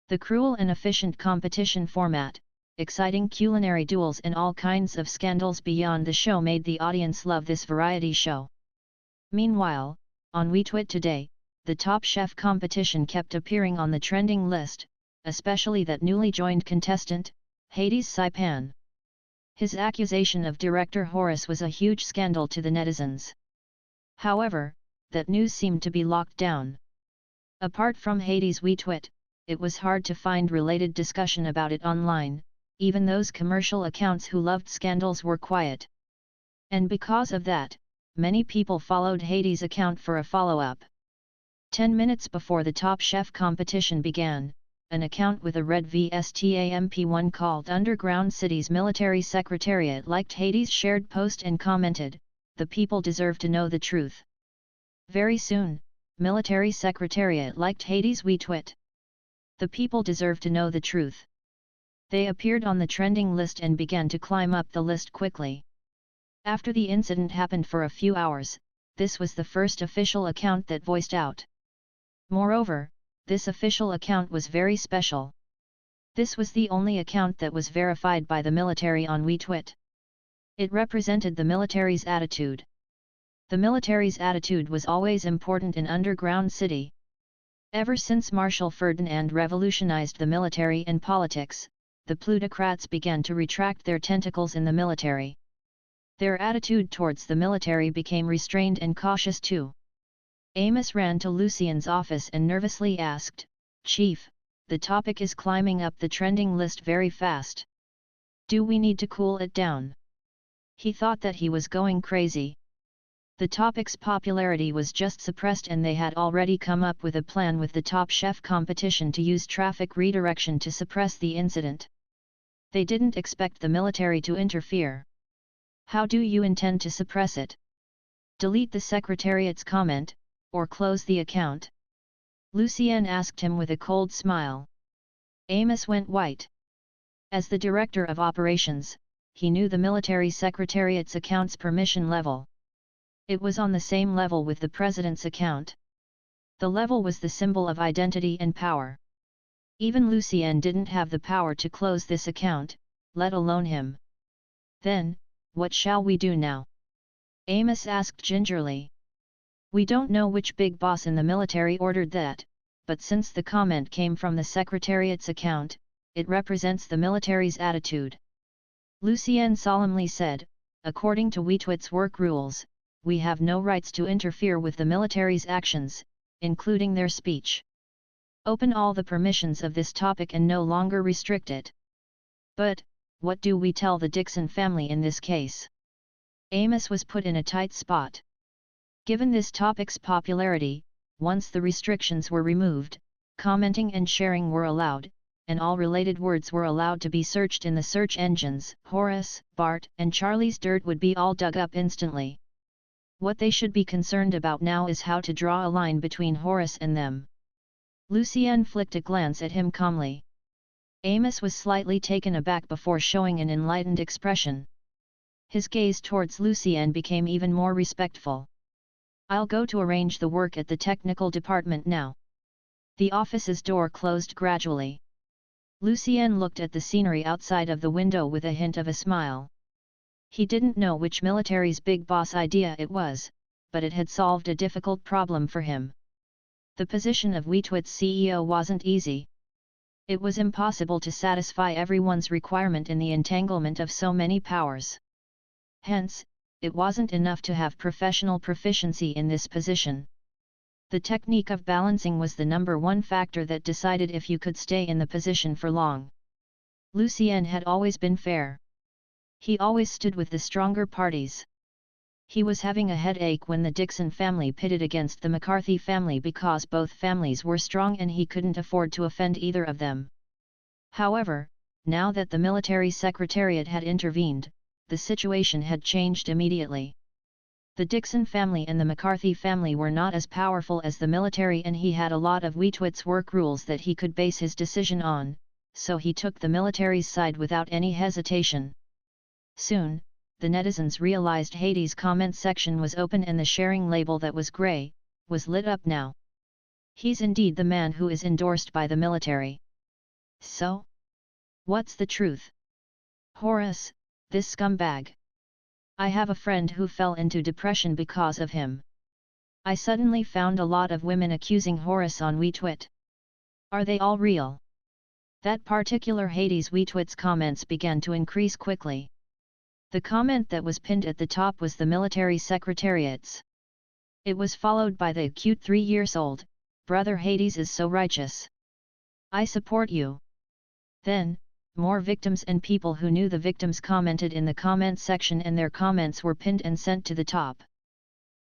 The cruel and efficient competition format, exciting culinary duels and all kinds of scandals beyond the show made the audience love this variety show. Meanwhile, on WeTwit today, the Top Chef competition kept appearing on the trending list, especially that newly joined contestant, Hades Saipan. His accusation of director Horace was a huge scandal to the netizens. However, that news seemed to be locked down. Apart from Hades' WeTwit, it was hard to find related discussion about it online, even those commercial accounts who loved scandals were quiet. And because of that, many people followed Hades' account for a follow-up. 10 minutes before the Top Chef competition began, an account with a red VSTAMP1 called Underground City's Military Secretariat liked Hades' shared post and commented, "The people deserve to know the truth." Very soon, Military Secretariat liked Hades' WeTwit. The people deserve to know the truth. They appeared on the trending list and began to climb up the list quickly. After the incident happened for a few hours, this was the first official account that voiced out. Moreover, this official account was very special. This was the only account that was verified by the military on WeTwit. It represented the military's attitude. The military's attitude was always important in Underground City. Ever since Marshal Ferdinand revolutionized the military and politics, the plutocrats began to retract their tentacles in the military. Their attitude towards the military became restrained and cautious too. Amos ran to Lucien's office and nervously asked, "Chief, the topic is climbing up the trending list very fast. Do we need to cool it down?" He thought that he was going crazy. The topic's popularity was just suppressed and they had already come up with a plan with the Top Chef competition to use traffic redirection to suppress the incident. They didn't expect the military to interfere. How do you intend to suppress it? Delete the Secretariat's comment, or close the account? Lucien asked him with a cold smile. Amos went white. As the director of operations, he knew the military secretariat's account's permission level. It was on the same level with the president's account. The level was the symbol of identity and power. Even Lucien didn't have the power to close this account, let alone him. Then, what shall we do now? Amos asked gingerly. We don't know which big boss in the military ordered that, but since the comment came from the Secretariat's account, it represents the military's attitude. Lucien solemnly said, according to WeTwit's work rules, we have no rights to interfere with the military's actions, including their speech. Open all the permissions of this topic and no longer restrict it. But, what do we tell the Dixon family in this case? Amos was put in a tight spot. Given this topic's popularity, once the restrictions were removed, commenting and sharing were allowed, and all related words were allowed to be searched in the search engines. Horace, Bart, and Charlie's dirt would be all dug up instantly. What they should be concerned about now is how to draw a line between Horace and them. Lucien flicked a glance at him calmly. Amos was slightly taken aback before showing an enlightened expression. His gaze towards Lucien became even more respectful. I'll go to arrange the work at the technical department now. The office's door closed gradually. Lucien looked at the scenery outside of the window with a hint of a smile. He didn't know which military's big boss idea it was, but it had solved a difficult problem for him. The position of Wheatwit's CEO wasn't easy. It was impossible to satisfy everyone's requirement in the entanglement of so many powers. Hence, it wasn't enough to have professional proficiency in this position. The technique of balancing was the number one factor that decided if you could stay in the position for long. Lucien had always been fair. He always stood with the stronger parties. He was having a headache when the Dixon family pitted against the McCarthy family because both families were strong and he couldn't afford to offend either of them. However, now that the military secretariat had intervened, the situation had changed immediately. The Dixon family and the McCarthy family were not as powerful as the military, and he had a lot of Wheatwit's work rules that he could base his decision on, so he took the military's side without any hesitation. Soon, the netizens realized Hades' comment section was open and the sharing label that was grey, was lit up now. He's indeed the man who is endorsed by the military. So? What's the truth? Horace, this scumbag. I have a friend who fell into depression because of him. I suddenly found a lot of women accusing Horace on Wheatwit. Are they all real? That particular Hades Wheatwit's comments began to increase quickly. The comment that was pinned at the top was the military secretariat's. It was followed by the cute 3 years old, brother Hades is so righteous. I support you. Then, more victims and people who knew the victims commented in the comment section and their comments were pinned and sent to the top.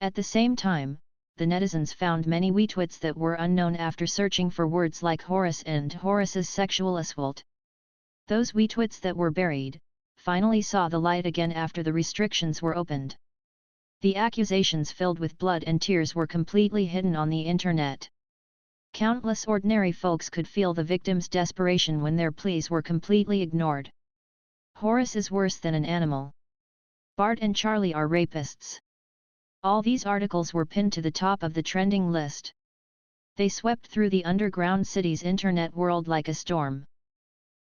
At the same time, the netizens found many Wheatwits that were unknown after searching for words like Horace and Horace's sexual assault. Those Wheatwits that were buried, finally saw the light again after the restrictions were opened. The accusations filled with blood and tears were completely hidden on the internet. Countless ordinary folks could feel the victims' desperation when their pleas were completely ignored. Horace is worse than an animal. Bart and Charlie are rapists. All these articles were pinned to the top of the trending list. They swept through the underground city's internet world like a storm.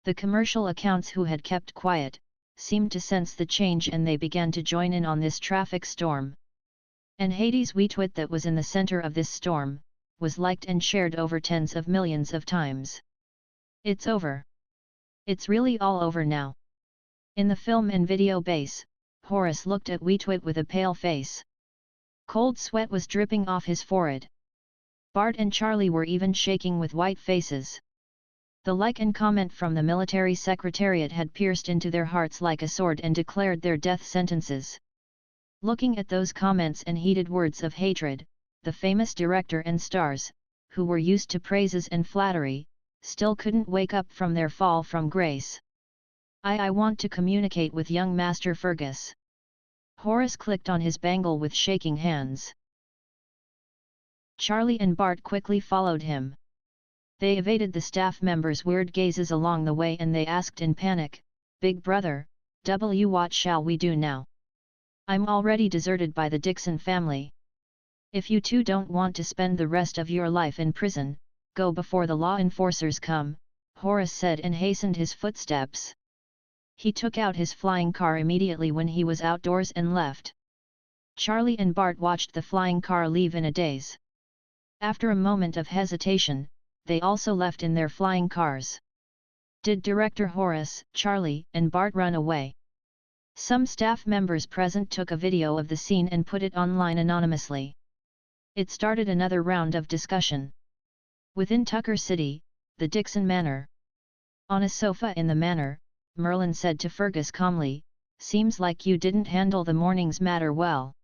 The commercial accounts who had kept quiet, seemed to sense the change and they began to join in on this traffic storm. And Hades' Wheatwit that was in the center of this storm, was liked and shared over tens of millions of times. It's over. It's really all over now. In the film and video base, Horace looked at Wheatwit with a pale face. Cold sweat was dripping off his forehead. Bart and Charlie were even shaking with white faces. The like and comment from the military secretariat had pierced into their hearts like a sword and declared their death sentences. Looking at those comments and heated words of hatred, the famous director and stars, who were used to praises and flattery, still couldn't wake up from their fall from grace. I want to communicate with young Master Fergus. Horace clicked on his bangle with shaking hands. Charlie and Bart quickly followed him. They evaded the staff members' weird gazes along the way and they asked in panic, "Big brother, what shall we do now? I'm already deserted by the Dixon family. If you two don't want to spend the rest of your life in prison, go before the law enforcers come," Horace said and hastened his footsteps. He took out his flying car immediately when he was outdoors and left. Charlie and Bart watched the flying car leave in a daze. After a moment of hesitation, they also left in their flying cars. Did Director Horace, Charlie, and Bart run away? Some staff members present took a video of the scene and put it online anonymously. It started another round of discussion. Within Tucker City, the Dixon Manor. On a sofa in the manor, Merlin said to Fergus calmly, "Seems like you didn't handle the morning's matter well."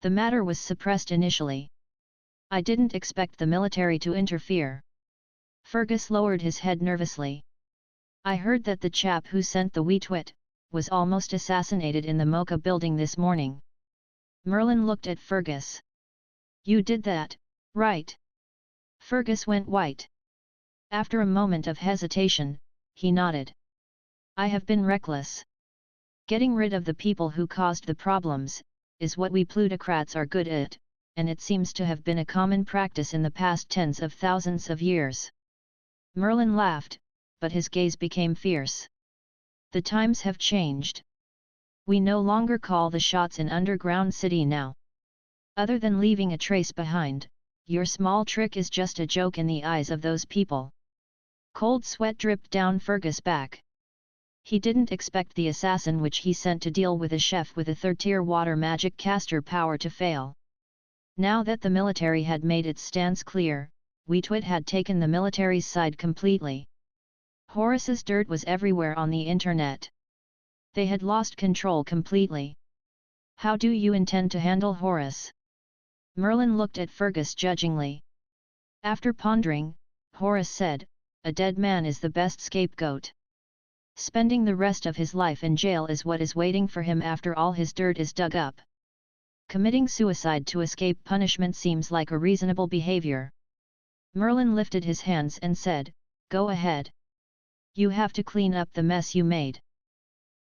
"The matter was suppressed initially. I didn't expect the military to interfere." Fergus lowered his head nervously. "I heard that the chap who sent the wee twit was almost assassinated in the Mocha building this morning." Merlin looked at Fergus. "You did that, right?" Fergus went white. After a moment of hesitation, he nodded. "I have been reckless. Getting rid of the people who caused the problems is what we plutocrats are good at, and it seems to have been a common practice in the past tens of thousands of years." Merlin laughed, but his gaze became fierce. "The times have changed. We no longer call the shots in Underground City now. Other than leaving a trace behind, your small trick is just a joke in the eyes of those people." Cold sweat dripped down Fergus' back. He didn't expect the assassin which he sent to deal with a chef with a third-tier water magic caster power to fail. Now that the military had made its stance clear, Weetwit had taken the military's side completely. Horace's dirt was everywhere on the internet. They had lost control completely. "How do you intend to handle Horace?" Merlin looked at Fergus judgingly. After pondering, Horace said, "A dead man is the best scapegoat. Spending the rest of his life in jail is what is waiting for him after all his dirt is dug up. Committing suicide to escape punishment seems like a reasonable behavior." Merlin lifted his hands and said, "Go ahead. You have to clean up the mess you made.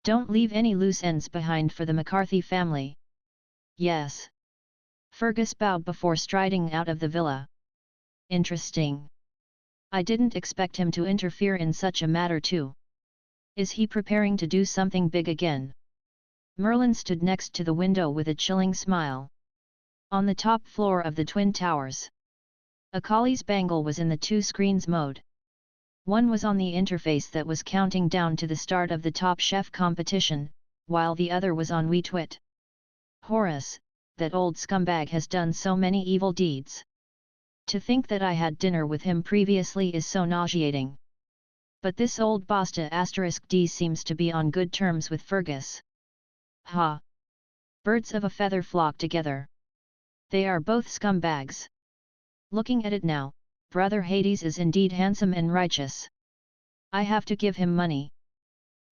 Don't leave any loose ends behind for the McCarthy family." "Yes." Fergus bowed before striding out of the villa. "Interesting. I didn't expect him to interfere in such a matter too. Is he preparing to do something big again?" Merlin stood next to the window with a chilling smile. On the top floor of the Twin Towers, Akali's bangle was in the two screens mode. One was on the interface that was counting down to the start of the Top Chef competition, while the other was on Weetwit. "Horace, that old scumbag has done so many evil deeds. To think that I had dinner with him previously is so nauseating. But this old Basta *D seems to be on good terms with Fergus. Ha! Birds of a feather flock together. They are both scumbags. Looking at it now, Brother Hades is indeed handsome and righteous. I have to give him money."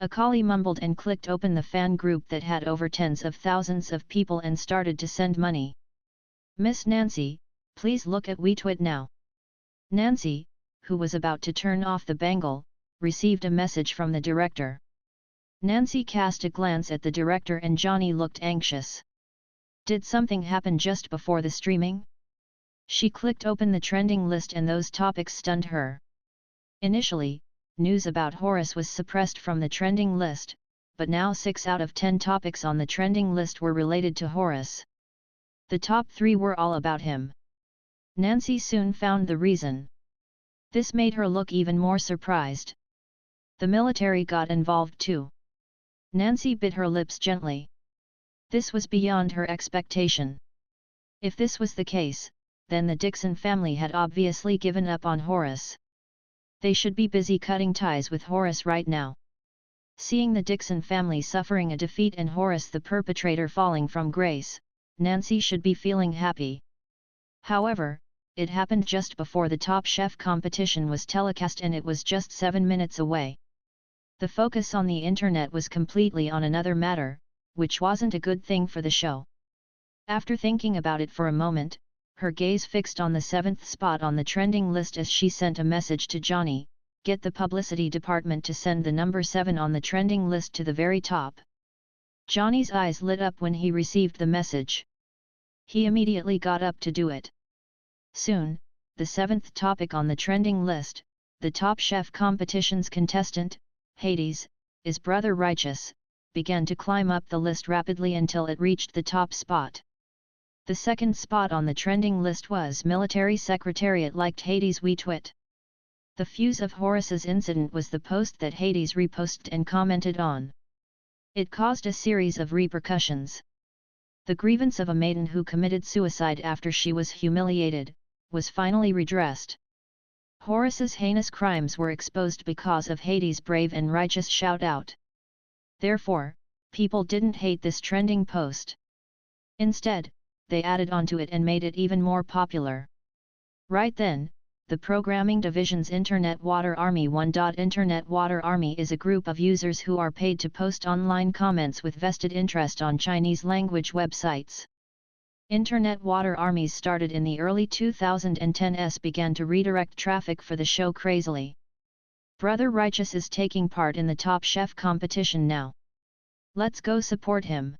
Akali mumbled and clicked open the fan group that had over tens of thousands of people and started to send money. "Miss Nancy, please look at Weetwit now." Nancy, who was about to turn off the bangle, received a message from the director. Nancy cast a glance at the director and Johnny looked anxious. Did something happen just before the streaming? She clicked open the trending list and those topics stunned her. Initially, news about Horace was suppressed from the trending list, but now 6 out of 10 topics on the trending list were related to Horace. The top 3 were all about him. Nancy soon found the reason. This made her look even more surprised. The military got involved too. Nancy bit her lips gently. This was beyond her expectation. If this was the case, then the Dixon family had obviously given up on Horace. They should be busy cutting ties with Horace right now. Seeing the Dixon family suffering a defeat and Horace the perpetrator falling from grace, Nancy should be feeling happy. However, it happened just before the Top Chef competition was telecast and it was just 7 minutes away. The focus on the internet was completely on another matter, which wasn't a good thing for the show. After thinking about it for a moment, her gaze fixed on the 7th spot on the trending list as she sent a message to Johnny, "Get the publicity department to send the number 7 on the trending list to the very top." Johnny's eyes lit up when he received the message. He immediately got up to do it. Soon, the 7th topic on the trending list, the Top Chef competition's contestant, Hades, is Brother Righteous, began to climb up the list rapidly until it reached the top spot. The second spot on the trending list was Military Secretariat liked Hades' Weetwit. The fuse of Horace's incident was the post that Hades reposted and commented on. It caused a series of repercussions. The grievance of a maiden who committed suicide after she was humiliated, was finally redressed. Horus's heinous crimes were exposed because of Hades' brave and righteous shout-out. Therefore, people didn't hate this trending post. Instead, they added onto it and made it even more popular. Right then, the programming division's Internet Water Army 1. Internet Water Army is a group of users who are paid to post online comments with vested interest on Chinese language websites. Internet Water Armies started in the early 2010s began to redirect traffic for the show crazily. Brother Righteous is taking part in the Top Chef competition now. Let's go support him.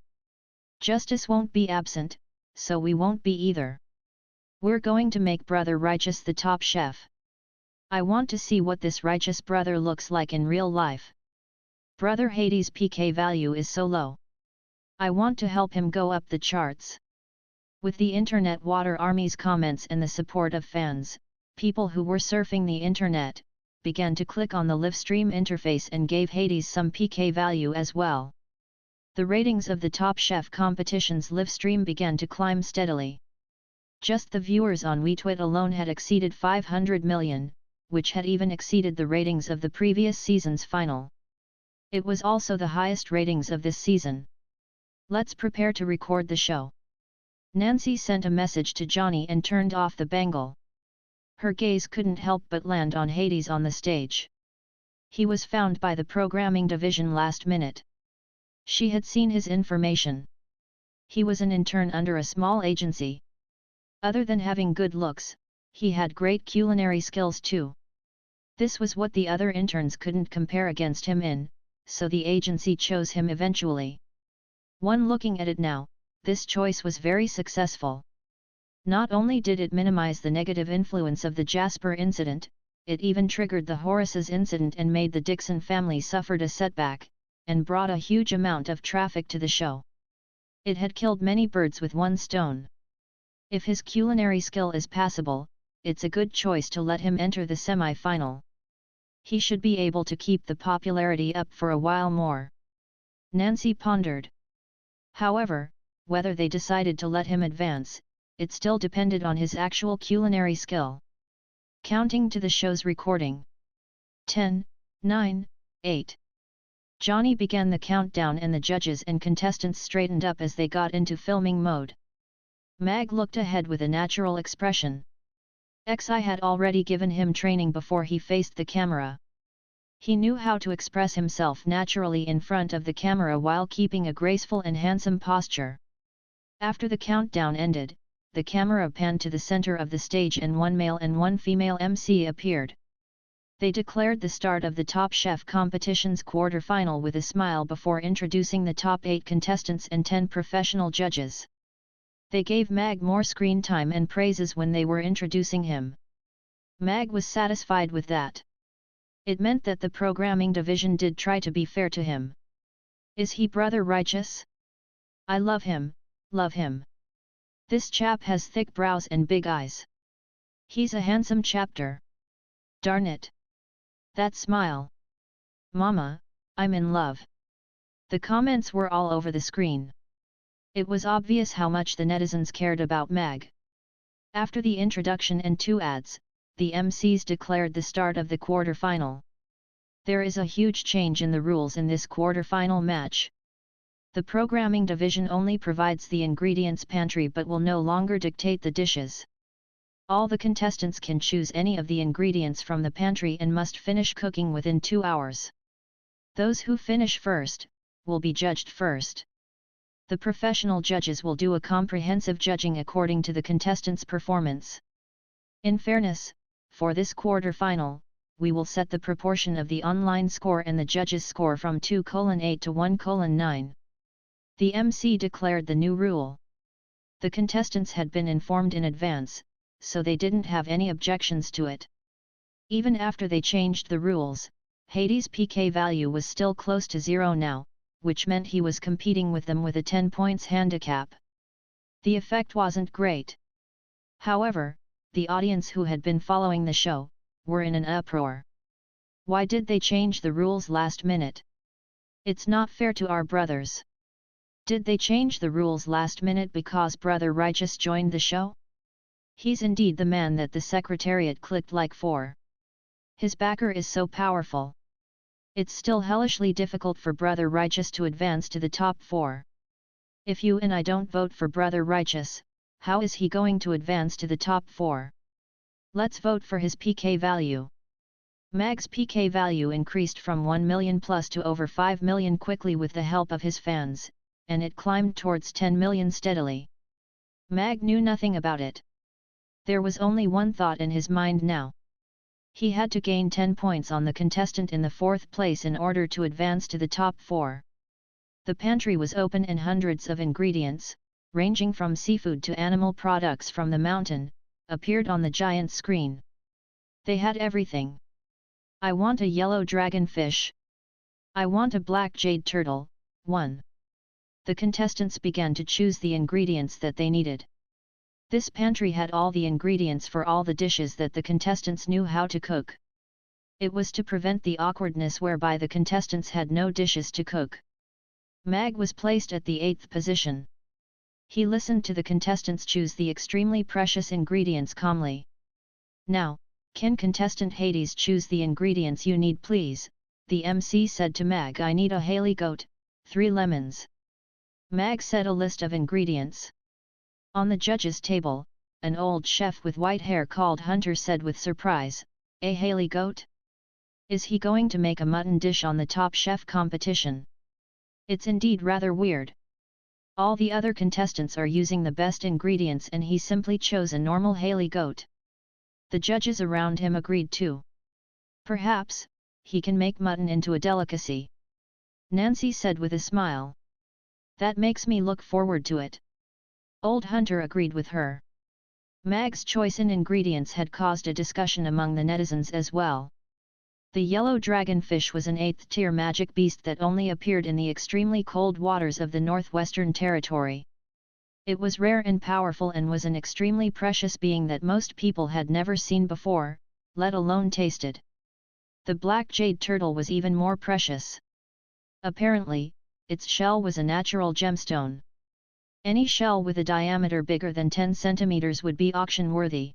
Justice won't be absent, so we won't be either. We're going to make Brother Righteous the top chef. I want to see what this righteous brother looks like in real life. Brother Hades' PK value is so low. I want to help him go up the charts. With the Internet Water Army's comments and the support of fans, people who were surfing the internet began to click on the livestream interface and gave Hades some PK value as well. The ratings of the Top Chef competition's livestream began to climb steadily. Just the viewers on WeTwit alone had exceeded 500 million, which had even exceeded the ratings of the previous season's final. It was also the highest ratings of this season. Let's prepare to record the show. Nancy sent a message to Johnny and turned off the bangle. Her gaze couldn't help but land on Hades on the stage. He was found by the programming division last minute. She had seen his information. He was an intern under a small agency. Other than having good looks, he had great culinary skills too. This was what the other interns couldn't compare against him in, so the agency chose him eventually. One looking at it now, this choice was very successful. Not only did it minimize the negative influence of the Jasper incident, it even triggered the Horus's incident and made the Dixon family suffered a setback, and brought a huge amount of traffic to the show. It had killed many birds with one stone. If his culinary skill is passable, it's a good choice to let him enter the semi-final. He should be able to keep the popularity up for a while more. Nancy pondered. However, whether they decided to let him advance, it still depended on his actual culinary skill. Counting to the show's recording. 10, 9, 8. Johnny began the countdown and the judges and contestants straightened up as they got into filming mode. Mag looked ahead with a natural expression. XI had already given him training before he faced the camera. He knew how to express himself naturally in front of the camera while keeping a graceful and handsome posture. After the countdown ended, the camera panned to the center of the stage and one male and one female MC appeared. They declared the start of the Top Chef competition's quarter-final with a smile before introducing the top 8 contestants and 10 professional judges. They gave Mag more screen time and praises when they were introducing him. Mag was satisfied with that. It meant that the programming division did try to be fair to him. Is he Brother Righteous? I love him, love him. This chap has thick brows and big eyes. He's a handsome chapter. Darn it. That smile. Mama, I'm in love. The comments were all over the screen. It was obvious how much the netizens cared about Mag. After the introduction and 2 ads, the MCs declared the start of the quarter-final. There is a huge change in the rules in this quarter-final match. The programming division only provides the ingredients pantry but will no longer dictate the dishes. All the contestants can choose any of the ingredients from the pantry and must finish cooking within 2 hours. Those who finish first, will be judged first. The professional judges will do a comprehensive judging according to the contestants' performance. In fairness, for this quarter-final, we will set the proportion of the online score and the judges' score from 2:8 to 1:9. The MC declared the new rule. The contestants had been informed in advance, so they didn't have any objections to it. Even after they changed the rules, Hades' PK value was still close to 0 now, which meant he was competing with them with a 10 points handicap. The effect wasn't great. However, the audience who had been following the show, were in an uproar. Why did they change the rules last minute? It's not fair to our brothers. Did they change the rules last minute because Brother Righteous joined the show? He's indeed the man that the Secretariat clicked like for. His backer is so powerful. It's still hellishly difficult for Brother Righteous to advance to the top 4. If you and I don't vote for Brother Righteous, how is he going to advance to the top 4? Let's vote for his PK value. Mag's PK value increased from 1 million plus to over 5 million quickly with the help of his fans, and it climbed towards 10 million steadily. Mag knew nothing about it. There was only one thought in his mind now. He had to gain 10 points on the contestant in the 4th place in order to advance to the top 4. The pantry was open and hundreds of ingredients, ranging from seafood to animal products from the mountain, appeared on the giant screen. They had everything. I want a yellow dragonfish. I want a black jade turtle. 1. The contestants began to choose the ingredients that they needed. This pantry had all the ingredients for all the dishes that the contestants knew how to cook. It was to prevent the awkwardness whereby the contestants had no dishes to cook. Mag was placed at the 8th position. He listened to the contestants choose the extremely precious ingredients calmly. Now, can contestant Hades choose the ingredients you need please? The MC said to Mag. I need a Haley goat, 3 lemons. Mag said a list of ingredients. On the judges' table, an old chef with white hair called Hunter said with surprise, a Haley goat? Is he going to make a mutton dish on the Top Chef competition? It's indeed rather weird. All the other contestants are using the best ingredients and he simply chose a normal Haley goat. The judges around him agreed too. Perhaps, he can make mutton into a delicacy. Nancy said with a smile. That makes me look forward to it. Old Hunter agreed with her. Mag's choice in ingredients had caused a discussion among the netizens as well. The yellow dragonfish was an 8th-tier magic beast that only appeared in the extremely cold waters of the Northwestern Territory. It was rare and powerful and was an extremely precious being that most people had never seen before, let alone tasted. The black jade turtle was even more precious. Apparently, its shell was a natural gemstone. Any shell with a diameter bigger than 10 centimeters would be auction-worthy.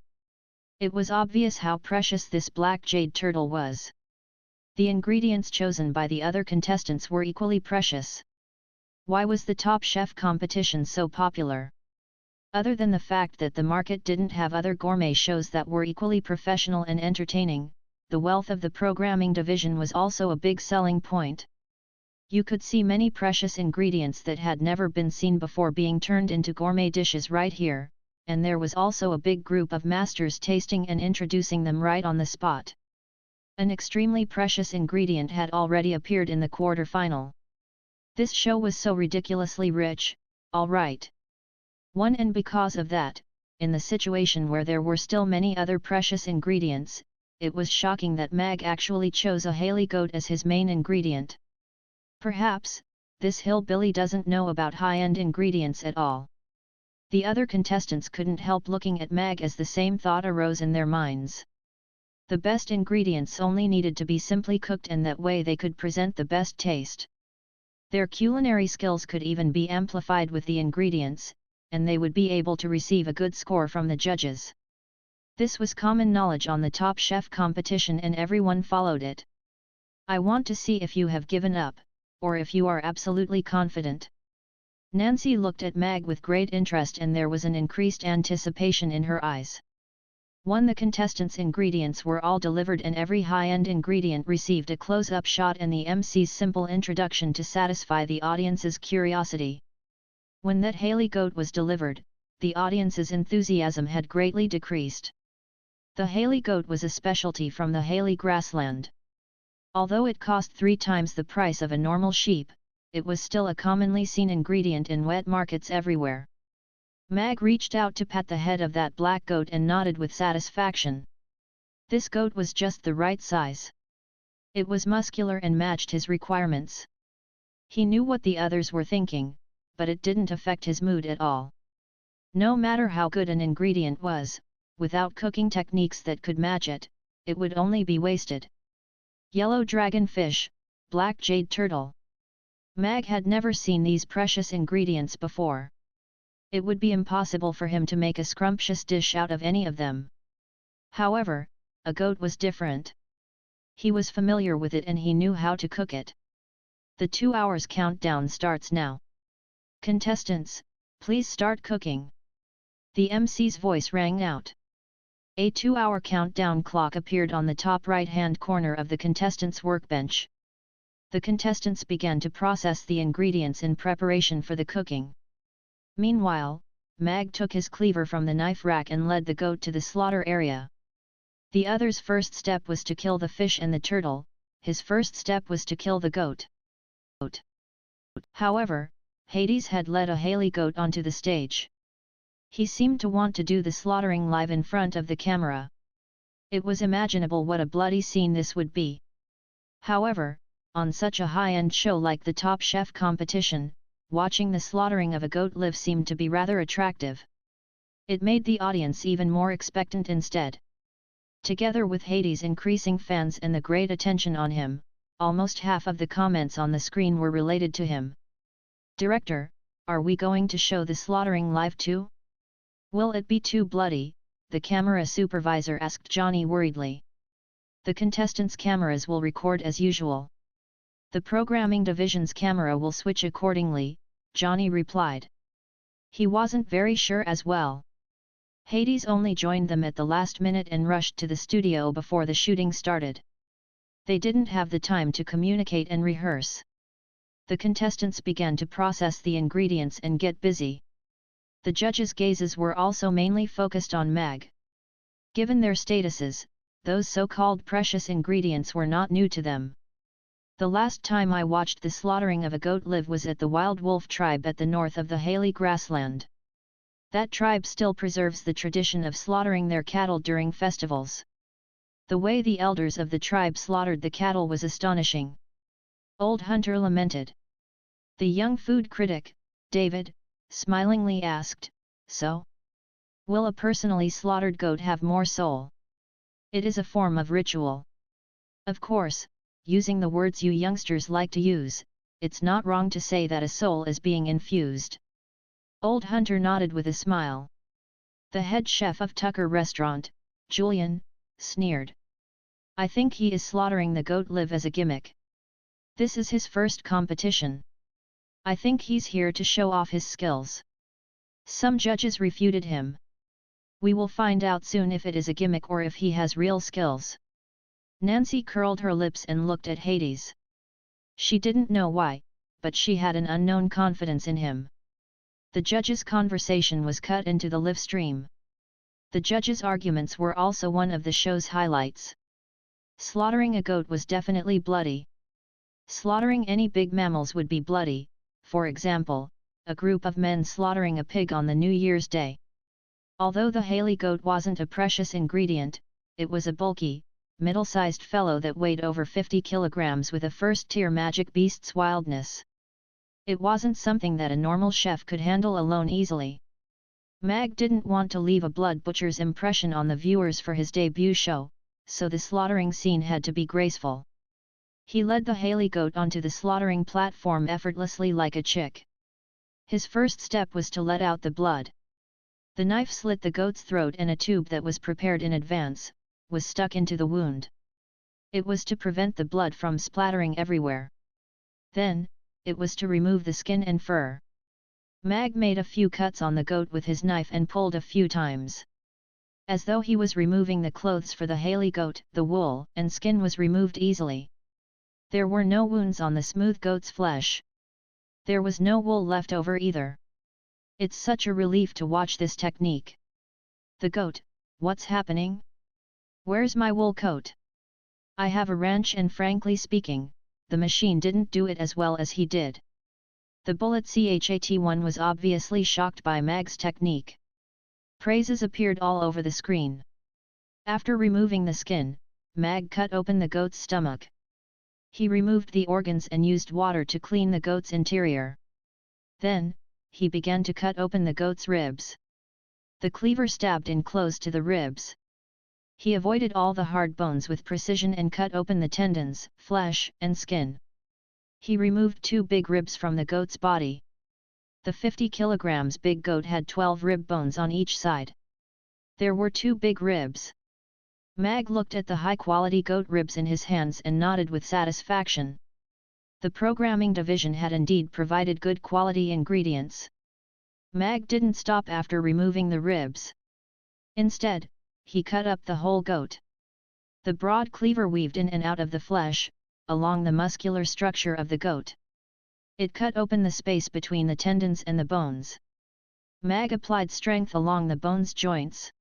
It was obvious how precious this black jade turtle was. The ingredients chosen by the other contestants were equally precious. Why was the Top Chef competition so popular? Other than the fact that the market didn't have other gourmet shows that were equally professional and entertaining, the wealth of the programming division was also a big selling point. You could see many precious ingredients that had never been seen before being turned into gourmet dishes right here, and there was also a big group of masters tasting and introducing them right on the spot. An extremely precious ingredient had already appeared in the quarter-final. This show was so ridiculously rich, all right. And because of that, in the situation where there were still many other precious ingredients, it was shocking that Mag actually chose a Haley goat as his main ingredient. Perhaps, this hillbilly doesn't know about high-end ingredients at all. The other contestants couldn't help looking at Mag as the same thought arose in their minds. The best ingredients only needed to be simply cooked and that way they could present the best taste. Their culinary skills could even be amplified with the ingredients, and they would be able to receive a good score from the judges. This was common knowledge on the Top Chef competition and everyone followed it. I want to see if you have given up, or if you are absolutely confident. Nancy looked at Mag with great interest and there was an increased anticipation in her eyes. The contestants' ingredients were all delivered and every high-end ingredient received a close-up shot and the MC's simple introduction to satisfy the audience's curiosity. When that Haley goat was delivered, the audience's enthusiasm had greatly decreased. The Haley goat was a specialty from the Haley grassland. Although it cost 3 times the price of a normal sheep, it was still a commonly seen ingredient in wet markets everywhere. Mag reached out to pat the head of that black goat and nodded with satisfaction. This goat was just the right size. It was muscular and matched his requirements. He knew what the others were thinking, but it didn't affect his mood at all. No matter how good an ingredient was, without cooking techniques that could match it, it would only be wasted. Yellow dragonfish, black jade turtle. Mag had never seen these precious ingredients before. It would be impossible for him to make a scrumptious dish out of any of them. However, a goat was different. He was familiar with it and he knew how to cook it. The 2 hours countdown starts now. Contestants, please start cooking. The MC's voice rang out. A 2-hour countdown clock appeared on the top right-hand corner of the contestants' workbench. The contestants began to process the ingredients in preparation for the cooking. Meanwhile, Mag took his cleaver from the knife rack and led the goat to the slaughter area. The other's first step was to kill the fish and the turtle, his first step was to kill the goat. However, Hades had led a Haley goat onto the stage. He seemed to want to do the slaughtering live in front of the camera. It was imaginable what a bloody scene this would be. However, on such a high-end show like the Top Chef competition, watching the slaughtering of a goat live seemed to be rather attractive. It made the audience even more expectant instead. Together with Hades' increasing fans and the great attention on him, almost half of the comments on the screen were related to him. Director, are we going to show the slaughtering live too? Will it be too bloody? The camera supervisor asked Johnny worriedly. The contestants' cameras will record as usual. The programming division's camera will switch accordingly, Johnny replied. He wasn't very sure as well. Hades only joined them at the last minute and rushed to the studio before the shooting started. They didn't have the time to communicate and rehearse. The contestants began to process the ingredients and get busy. The judges' gazes were also mainly focused on Mag. Given their statuses, those so-called precious ingredients were not new to them. The last time I watched the slaughtering of a goat live was at the Wild Wolf tribe at the north of the Haley grassland. That tribe still preserves the tradition of slaughtering their cattle during festivals. The way the elders of the tribe slaughtered the cattle was astonishing. Old Hunter lamented. The young food critic, David, smilingly asked, "So? Will a personally slaughtered goat have more soul?" It is a form of ritual. Of course, using the words you youngsters like to use, it's not wrong to say that a soul is being infused. Old Hunter nodded with a smile. The head chef of Tucker Restaurant, Julian, sneered. I think he is slaughtering the goat live as a gimmick. This is his first competition. I think he's here to show off his skills. Some judges refuted him. We will find out soon if it is a gimmick or if he has real skills. Nancy curled her lips and looked at Hades. She didn't know why, but she had an unknown confidence in him. The judges' conversation was cut into the live stream. The judges' arguments were also one of the show's highlights. Slaughtering a goat was definitely bloody. Slaughtering any big mammals would be bloody, for example, a group of men slaughtering a pig on the New Year's Day. Although the Haley goat wasn't a precious ingredient, it was a bulky, middle-sized fellow that weighed over 50 kilograms with a first-tier magic beast's wildness. It wasn't something that a normal chef could handle alone easily. Mag didn't want to leave a blood butcher's impression on the viewers for his debut show, so the slaughtering scene had to be graceful. He led the Haley goat onto the slaughtering platform effortlessly like a chick. His first step was to let out the blood. The knife slit the goat's throat and a tube that was prepared in advance was stuck into the wound. It was to prevent the blood from splattering everywhere. Then, it was to remove the skin and fur. Mag made a few cuts on the goat with his knife and pulled a few times. As though he was removing the clothes for the Haley goat, the wool and skin was removed easily. There were no wounds on the smooth goat's flesh. There was no wool left over either. It's such a relief to watch this technique. The goat, what's happening? Where's my wool coat? I have a ranch and frankly speaking, the machine didn't do it as well as he did. The bullet CHAT-1 was obviously shocked by Mag's technique. Praises appeared all over the screen. After removing the skin, Mag cut open the goat's stomach. He removed the organs and used water to clean the goat's interior. Then, he began to cut open the goat's ribs. The cleaver stabbed in close to the ribs. He avoided all the hard bones with precision and cut open the tendons, flesh, and skin. He removed 2 big ribs from the goat's body. The 50 kilograms big goat had 12 rib bones on each side. There were 2 big ribs. Mag looked at the high-quality goat ribs in his hands and nodded with satisfaction. The programming division had indeed provided good quality ingredients. Mag didn't stop after removing the ribs. Instead, he cut up the whole goat. The broad cleaver weaved in and out of the flesh, along the muscular structure of the goat. It cut open the space between the tendons and the bones. Mag applied strength along the bones' joints.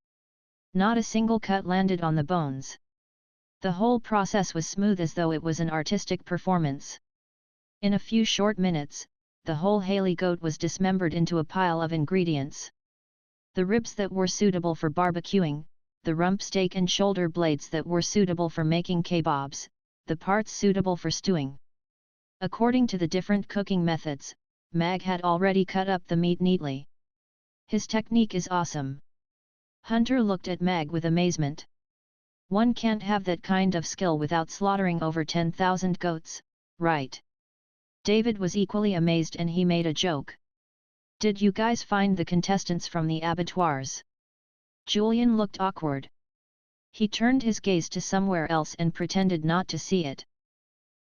Not a single cut landed on the bones. The whole process was smooth as though it was an artistic performance. In a few short minutes, the whole Haley goat was dismembered into a pile of ingredients. The ribs that were suitable for barbecuing, the rump steak and shoulder blades that were suitable for making kebabs, the parts suitable for stewing. According to the different cooking methods, Mag had already cut up the meat neatly. His technique is awesome. Hunter looked at Mag with amazement. One can't have that kind of skill without slaughtering over 10,000 goats, right? David was equally amazed and he made a joke. Did you guys find the contestants from the abattoirs? Julian looked awkward. He turned his gaze to somewhere else and pretended not to see it.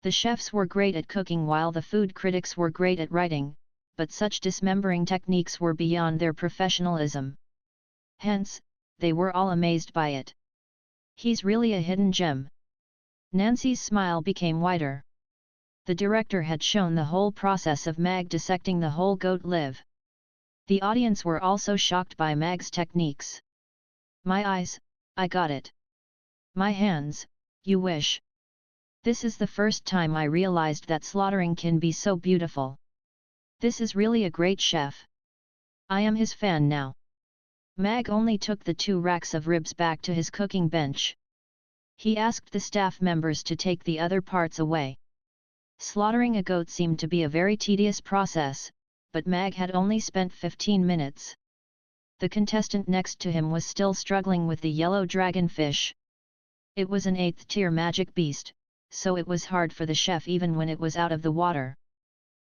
The chefs were great at cooking while the food critics were great at writing, but such dismembering techniques were beyond their professionalism. Hence, they were all amazed by it. He's really a hidden gem. Nancy's smile became wider. The director had shown the whole process of Mag dissecting the whole goat live. The audience were also shocked by Mag's techniques. My eyes, I got it. My hands, you wish. This is the first time I realized that slaughtering can be so beautiful. This is really a great chef. I am his fan now. Mag only took the 2 racks of ribs back to his cooking bench. He asked the staff members to take the other parts away. Slaughtering a goat seemed to be a very tedious process, but Mag had only spent 15 minutes. The contestant next to him was still struggling with the yellow dragonfish. It was an 8th-tier magic beast, so it was hard for the chef even when it was out of the water.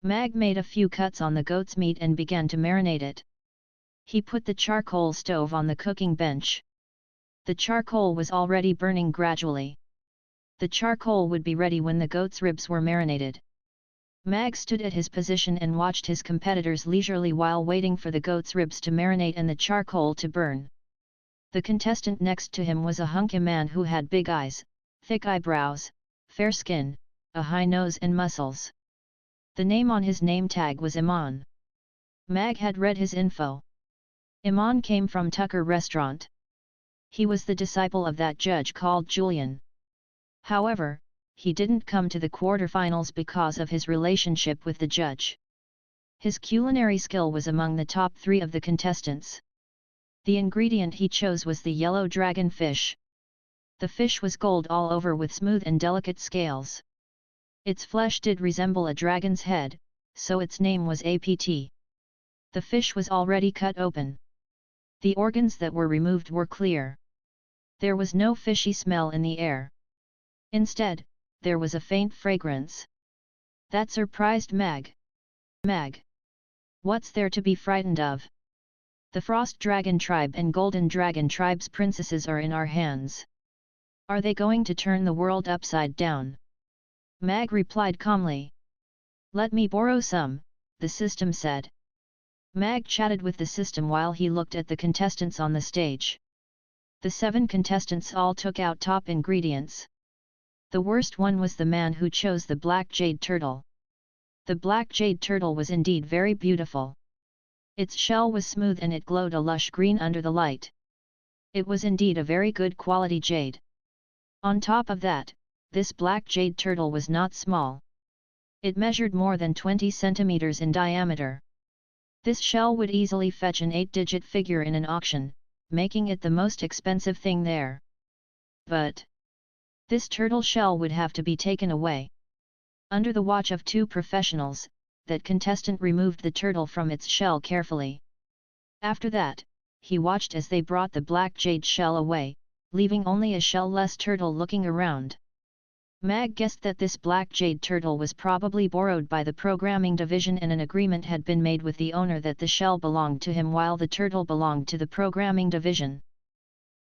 Mag made a few cuts on the goat's meat and began to marinate it. He put the charcoal stove on the cooking bench. The charcoal was already burning gradually. The charcoal would be ready when the goat's ribs were marinated. Mag stood at his position and watched his competitors leisurely while waiting for the goat's ribs to marinate and the charcoal to burn. The contestant next to him was a hunky man who had big eyes, thick eyebrows, fair skin, a high nose and muscles. The name on his name tag was Iman. Mag had read his info. Iman came from Tucker Restaurant. He was the disciple of that judge called Julian. However, he didn't come to the quarterfinals because of his relationship with the judge. His culinary skill was among the top 3 of the contestants. The ingredient he chose was the yellow dragonfish. The fish was gold all over with smooth and delicate scales. Its flesh did resemble a dragon's head, so its name was APT. The fish was already cut open. The organs that were removed were clear. There was no fishy smell in the air. Instead, there was a faint fragrance. That surprised Mag. Mag! What's there to be frightened of? The Frost Dragon Tribe and Golden Dragon Tribe's princesses are in our hands. Are they going to turn the world upside down? Mag replied calmly. Let me borrow some, the system said. Mag chatted with the system while he looked at the contestants on the stage. The 7 contestants all took out top ingredients. The worst one was the man who chose the black jade turtle. The black jade turtle was indeed very beautiful. Its shell was smooth and it glowed a lush green under the light. It was indeed a very good quality jade. On top of that, this black jade turtle was not small. It measured more than 20 centimeters in diameter. This shell would easily fetch an 8-digit figure in an auction, making it the most expensive thing there. But this turtle shell would have to be taken away. Under the watch of 2 professionals, that contestant removed the turtle from its shell carefully. After that, he watched as they brought the black jade shell away, leaving only a shell-less turtle looking around. Mag guessed that this black jade turtle was probably borrowed by the programming division, and an agreement had been made with the owner that the shell belonged to him while the turtle belonged to the programming division.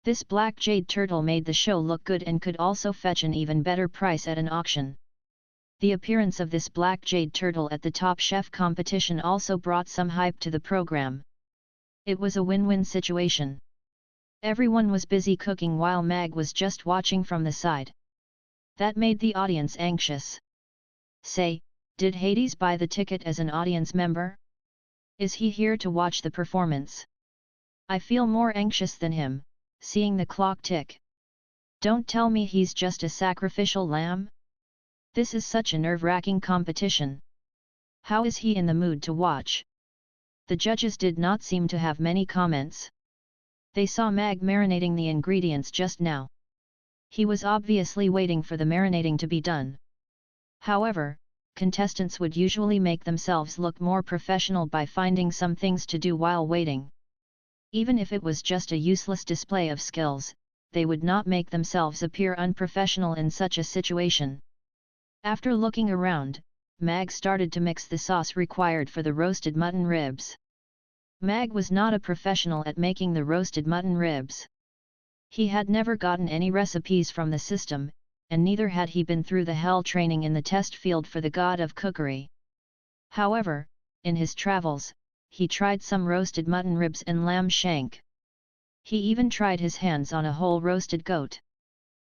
This black jade turtle made the show look good and could also fetch an even better price at an auction. The appearance of this black jade turtle at the Top Chef competition also brought some hype to the program. It was a win-win situation. Everyone was busy cooking while Mag was just watching from the side. That made the audience anxious. Say, did Hades buy the ticket as an audience member? Is he here to watch the performance? I feel more anxious than him, seeing the clock tick. Don't tell me he's just a sacrificial lamb? This is such a nerve-wracking competition. How is he in the mood to watch? The judges did not seem to have many comments. They saw Mag marinating the ingredients just now. He was obviously waiting for the marinating to be done. However, contestants would usually make themselves look more professional by finding some things to do while waiting. Even if it was just a useless display of skills, they would not make themselves appear unprofessional in such a situation. After looking around, Mag started to mix the sauce required for the roasted mutton ribs. Mag was not a professional at making the roasted mutton ribs. He had never gotten any recipes from the system, and neither had he been through the hell training in the test field for the god of cookery. However, in his travels, he tried some roasted mutton ribs and lamb shank. He even tried his hands on a whole roasted goat.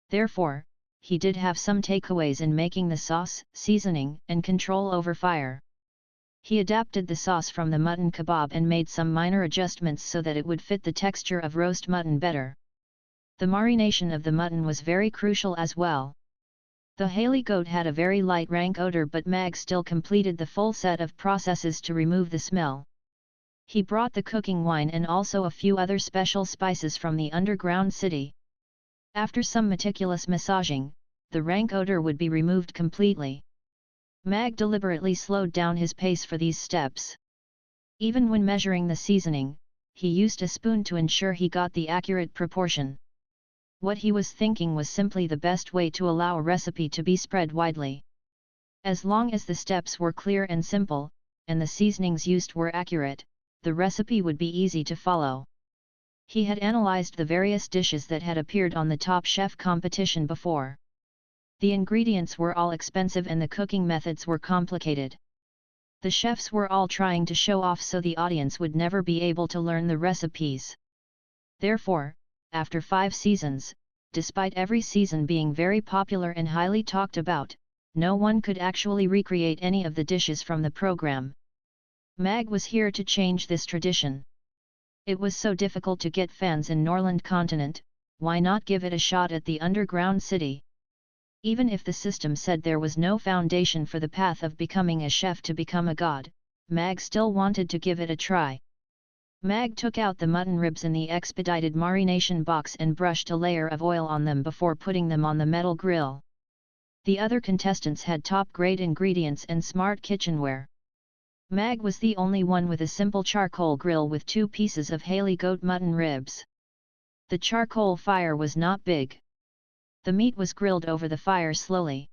Therefore, he did have some takeaways in making the sauce, seasoning, and control over fire. He adapted the sauce from the mutton kebab and made some minor adjustments so that it would fit the texture of roast mutton better. The marination of the mutton was very crucial as well. The Haley goat had a very light rank odor, but Mag still completed the full set of processes to remove the smell. He brought the cooking wine and also a few other special spices from the underground city. After some meticulous massaging, the rank odor would be removed completely. Mag deliberately slowed down his pace for these steps. Even when measuring the seasoning, he used a spoon to ensure he got the accurate proportion. What he was thinking was simply the best way to allow a recipe to be spread widely. As long as the steps were clear and simple, and the seasonings used were accurate, the recipe would be easy to follow. He had analyzed the various dishes that had appeared on the Top Chef competition before. The ingredients were all expensive and the cooking methods were complicated. The chefs were all trying to show off so the audience would never be able to learn the recipes. Therefore, after 5 seasons, despite every season being very popular and highly talked about, no one could actually recreate any of the dishes from the program. Mag was here to change this tradition. It was so difficult to get fans in Norland Continent, why not give it a shot at the underground city? Even if the system said there was no foundation for the path of becoming a chef to become a god, Mag still wanted to give it a try. Mag took out the mutton ribs in the expedited marination box and brushed a layer of oil on them before putting them on the metal grill. The other contestants had top-grade ingredients and smart kitchenware. Mag was the only one with a simple charcoal grill with 2 pieces of Haley goat mutton ribs. The charcoal fire was not big. The meat was grilled over the fire slowly.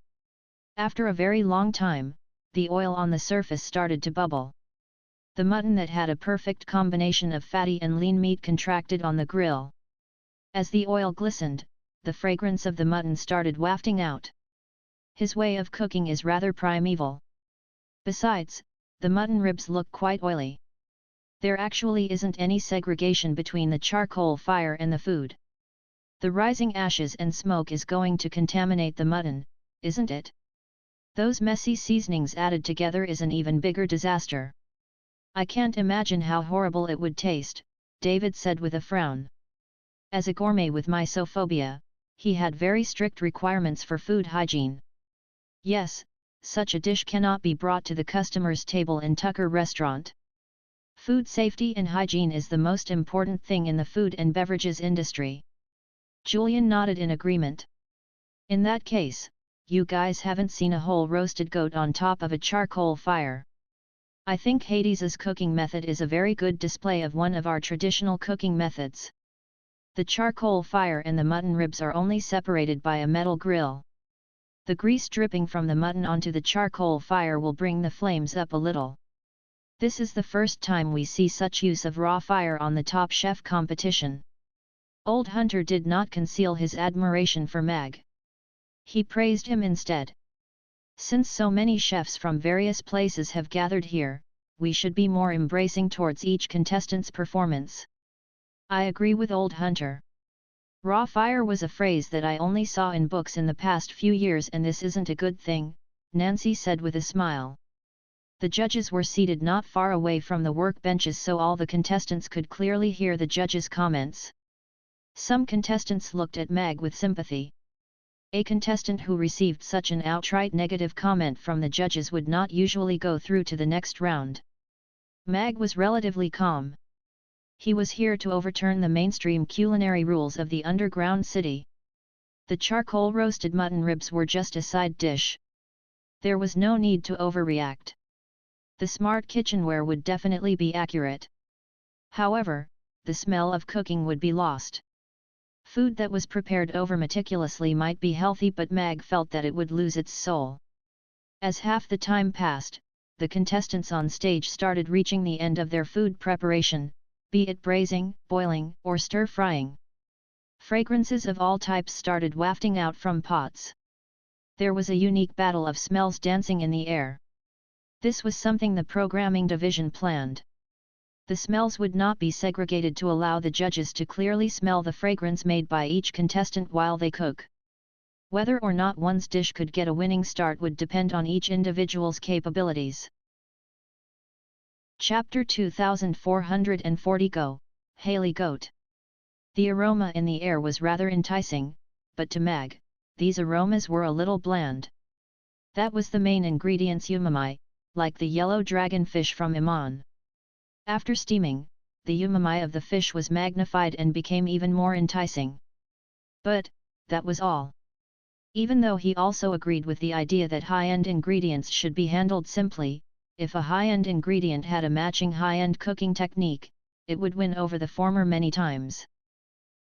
After a very long time, the oil on the surface started to bubble. The mutton that had a perfect combination of fatty and lean meat contracted on the grill. As the oil glistened, the fragrance of the mutton started wafting out. His way of cooking is rather primeval. Besides, the mutton ribs look quite oily. There actually isn't any segregation between the charcoal fire and the food. The rising ashes and smoke is going to contaminate the mutton, isn't it? Those messy seasonings added together is an even bigger disaster. I can't imagine how horrible it would taste, David said with a frown. As a gourmet with mysophobia, he had very strict requirements for food hygiene. Yes, such a dish cannot be brought to the customer's table in Tucker restaurant. Food safety and hygiene is the most important thing in the food and beverages industry. Julian nodded in agreement. In that case, you guys haven't seen a whole roasted goat on top of a charcoal fire. I think Hades's cooking method is a very good display of one of our traditional cooking methods. The charcoal fire and the mutton ribs are only separated by a metal grill. The grease dripping from the mutton onto the charcoal fire will bring the flames up a little. This is the first time we see such use of raw fire on the Top Chef competition. Old Hunter did not conceal his admiration for Mag. He praised him instead. Since so many chefs from various places have gathered here, we should be more embracing towards each contestant's performance. I agree with Old Hunter. Raw fire was a phrase that I only saw in books in the past few years, and this isn't a good thing, Nancy said with a smile. The judges were seated not far away from the workbenches, so all the contestants could clearly hear the judges' comments. Some contestants looked at Mag with sympathy. A contestant who received such an outright negative comment from the judges would not usually go through to the next round. Mag was relatively calm. He was here to overturn the mainstream culinary rules of the underground city. The charcoal roasted mutton ribs were just a side dish. There was no need to overreact. The smart kitchenware would definitely be accurate. However, the smell of cooking would be lost. Food that was prepared over meticulously might be healthy, but Mag felt that it would lose its soul. As half the time passed, the contestants on stage started reaching the end of their food preparation, be it braising, boiling, or stir-frying. Fragrances of all types started wafting out from pots. There was a unique battle of smells dancing in the air. This was something the programming division planned. The smells would not be segregated to allow the judges to clearly smell the fragrance made by each contestant while they cook. Whether or not one's dish could get a winning start would depend on each individual's capabilities. Chapter 2440 Go, Haley Goat. The aroma in the air was rather enticing, but to Mag, these aromas were a little bland. That was the main ingredients umami, like the yellow dragonfish from Iman. After steaming, the umami of the fish was magnified and became even more enticing. But, that was all. Even though he also agreed with the idea that high-end ingredients should be handled simply, if a high-end ingredient had a matching high-end cooking technique, it would win over the former many times.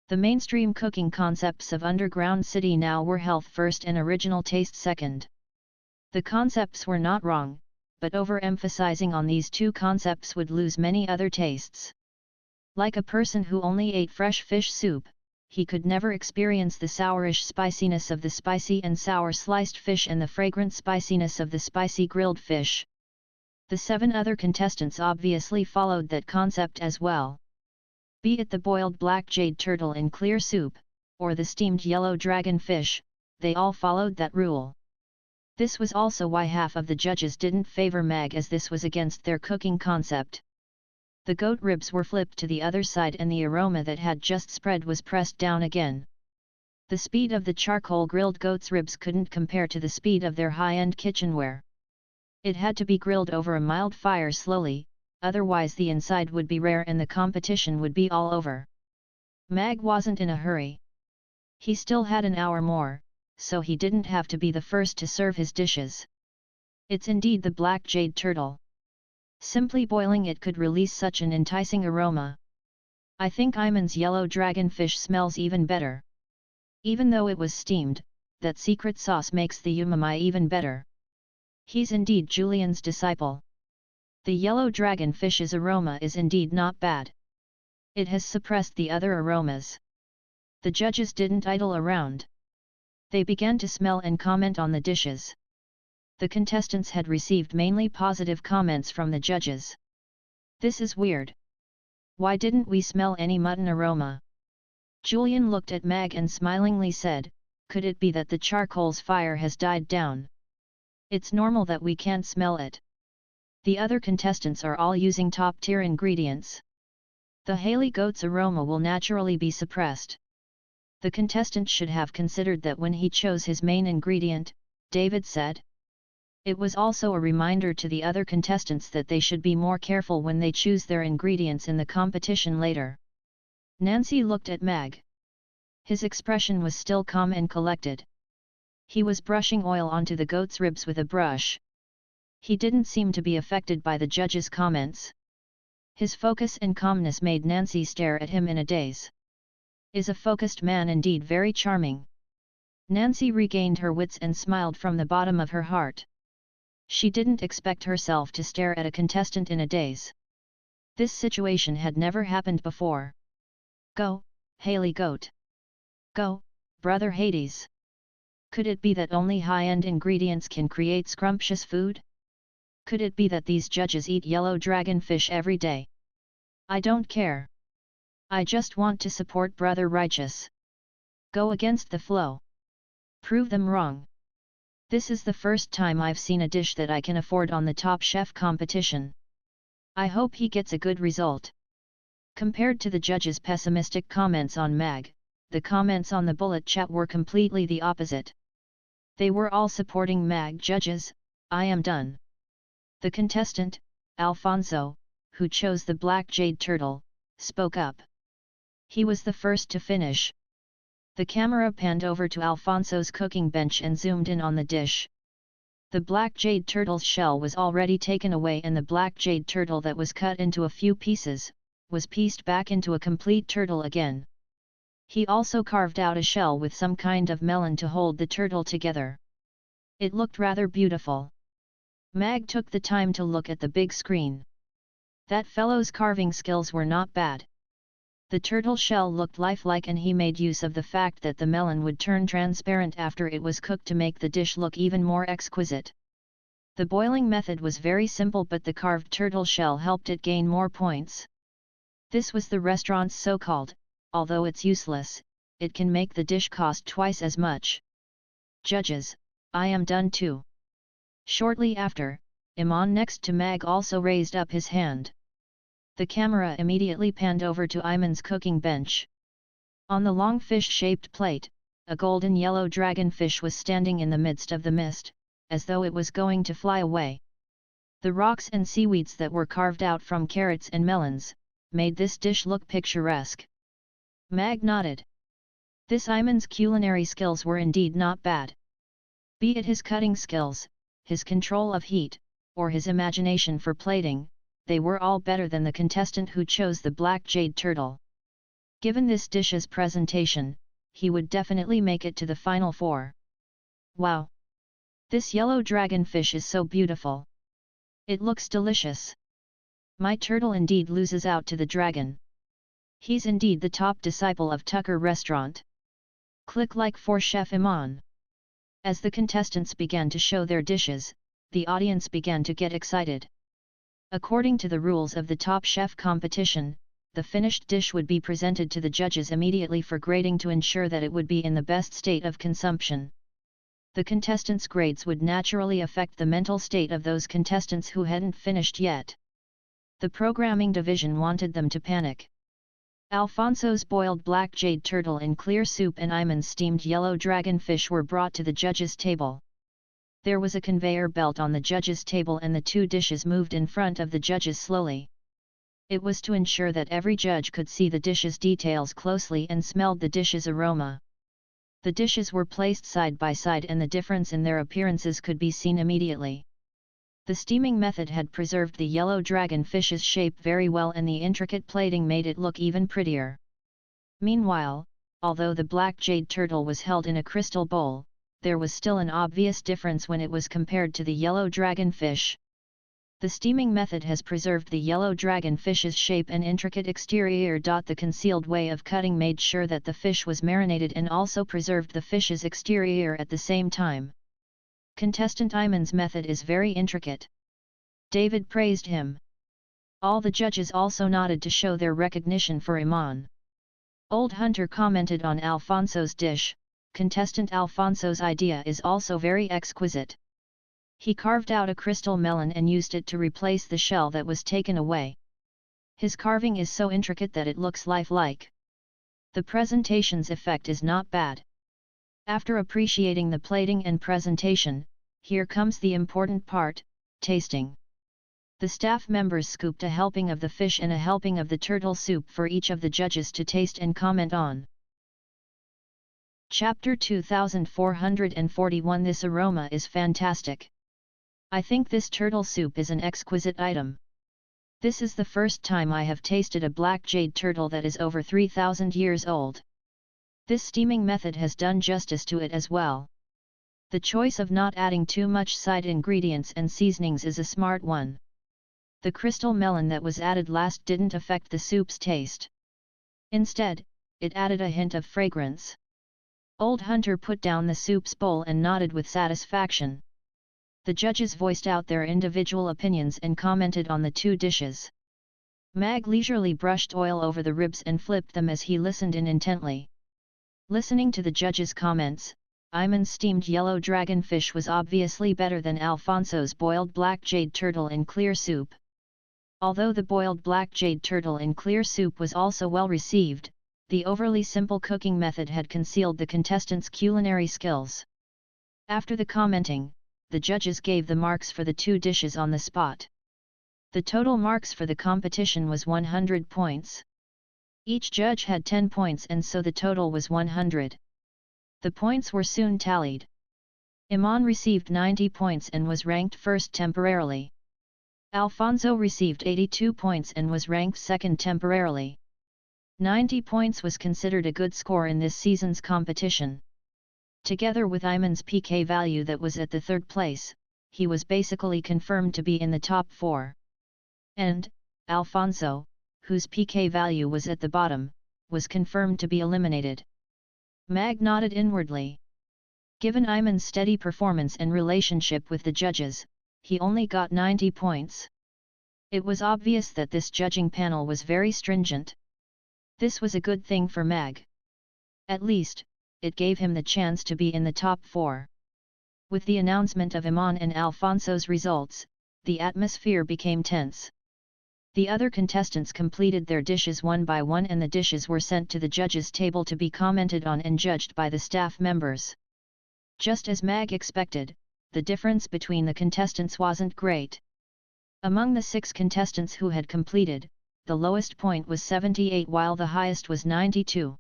The mainstream cooking concepts of Underground City now were health first and original taste second. The concepts were not wrong, but overemphasizing on these two concepts would lose many other tastes. Like a person who only ate fresh fish soup, he could never experience the sourish spiciness of the spicy and sour sliced fish and the fragrant spiciness of the spicy grilled fish. The 7 other contestants obviously followed that concept as well. Be it the boiled black jade turtle in clear soup, or the steamed yellow dragon fish, they all followed that rule. This was also why half of the judges didn't favor Mag, as this was against their cooking concept. The goat ribs were flipped to the other side and the aroma that had just spread was pressed down again. The speed of the charcoal grilled goat's ribs couldn't compare to the speed of their high-end kitchenware. It had to be grilled over a mild fire slowly, otherwise the inside would be rare and the competition would be all over. Mag wasn't in a hurry. He still had an hour more, so he didn't have to be the first to serve his dishes. It's indeed the black jade turtle. Simply boiling it could release such an enticing aroma. I think Iman's yellow dragonfish smells even better. Even though it was steamed, that secret sauce makes the umami even better. He's indeed Julian's disciple. The yellow dragonfish's aroma is indeed not bad. It has suppressed the other aromas. The judges didn't idle around. They began to smell and comment on the dishes. The contestants had received mainly positive comments from the judges. This is weird. Why didn't we smell any mutton aroma? Julian looked at Mag and smilingly said, could it be that the charcoal's fire has died down? It's normal that we can't smell it. The other contestants are all using top-tier ingredients. The Haley goat's aroma will naturally be suppressed. The contestant should have considered that when he chose his main ingredient, David said. It was also a reminder to the other contestants that they should be more careful when they choose their ingredients in the competition later. Nancy looked at Mag. His expression was still calm and collected. He was brushing oil onto the goat's ribs with a brush. He didn't seem to be affected by the judges' comments. His focus and calmness made Nancy stare at him in a daze. Is a focused man indeed very charming? Nancy regained her wits and smiled from the bottom of her heart. She didn't expect herself to stare at a contestant in a daze. This situation had never happened before. Go, Haley Goat. Go, Brother Hades. Could it be that only high-end ingredients can create scrumptious food? Could it be that these judges eat yellow dragon fish every day? I don't care. I just want to support Brother Righteous. Go against the flow. Prove them wrong. This is the first time I've seen a dish that I can afford on the Top Chef competition. I hope he gets a good result. Compared to the judges' pessimistic comments on Mag, the comments on the bullet chat were completely the opposite. They were all supporting Mag judges. I am done. The contestant, Alfonso, who chose the black jade turtle, spoke up. He was the first to finish. The camera panned over to Alfonso's cooking bench and zoomed in on the dish. The black jade turtle's shell was already taken away and the black jade turtle that was cut into a few pieces, was pieced back into a complete turtle again. He also carved out a shell with some kind of melon to hold the turtle together. It looked rather beautiful. Mag took the time to look at the big screen. That fellow's carving skills were not bad. The turtle shell looked lifelike and he made use of the fact that the melon would turn transparent after it was cooked to make the dish look even more exquisite. The boiling method was very simple but the carved turtle shell helped it gain more points. This was the restaurant's so-called, although it's useless, it can make the dish cost twice as much. Judges, I am done too. Shortly after, Iman next to Mag also raised up his hand. The camera immediately panned over to Iman's cooking bench. On the long fish-shaped plate, a golden yellow dragonfish was standing in the midst of the mist, as though it was going to fly away. The rocks and seaweeds that were carved out from carrots and melons, made this dish look picturesque. Mag nodded. This Iman's culinary skills were indeed not bad. Be it his cutting skills, his control of heat, or his imagination for plating, they were all better than the contestant who chose the black jade turtle. Given this dish's presentation, he would definitely make it to the final four. Wow! This yellow dragonfish is so beautiful. It looks delicious. My turtle indeed loses out to the dragon. He's indeed the top disciple of Tucker Restaurant. Click like for Chef Iman. As the contestants began to show their dishes, the audience began to get excited. According to the rules of the Top Chef competition, the finished dish would be presented to the judges immediately for grading to ensure that it would be in the best state of consumption. The contestants' grades would naturally affect the mental state of those contestants who hadn't finished yet. The programming division wanted them to panic. Alfonso's boiled black jade turtle in clear soup and Iman's steamed yellow dragonfish were brought to the judges' table. There was a conveyor belt on the judges' table and the two dishes moved in front of the judges slowly. It was to ensure that every judge could see the dish's details closely and smelled the dish's aroma. The dishes were placed side by side and the difference in their appearances could be seen immediately. The steaming method had preserved the yellow dragonfish's shape very well and the intricate plating made it look even prettier. Meanwhile, although the black jade turtle was held in a crystal bowl, there was still an obvious difference when it was compared to the yellow dragonfish. The steaming method has preserved the yellow dragonfish's shape and intricate exterior. The concealed way of cutting made sure that the fish was marinated and also preserved the fish's exterior at the same time. Contestant Iman's method is very intricate. David praised him. All the judges also nodded to show their recognition for Iman. Old Hunter commented on Alfonso's dish. Contestant Alfonso's idea is also very exquisite. He carved out a crystal melon and used it to replace the shell that was taken away. His carving is so intricate that it looks lifelike. The presentation's effect is not bad. After appreciating the plating and presentation, here comes the important part, tasting. The staff members scooped a helping of the fish and a helping of the turtle soup for each of the judges to taste and comment on. Chapter 2441 This aroma is fantastic. I think this turtle soup is an exquisite item. This is the first time I have tasted a black jade turtle that is over 3,000 years old. This steaming method has done justice to it as well. The choice of not adding too much side ingredients and seasonings is a smart one. The crystal melon that was added last didn't affect the soup's taste. Instead, it added a hint of fragrance. Old Hunter put down the soup's bowl and nodded with satisfaction. The judges voiced out their individual opinions and commented on the two dishes. Mag leisurely brushed oil over the ribs and flipped them as he listened in intently. Listening to the judges' comments, Iman's steamed yellow dragonfish was obviously better than Alfonso's boiled black jade turtle in clear soup. Although the boiled black jade turtle in clear soup was also well received, the overly simple cooking method had concealed the contestants' culinary skills. After the commenting, the judges gave the marks for the two dishes on the spot. The total marks for the competition was 100 points. Each judge had 10 points and so the total was 100. The points were soon tallied. Iman received 90 points and was ranked first temporarily. Alfonso received 82 points and was ranked second temporarily. 90 points was considered a good score in this season's competition. Together with Iman's PK value that was at the third place, he was basically confirmed to be in the top 4. And, Alfonso, whose PK value was at the bottom, was confirmed to be eliminated. Mag nodded inwardly. Given Iman's steady performance and relationship with the judges, he only got 90 points. It was obvious that this judging panel was very stringent. This was a good thing for Mag. At least, it gave him the chance to be in the top 4. With the announcement of Iman and Alfonso's results, the atmosphere became tense. The other contestants completed their dishes one by one and the dishes were sent to the judges' table to be commented on and judged by the staff members. Just as Mag expected, the difference between the contestants wasn't great. Among the 6 contestants who had completed, the lowest point was 78 while the highest was 92.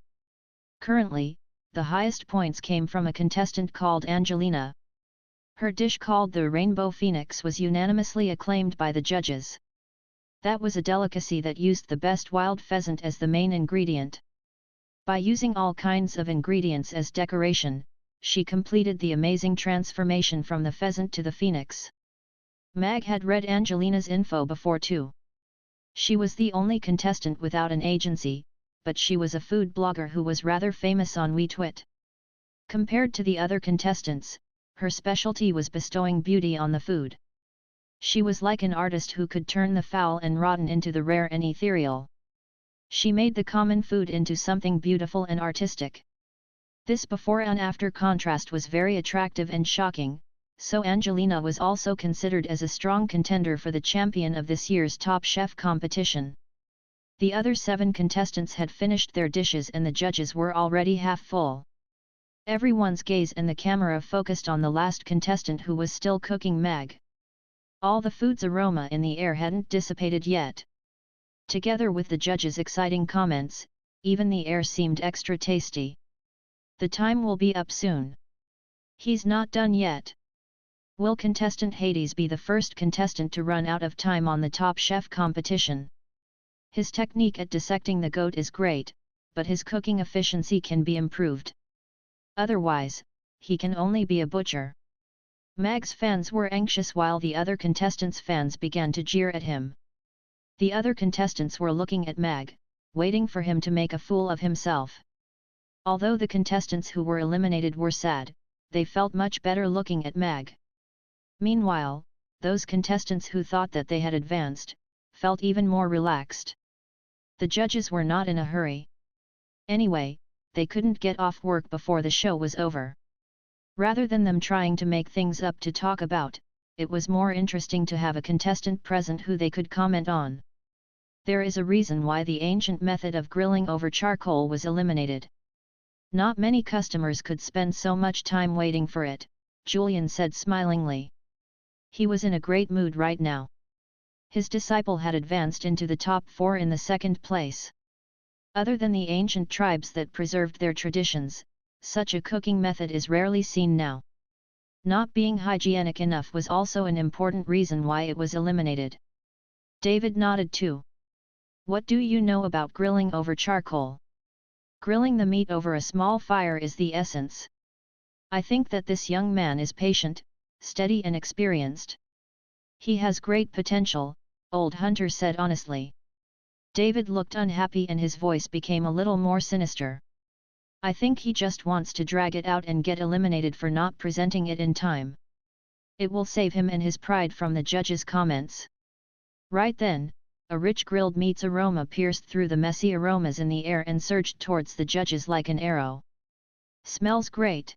Currently, the highest points came from a contestant called Angelina. Her dish called the Rainbow Phoenix was unanimously acclaimed by the judges. That was a delicacy that used the best wild pheasant as the main ingredient. By using all kinds of ingredients as decoration, she completed the amazing transformation from the pheasant to the phoenix. Mag had read Angelina's info before too. She was the only contestant without an agency, but she was a food blogger who was rather famous on WeTwit. Compared to the other contestants, her specialty was bestowing beauty on the food. She was like an artist who could turn the foul and rotten into the rare and ethereal. She made the common food into something beautiful and artistic. This before and after contrast was very attractive and shocking, so Angelina was also considered as a strong contender for the champion of this year's Top Chef competition. The other 7 contestants had finished their dishes and the judges were already half full. Everyone's gaze and the camera focused on the last contestant who was still cooking Mag. All the food's aroma in the air hadn't dissipated yet. Together with the judges' exciting comments, even the air seemed extra tasty. The time will be up soon. He's not done yet. Will contestant Hades be the first contestant to run out of time on the Top Chef competition? His technique at dissecting the goat is great, but his cooking efficiency can be improved. Otherwise, he can only be a butcher. Mag's fans were anxious while the other contestants' fans began to jeer at him. The other contestants were looking at Mag, waiting for him to make a fool of himself. Although the contestants who were eliminated were sad, they felt much better looking at Mag. Meanwhile, those contestants who thought that they had advanced, felt even more relaxed. The judges were not in a hurry. Anyway, they couldn't get off work before the show was over. Rather than them trying to make things up to talk about, it was more interesting to have a contestant present who they could comment on. There is a reason why the ancient method of grilling over charcoal was eliminated. Not many customers could spend so much time waiting for it, Julian said smilingly. He was in a great mood right now. His disciple had advanced into the top 4 in the second place. Other than the ancient tribes that preserved their traditions, such a cooking method is rarely seen now. Not being hygienic enough was also an important reason why it was eliminated. David nodded too. What do you know about grilling over charcoal? Grilling the meat over a small fire is the essence. I think that this young man is patient, steady and experienced. He has great potential, Old Hunter said honestly. David looked unhappy and his voice became a little more sinister. I think he just wants to drag it out and get eliminated for not presenting it in time. It will save him and his pride from the judge's comments. Right then, a rich grilled meat's aroma pierced through the messy aromas in the air and surged towards the judges like an arrow. Smells great.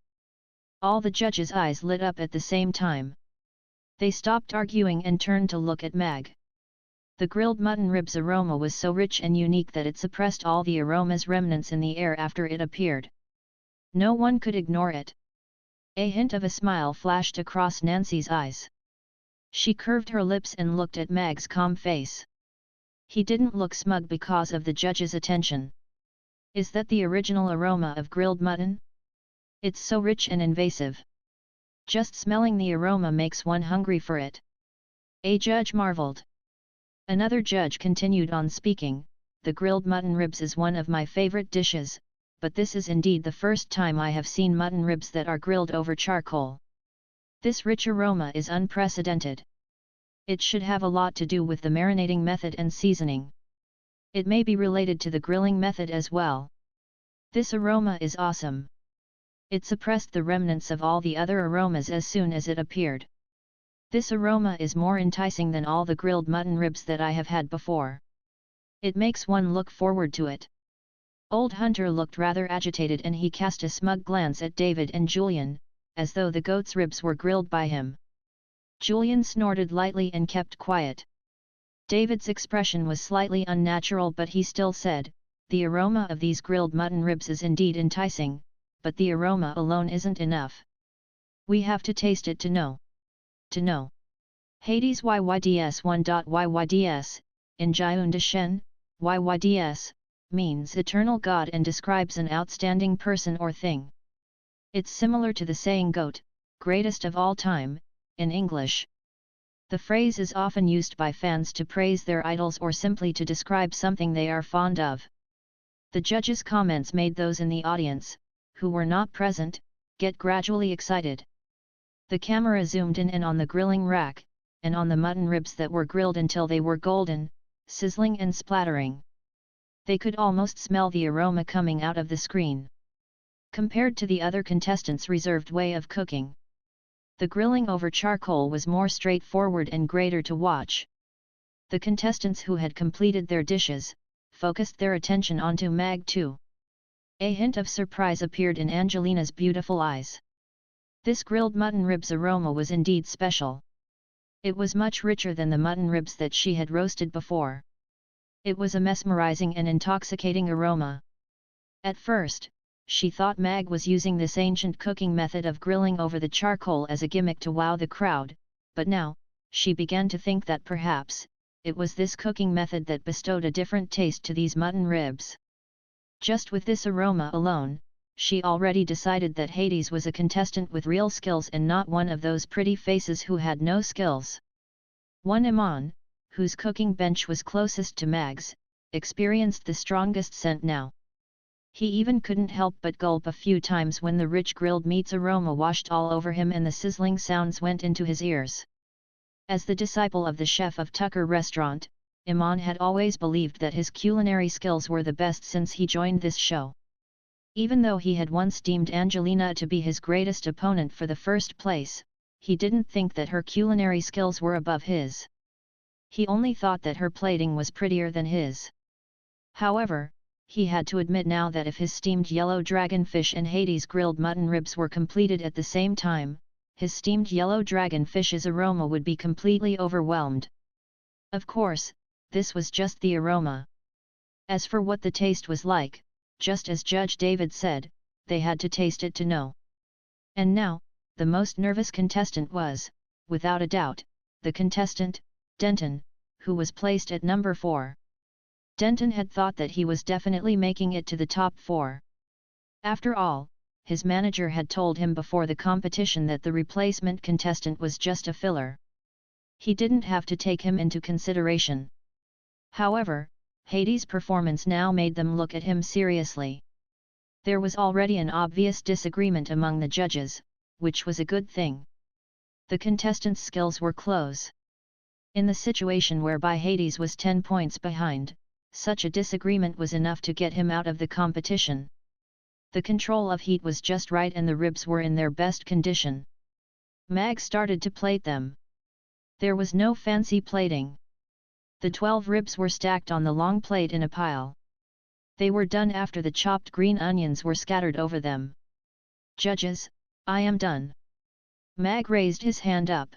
All the judges' eyes lit up at the same time. They stopped arguing and turned to look at Mag. The grilled mutton ribs aroma was so rich and unique that it suppressed all the aroma's remnants in the air after it appeared. No one could ignore it. A hint of a smile flashed across Nancy's eyes. She curved her lips and looked at Mag's calm face. He didn't look smug because of the judge's attention. Is that the original aroma of grilled mutton? It's so rich and invasive. Just smelling the aroma makes one hungry for it. A judge marveled. Another judge continued on speaking, the grilled mutton ribs is one of my favorite dishes, but this is indeed the first time I have seen mutton ribs that are grilled over charcoal. This rich aroma is unprecedented. It should have a lot to do with the marinating method and seasoning. It may be related to the grilling method as well. This aroma is awesome. It suppressed the remnants of all the other aromas as soon as it appeared. This aroma is more enticing than all the grilled mutton ribs that I have had before. It makes one look forward to it. Old Hunter looked rather agitated and he cast a smug glance at David and Julian, as though the goat's ribs were grilled by him. Julian snorted lightly and kept quiet. David's expression was slightly unnatural but he still said, the aroma of these grilled mutton ribs is indeed enticing, but the aroma alone isn't enough. We have to taste it to know. To know. Hades YYDS 1.YYDS, in Jiunda Shen, YYDS, means eternal God and describes an outstanding person or thing. It's similar to the saying GOAT, greatest of all time, in English. The phrase is often used by fans to praise their idols or simply to describe something they are fond of. The judges' comments made those in the audience, who were not present, get gradually excited. The camera zoomed in and on the grilling rack, and on the mutton ribs that were grilled until they were golden, sizzling and splattering. They could almost smell the aroma coming out of the screen. Compared to the other contestants' reserved way of cooking, the grilling over charcoal was more straightforward and greater to watch. The contestants who had completed their dishes, focused their attention onto Mag too. A hint of surprise appeared in Angelina's beautiful eyes. This grilled mutton ribs aroma was indeed special. It was much richer than the mutton ribs that she had roasted before. It was a mesmerizing and intoxicating aroma. At first, she thought Mag was using this ancient cooking method of grilling over the charcoal as a gimmick to wow the crowd, but now, she began to think that perhaps, it was this cooking method that bestowed a different taste to these mutton ribs. Just with this aroma alone, she already decided that Hades was a contestant with real skills and not one of those pretty faces who had no skills. One Iman, whose cooking bench was closest to Mag's, experienced the strongest scent now. He even couldn't help but gulp a few times when the rich grilled meat's aroma washed all over him and the sizzling sounds went into his ears. As the disciple of the chef of Tucker Restaurant, Iman had always believed that his culinary skills were the best since he joined this show. Even though he had once deemed Angelina to be his greatest opponent for the first place, he didn't think that her culinary skills were above his. He only thought that her plating was prettier than his. However, he had to admit now that if his steamed yellow dragonfish and Hades' grilled mutton ribs were completed at the same time, his steamed yellow dragonfish's aroma would be completely overwhelmed. Of course, this was just the aroma. As for what the taste was like, just as Judge David said, they had to taste it to know. And now, the most nervous contestant was, without a doubt, the contestant, Denton, who was placed at number 4. Denton had thought that he was definitely making it to the top 4. After all, his manager had told him before the competition that the replacement contestant was just a filler. He didn't have to take him into consideration. However, Hades' performance now made them look at him seriously. There was already an obvious disagreement among the judges, which was a good thing. The contestants' skills were close. In the situation whereby Hades was 10 points behind, such a disagreement was enough to get him out of the competition. The control of heat was just right and the ribs were in their best condition. Mag started to plate them. There was no fancy plating. The 12 ribs were stacked on the long plate in a pile. They were done after the chopped green onions were scattered over them. Judges, I am done. Mag raised his hand up.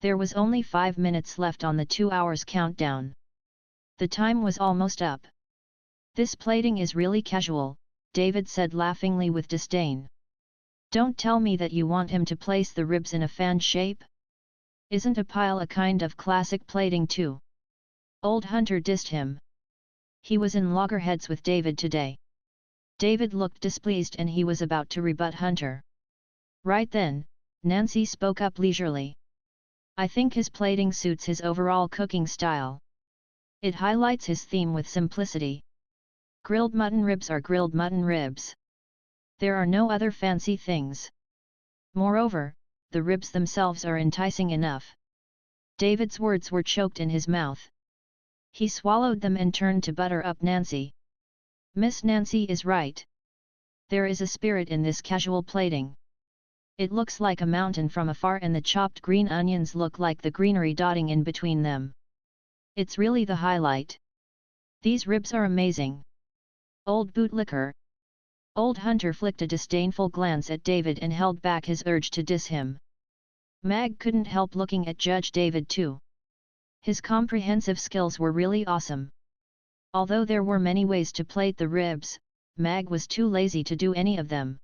There was only 5 minutes left on the 2 hours countdown. The time was almost up. This plating is really casual, David said laughingly with disdain. Don't tell me that you want him to place the ribs in a fan shape? Isn't a pile a kind of classic plating too? Old Hunter dissed him. He was in loggerheads with David today. David looked displeased and he was about to rebut Hunter. Right then, Nancy spoke up leisurely. I think his plating suits his overall cooking style. It highlights his theme with simplicity. Grilled mutton ribs are grilled mutton ribs. There are no other fancy things. Moreover, the ribs themselves are enticing enough. David's words were choked in his mouth. He swallowed them and turned to butter up Nancy. Miss Nancy is right. There is a spirit in this casual plating. It looks like a mountain from afar and the chopped green onions look like the greenery dotting in between them. It's really the highlight. These ribs are amazing. Old bootlicker. Old Hunter flicked a disdainful glance at David and held back his urge to diss him. Mag couldn't help looking at Judge David too. His comprehensive skills were really awesome. Although there were many ways to plate the ribs, Mag was too lazy to do any of them.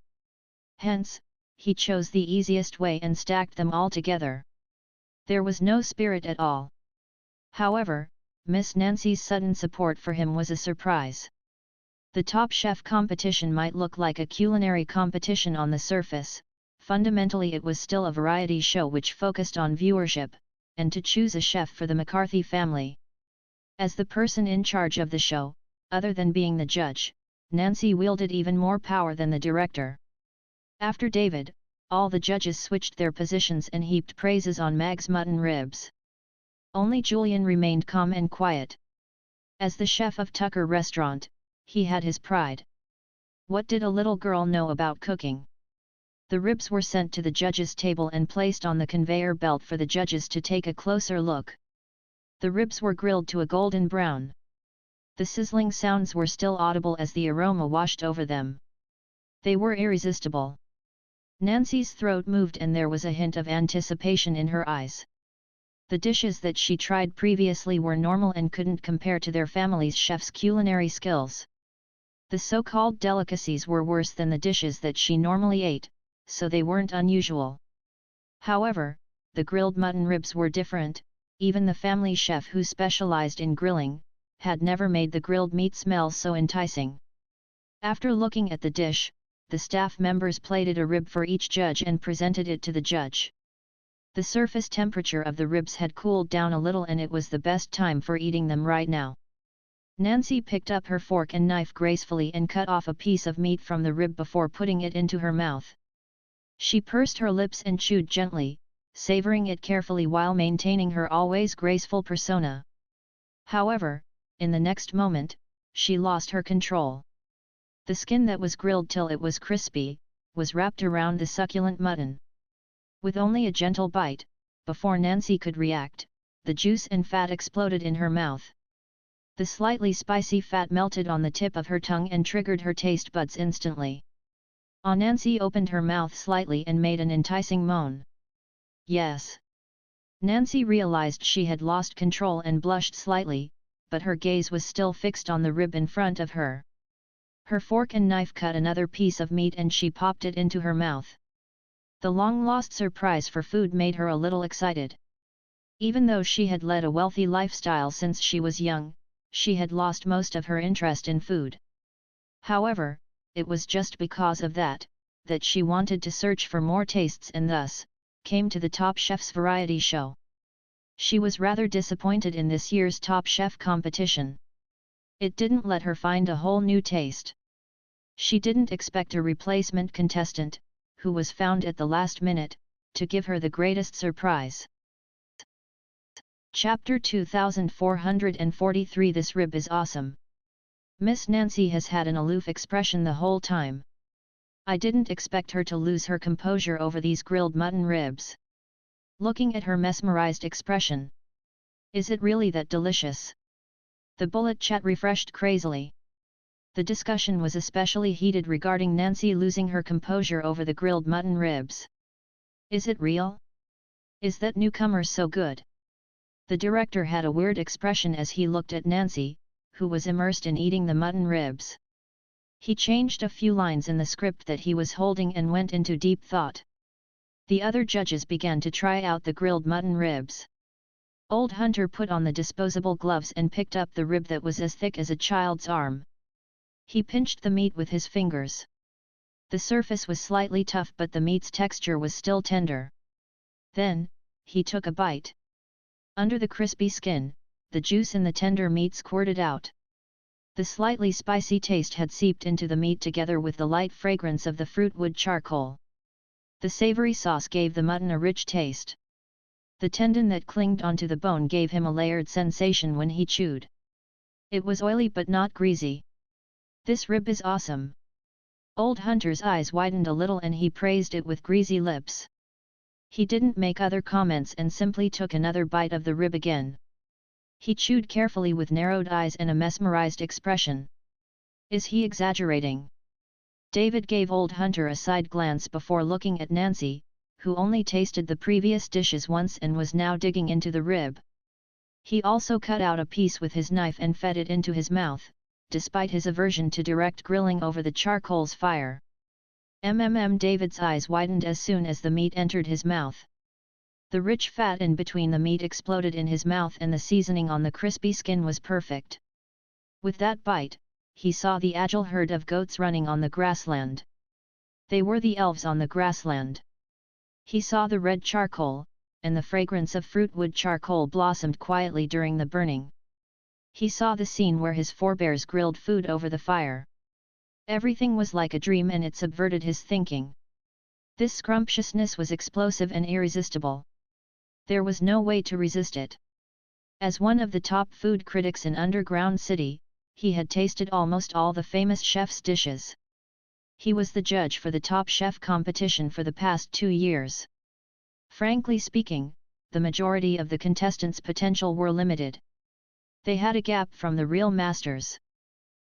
Hence, he chose the easiest way and stacked them all together. There was no spirit at all. However, Miss Nancy's sudden support for him was a surprise. The Top Chef competition might look like a culinary competition on the surface, fundamentally it was still a variety show which focused on viewership, and to choose a chef for the McCarthy family. As the person in charge of the show, other than being the judge, Nancy wielded even more power than the director. After David, all the judges switched their positions and heaped praises on Mag's mutton ribs. Only Julian remained calm and quiet. As the chef of Tucker Restaurant, he had his pride. What did a little girl know about cooking? The ribs were sent to the judges' table and placed on the conveyor belt for the judges to take a closer look. The ribs were grilled to a golden brown. The sizzling sounds were still audible as the aroma washed over them. They were irresistible. Nancy's throat moved and there was a hint of anticipation in her eyes. The dishes that she tried previously were normal and couldn't compare to their family's chef's culinary skills. The so-called delicacies were worse than the dishes that she normally ate, so they weren't unusual. However, the grilled mutton ribs were different. Even the family chef who specialized in grilling, had never made the grilled meat smell so enticing. After looking at the dish, the staff members plated a rib for each judge and presented it to the judge. The surface temperature of the ribs had cooled down a little and it was the best time for eating them right now. Nancy picked up her fork and knife gracefully and cut off a piece of meat from the rib before putting it into her mouth. She pursed her lips and chewed gently, savoring it carefully while maintaining her always graceful persona. However, in the next moment, she lost her control. The skin that was grilled till it was crispy, was wrapped around the succulent mutton. With only a gentle bite, before Nancy could react, the juice and fat exploded in her mouth. The slightly spicy fat melted on the tip of her tongue and triggered her taste buds instantly. Nancy opened her mouth slightly and made an enticing moan. Yes. Nancy realized she had lost control and blushed slightly, but her gaze was still fixed on the rib in front of her. Her fork and knife cut another piece of meat and she popped it into her mouth. The long-lost surprise for food made her a little excited. Even though she had led a wealthy lifestyle since she was young, she had lost most of her interest in food. However, it was just because of that she wanted to search for more tastes and thus, came to the Top Chef's variety show. She was rather disappointed in this year's Top Chef competition. It didn't let her find a whole new taste. She didn't expect a replacement contestant, who was found at the last minute, to give her the greatest surprise. Chapter 2443 This rib is awesome. Miss Nancy has had an aloof expression the whole time. I didn't expect her to lose her composure over these grilled mutton ribs. Looking at her mesmerized expression. Is it really that delicious? The bullet chat refreshed crazily. The discussion was especially heated regarding Nancy losing her composure over the grilled mutton ribs. Is it real? Is that newcomer so good? The director had a weird expression as he looked at Nancy, who was immersed in eating the mutton ribs. He changed a few lines in the script that he was holding and went into deep thought. The other judges began to try out the grilled mutton ribs. Old Hunter put on the disposable gloves and picked up the rib that was as thick as a child's arm. He pinched the meat with his fingers. The surface was slightly tough, but the meat's texture was still tender. Then, he took a bite. Under the crispy skin, the juice in the tender meat squirted out. The slightly spicy taste had seeped into the meat together with the light fragrance of the fruitwood charcoal. The savory sauce gave the mutton a rich taste. The tendon that clinged onto the bone gave him a layered sensation when he chewed. It was oily but not greasy. This rib is awesome. Old Hunter's eyes widened a little and he praised it with greasy lips. He didn't make other comments and simply took another bite of the rib again. He chewed carefully with narrowed eyes and a mesmerized expression. Is he exaggerating? David gave Old Hunter a side glance before looking at Nancy, who only tasted the previous dishes once and was now digging into the rib. He also cut out a piece with his knife and fed it into his mouth, despite his aversion to direct grilling over the charcoal's fire. David's eyes widened as soon as the meat entered his mouth. The rich fat in between the meat exploded in his mouth and the seasoning on the crispy skin was perfect. With that bite, he saw the agile herd of goats running on the grassland. They were the elves on the grassland. He saw the red charcoal, and the fragrance of fruitwood charcoal blossomed quietly during the burning. He saw the scene where his forebears grilled food over the fire. Everything was like a dream and it subverted his thinking. This scrumptiousness was explosive and irresistible. There was no way to resist it. As one of the top food critics in Underground City, he had tasted almost all the famous chef's dishes. He was the judge for the Top Chef competition for the past 2 years. Frankly speaking, the majority of the contestants' potential were limited. They had a gap from the real masters.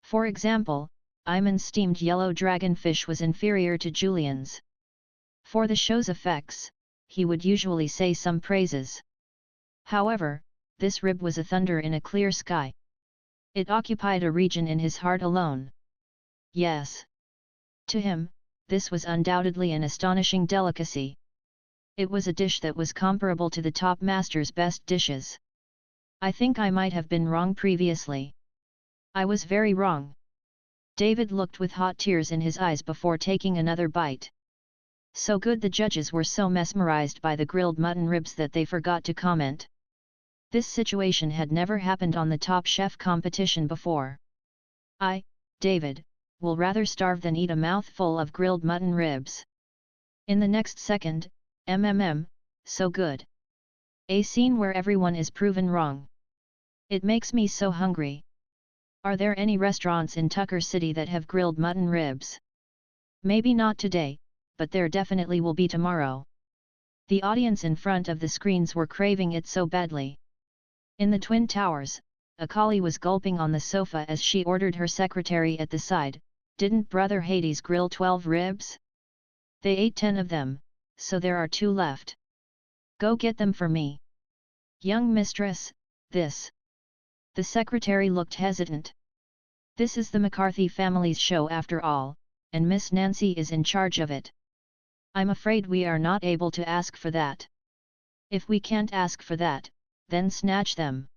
For example, Iman's steamed yellow dragonfish was inferior to Julian's. For the show's effects, he would usually say some praises. However, this rib was a thunder in a clear sky. It occupied a region in his heart alone. Yes. To him, this was undoubtedly an astonishing delicacy. It was a dish that was comparable to the top master's best dishes. I think I might have been wrong previously. I was very wrong. David looked with hot tears in his eyes before taking another bite. So good. The judges were so mesmerized by the grilled mutton ribs that they forgot to comment. This situation had never happened on the Top Chef competition before. I, David, will rather starve than eat a mouthful of grilled mutton ribs. In the next second, so good. A scene where everyone is proven wrong. It makes me so hungry. Are there any restaurants in Tucker City that have grilled mutton ribs? Maybe not today, but there definitely will be tomorrow. The audience in front of the screens were craving it so badly. In the Twin Towers, a collie was gulping on the sofa as she ordered her secretary at the side, "Didn't Brother Hades grill 12 ribs? They ate 10 of them, so there are 2 left. Go get them for me." "Young mistress, this..." The secretary looked hesitant. "This is the McCarthy family's show after all, and Miss Nancy is in charge of it. I'm afraid we are not able to ask for that." "If we can't ask for that, then snatch them.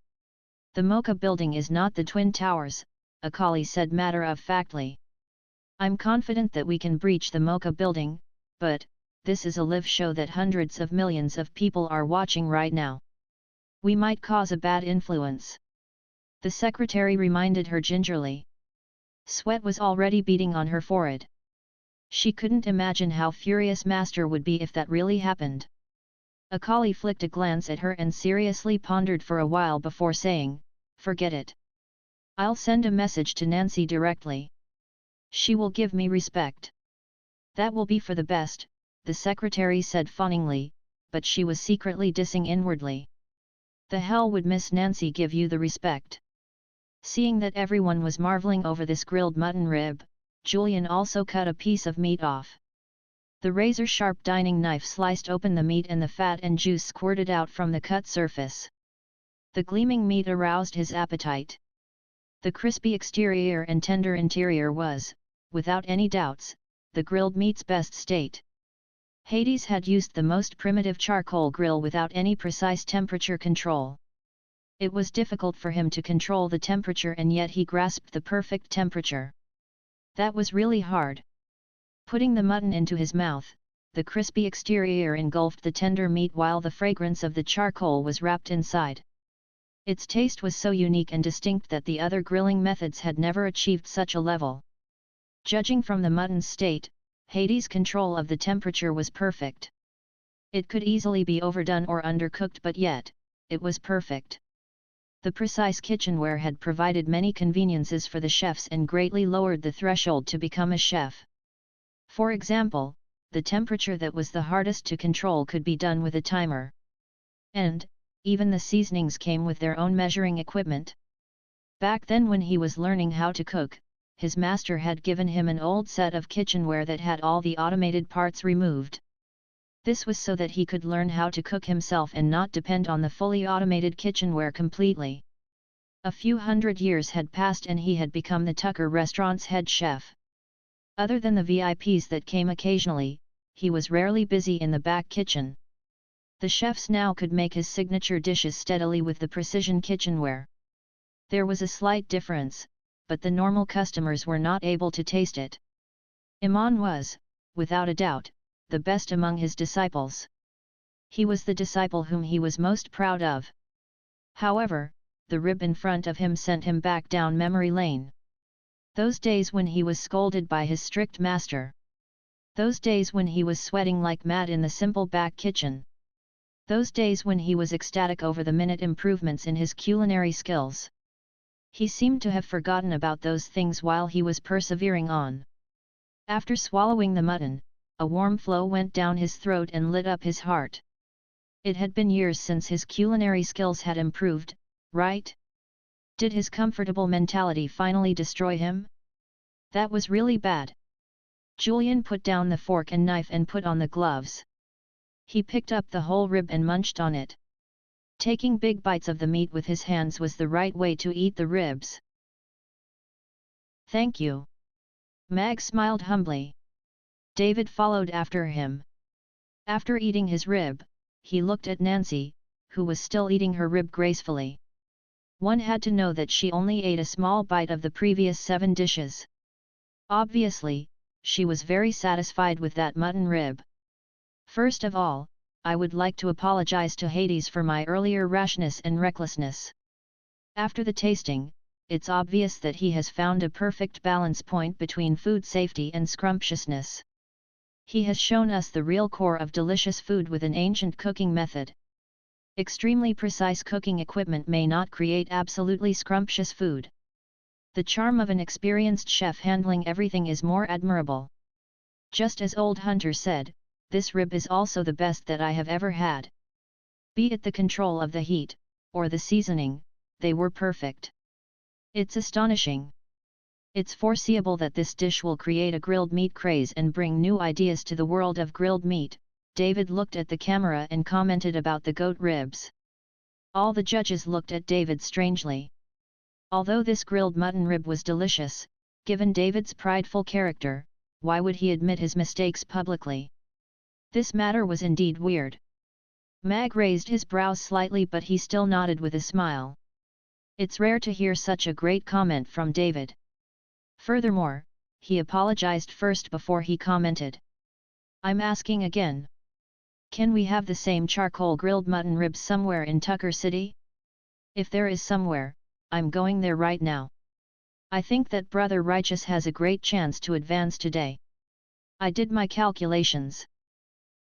The Mocha building is not the Twin Towers," a collie said matter-of-factly. "I'm confident that we can breach the Mocha building, but, this is a live show that hundreds of millions of people are watching right now. We might cause a bad influence." The secretary reminded her gingerly. Sweat was already beading on her forehead. She couldn't imagine how furious Master would be if that really happened. Akali flicked a glance at her and seriously pondered for a while before saying, "Forget it. I'll send a message to Nancy directly. She will give me respect." "That will be for the best," the secretary said fawningly, but she was secretly dissing inwardly. "The hell would Miss Nancy give you the respect?" Seeing that everyone was marveling over this grilled mutton rib, Julian also cut a piece of meat off. The razor-sharp dining knife sliced open the meat and the fat and juice squirted out from the cut surface. The gleaming meat aroused his appetite. The crispy exterior and tender interior was, without any doubts, the grilled meat's best state. Hades had used the most primitive charcoal grill without any precise temperature control. It was difficult for him to control the temperature, and yet he grasped the perfect temperature. That was really hard. Putting the mutton into his mouth, the crispy exterior engulfed the tender meat while the fragrance of the charcoal was wrapped inside. Its taste was so unique and distinct that the other grilling methods had never achieved such a level. Judging from the mutton's state, Hades' control of the temperature was perfect. It could easily be overdone or undercooked, but yet, it was perfect. The precise kitchenware had provided many conveniences for the chefs and greatly lowered the threshold to become a chef. For example, the temperature that was the hardest to control could be done with a timer. And, even the seasonings came with their own measuring equipment. Back then, when he was learning how to cook, his master had given him an old set of kitchenware that had all the automated parts removed. This was so that he could learn how to cook himself and not depend on the fully automated kitchenware completely. A few hundred years had passed and he had become the Tucker restaurant's head chef. Other than the VIPs that came occasionally, he was rarely busy in the back kitchen. The chefs now could make his signature dishes steadily with the precision kitchenware. There was a slight difference, but the normal customers were not able to taste it. Iman was, without a doubt, the best among his disciples. He was the disciple whom he was most proud of. However, the rib in front of him sent him back down memory lane. Those days when he was scolded by his strict master. Those days when he was sweating like mad in the simple back kitchen. Those days when he was ecstatic over the minute improvements in his culinary skills. He seemed to have forgotten about those things while he was persevering on. After swallowing the mutton, a warm flow went down his throat and lit up his heart. It had been years since his culinary skills had improved, right? Did his comfortable mentality finally destroy him? That was really bad. Julian put down the fork and knife and put on the gloves. He picked up the whole rib and munched on it. Taking big bites of the meat with his hands was the right way to eat the ribs. "Thank you." Mag smiled humbly. David followed after him. After eating his rib, he looked at Nancy, who was still eating her rib gracefully. One had to know that she only ate a small bite of the previous 7 dishes. Obviously, she was very satisfied with that mutton rib. "First of all, I would like to apologize to Hades for my earlier rashness and recklessness. After the tasting, it's obvious that he has found a perfect balance point between food safety and scrumptiousness. He has shown us the real core of delicious food with an ancient cooking method. Extremely precise cooking equipment may not create absolutely scrumptious food. The charm of an experienced chef handling everything is more admirable. Just as old Hunter said, this rib is also the best that I have ever had. Be it the control of the heat, or the seasoning, they were perfect. It's astonishing. It's foreseeable that this dish will create a grilled meat craze and bring new ideas to the world of grilled meat." David looked at the camera and commented about the goat ribs. All the judges looked at David strangely. Although this grilled mutton rib was delicious, given David's prideful character, why would he admit his mistakes publicly? This matter was indeed weird. Mag raised his brows slightly, but he still nodded with a smile. It's rare to hear such a great comment from David. Furthermore, he apologized first before he commented. "I'm asking again. Can we have the same charcoal grilled mutton ribs somewhere in Tucker City? If there is somewhere, I'm going there right now." I think that Brother Righteous has a great chance to advance today. I did my calculations.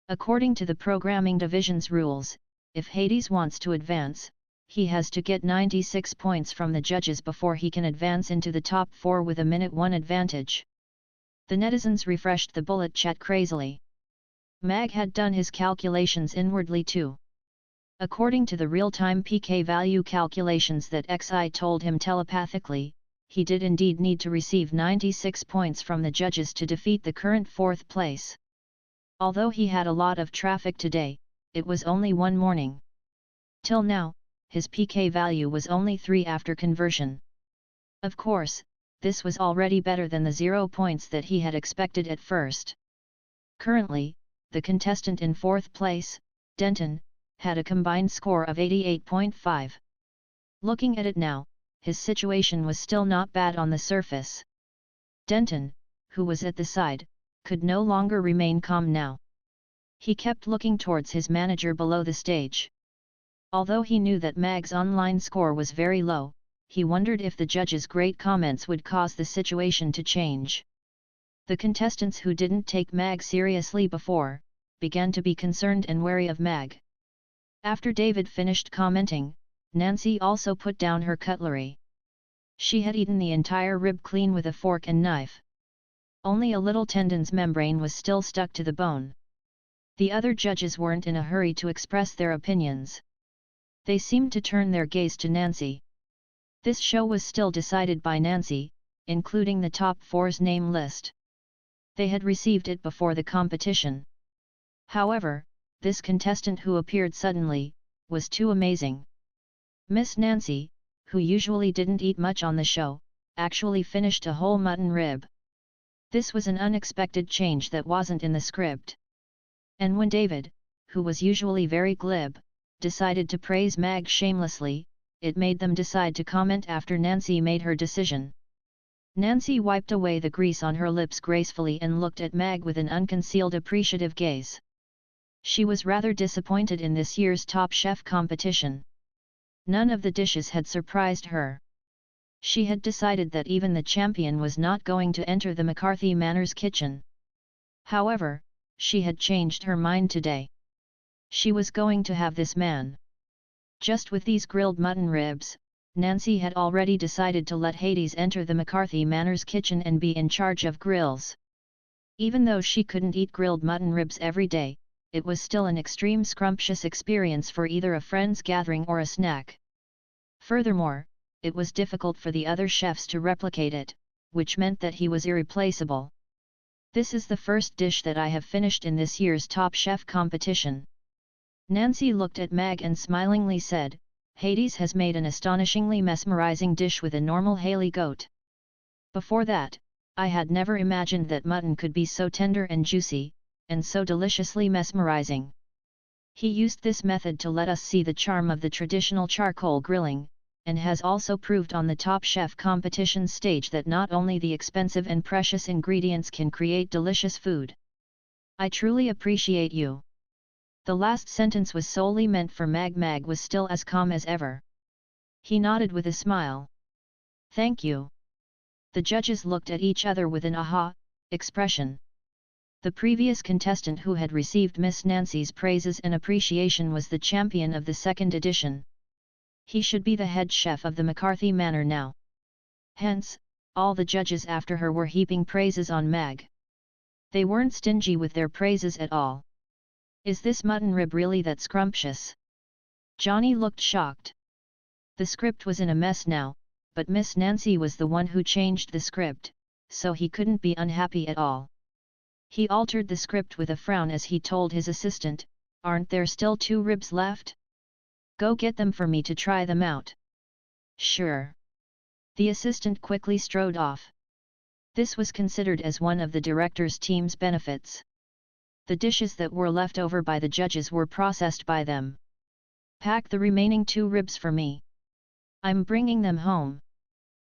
According to the programming division's rules, if Hades wants to advance, he has to get 96 points from the judges before he can advance into the top 4 with a minute 1 advantage. The netizens refreshed the bullet chat crazily. Mag had done his calculations inwardly too. According to the real-time PK value calculations that XI told him telepathically, he did indeed need to receive 96 points from the judges to defeat the current 4th place. Although he had a lot of traffic today, it was only one morning. Till now, his PK value was only 3 after conversion. Of course, this was already better than the 0 points that he had expected at first. Currently, the contestant in 4th place, Denton, had a combined score of 88.5. Looking at it now, his situation was still not bad on the surface. Denton, who was at the side, could no longer remain calm now. He kept looking towards his manager below the stage. Although he knew that Mag's online score was very low, he wondered if the judges' great comments would cause the situation to change. The contestants who didn't take Mag seriously before, began to be concerned and wary of Mag. After David finished commenting, Nancy also put down her cutlery. She had eaten the entire rib clean with a fork and knife. Only a little tendon's membrane was still stuck to the bone. The other judges weren't in a hurry to express their opinions. They seemed to turn their gaze to Nancy. This show was still decided by Nancy, including the top 4's name list. They had received it before the competition. However, this contestant who appeared suddenly, was too amazing. Miss Nancy, who usually didn't eat much on the show, actually finished a whole mutton rib. This was an unexpected change that wasn't in the script. And when David, who was usually very glib, decided to praise Mag shamelessly, it made them decide to comment after Nancy made her decision. Nancy wiped away the grease on her lips gracefully and looked at Mag with an unconcealed appreciative gaze. She was rather disappointed in this year's Top Chef competition. None of the dishes had surprised her. She had decided that even the champion was not going to enter the McCarthy Manor's kitchen. However, she had changed her mind today. She was going to have this man. Just with these grilled mutton ribs, Nancy had already decided to let Hades enter the McCarthy Manor's kitchen and be in charge of grills. Even though she couldn't eat grilled mutton ribs every day, it was still an extreme scrumptious experience for either a friend's gathering or a snack. Furthermore, it was difficult for the other chefs to replicate it, which meant that he was irreplaceable. This is the first dish that I have finished in this year's Top Chef competition. Nancy looked at Mag and smilingly said, Hades has made an astonishingly mesmerizing dish with a normal Haley goat. Before that, I had never imagined that mutton could be so tender and juicy, and so deliciously mesmerizing. He used this method to let us see the charm of the traditional charcoal grilling, and has also proved on the Top Chef competition stage that not only the expensive and precious ingredients can create delicious food. I truly appreciate you. The last sentence was solely meant for Mag. Mag was still as calm as ever. He nodded with a smile. Thank you. The judges looked at each other with an aha expression. The previous contestant who had received Miss Nancy's praises and appreciation was the champion of the second edition. He should be the head chef of the McCarthy Manor now. Hence, all the judges after her were heaping praises on Mag. They weren't stingy with their praises at all. Is this mutton rib really that scrumptious? Johnny looked shocked. The script was in a mess now, but Miss Nancy was the one who changed the script, so he couldn't be unhappy at all. He altered the script with a frown as he told his assistant, "Aren't there still 2 ribs left? Go get them for me to try them out." "Sure." The assistant quickly strode off. This was considered as one of the director's team's benefits. The dishes that were left over by the judges were processed by them. "Pack the remaining 2 ribs for me. I'm bringing them home."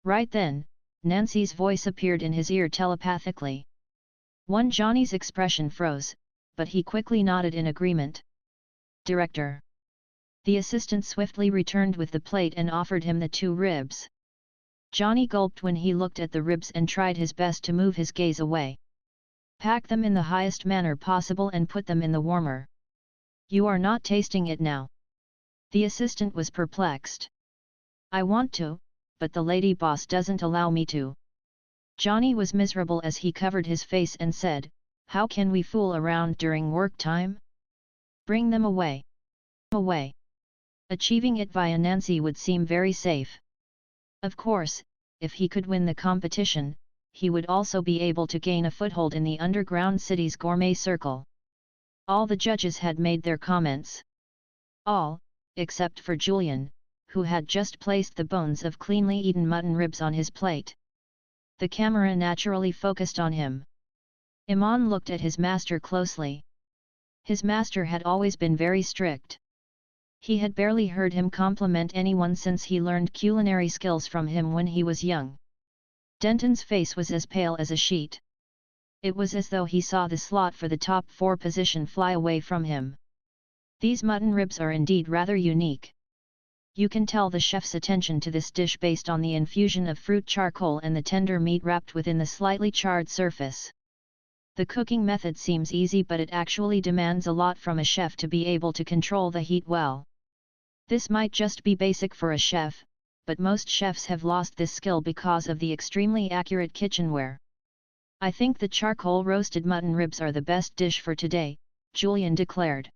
Right then, Nancy's voice appeared in his ear telepathically. Johnny's expression froze, but he quickly nodded in agreement. "Director." The assistant swiftly returned with the plate and offered him the 2 ribs. Johnny gulped when he looked at the ribs and tried his best to move his gaze away. Pack them in the highest manner possible and put them in the warmer. You are not tasting it now. The assistant was perplexed. I want to, but the lady boss doesn't allow me to. Johnny was miserable as he covered his face and said, how can we fool around during work time? Bring them away. Away. Achieving it via Nancy would seem very safe. Of course, if he could win the competition, he would also be able to gain a foothold in the underground city's gourmet circle. All the judges had made their comments. All, except for Julian, who had just placed the bones of cleanly eaten mutton ribs on his plate. The camera naturally focused on him. Iman looked at his master closely. His master had always been very strict. He had barely heard him compliment anyone since he learned culinary skills from him when he was young. Denton's face was as pale as a sheet. It was as though he saw the slot for the top 4 position fly away from him. These mutton ribs are indeed rather unique. You can tell the chef's attention to this dish based on the infusion of fruit charcoal and the tender meat wrapped within the slightly charred surface. The cooking method seems easy, but it actually demands a lot from a chef to be able to control the heat well. This might just be basic for a chef, but most chefs have lost this skill because of the extremely accurate kitchenware. I think the charcoal roasted mutton ribs are the best dish for today, Julian declared.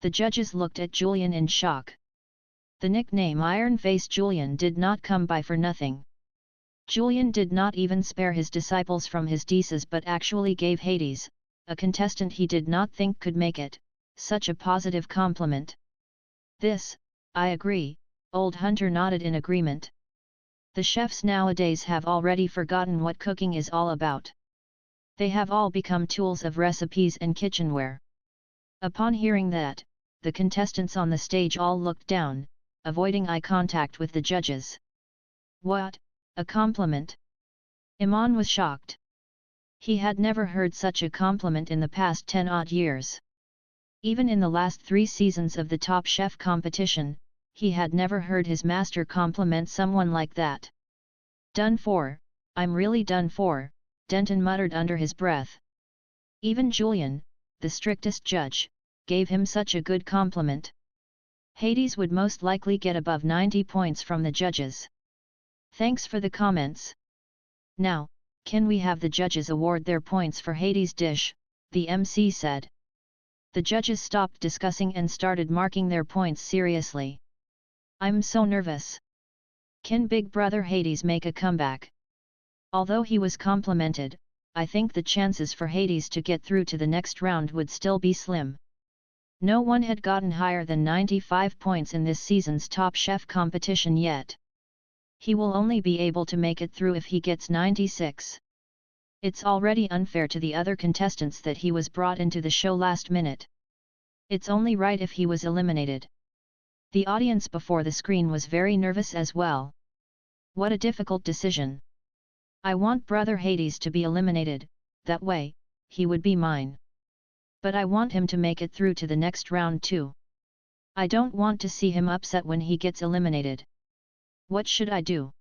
The judges looked at Julian in shock. The nickname Iron Face Julian did not come by for nothing. Julian did not even spare his disciples from his dishes but actually gave Hades, a contestant he did not think could make it, such a positive compliment. This, I agree, Old Hunter nodded in agreement. The chefs nowadays have already forgotten what cooking is all about. They have all become tools of recipes and kitchenware. Upon hearing that, the contestants on the stage all looked down, avoiding eye contact with the judges. What, a compliment? Iman was shocked. He had never heard such a compliment in the past 10-odd years. Even in the last 3 seasons of the Top Chef competition, he had never heard his master compliment someone like that. Done for, I'm really done for, Denton muttered under his breath. Even Julian, the strictest judge, gave him such a good compliment. Hades would most likely get above 90 points from the judges. Thanks for the comments. Now, can we have the judges award their points for Hades' dish, the MC said. The judges stopped discussing and started marking their points seriously. I'm so nervous. Can Big Brother Hades make a comeback? Although he was complimented, I think the chances for Hades to get through to the next round would still be slim. No one had gotten higher than 95 points in this season's Top Chef competition yet. He will only be able to make it through if he gets 96. It's already unfair to the other contestants that he was brought into the show last minute. It's only right if he was eliminated. The audience before the screen was very nervous as well. What a difficult decision. I want Brother Hades to be eliminated, that way, he would be mine. But I want him to make it through to the next round too. I don't want to see him upset when he gets eliminated. What should I do?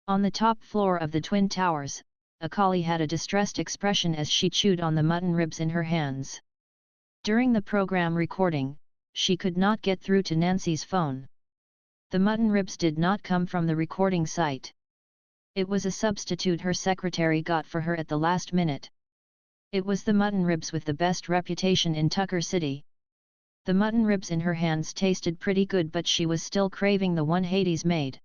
On the top floor of the Twin Towers, Akali had a distressed expression as she chewed on the mutton ribs in her hands. During the program recording, she could not get through to Nancy's phone. The mutton ribs did not come from the recording site. It was a substitute her secretary got for her at the last minute. It was the mutton ribs with the best reputation in Tucker City. The mutton ribs in her hands tasted pretty good, but she was still craving the one Hades made.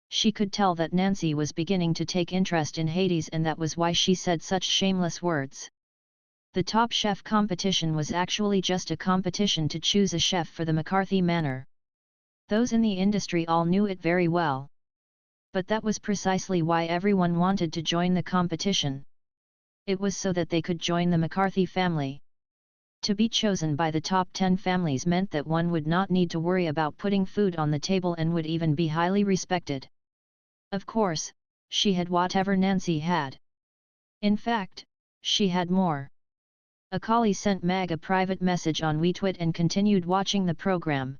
She could tell that Nancy was beginning to take interest in Hades, and that was why she said such shameless words. The Top Chef competition was actually just a competition to choose a chef for the McCarthy Manor. Those in the industry all knew it very well. But that was precisely why everyone wanted to join the competition. It was so that they could join the McCarthy family. To be chosen by the top 10 families meant that one would not need to worry about putting food on the table and would even be highly respected. Of course, she had whatever Nancy had. In fact, she had more. Akali sent Mag a private message on WeTwit and continued watching the program.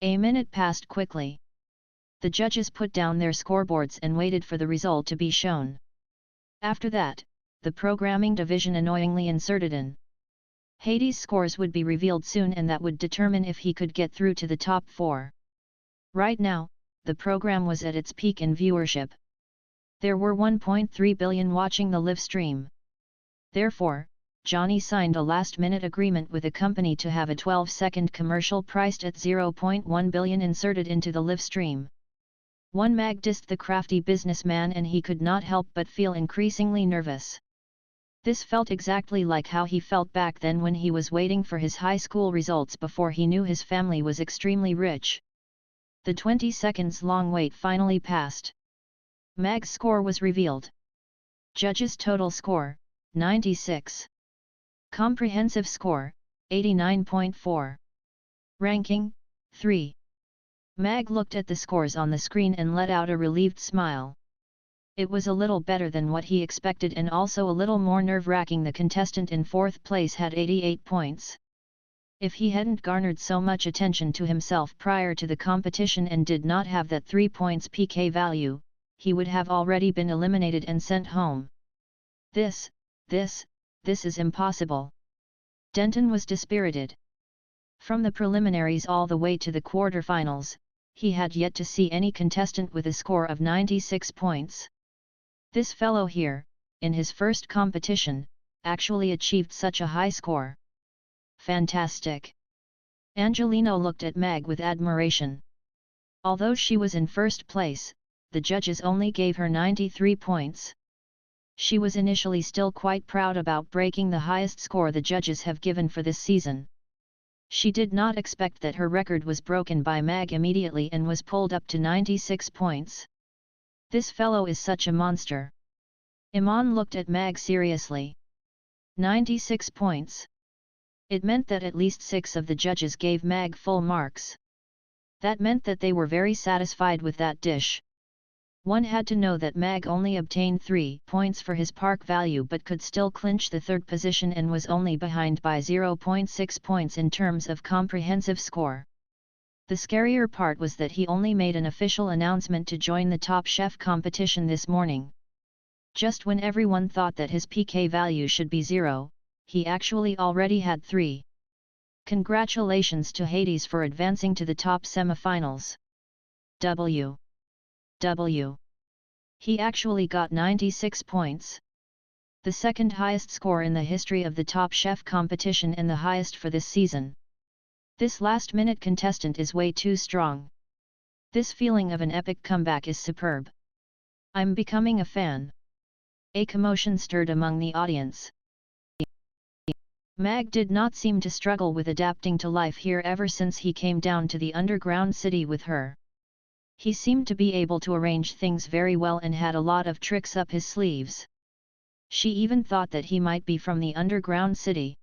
A minute passed quickly. The judges put down their scoreboards and waited for the result to be shown. After that, the programming division annoyingly inserted in Hades' scores would be revealed soon, and that would determine if he could get through to the top 4. Right now, the program was at its peak in viewership. There were 1.3 billion watching the live stream. Therefore, Johnny signed a last-minute agreement with a company to have a 12-second commercial priced at 0.1 billion inserted into the live stream. One mag dissed the crafty businessman, and he could not help but feel increasingly nervous. This felt exactly like how he felt back then when he was waiting for his high school results before he knew his family was extremely rich. The 20 seconds long wait finally passed. Mag's score was revealed. Judges' total score, 96. Comprehensive score, 89.4. Ranking, 3. Mag looked at the scores on the screen and let out a relieved smile. It was a little better than what he expected, and also a little more nerve-wracking. The contestant in 4th place had 88 points. If he hadn't garnered so much attention to himself prior to the competition and did not have that 3 points PK value, he would have already been eliminated and sent home. This is impossible. Denton was dispirited. From the preliminaries all the way to the quarterfinals, he had yet to see any contestant with a score of 96 points. This fellow here, in his first competition, actually achieved such a high score. Fantastic! Angelino looked at Mag with admiration. Although she was in first place, the judges only gave her 93 points. She was initially still quite proud about breaking the highest score the judges have given for this season. She did not expect that her record was broken by Mag immediately and was pulled up to 96 points. This fellow is such a monster. Iman looked at Mag seriously. 96 points. It meant that at least 6 of the judges gave Mag full marks. That meant that they were very satisfied with that dish. One had to know that Mag only obtained 3 points for his park value but could still clinch the 3rd position and was only behind by 0.6 points in terms of comprehensive score. The scarier part was that he only made an official announcement to join the Top Chef competition this morning. Just when everyone thought that his PK value should be 0, he actually already had 3. Congratulations to Hades for advancing to the top semifinals. He actually got 96 points. The second highest score in the history of the Top Chef competition and the highest for this season. This last-minute contestant is way too strong. This feeling of an epic comeback is superb. I'm becoming a fan. A commotion stirred among the audience. Mag did not seem to struggle with adapting to life here ever since he came down to the underground city with her. He seemed to be able to arrange things very well and had a lot of tricks up his sleeves. She even thought that he might be from the underground city.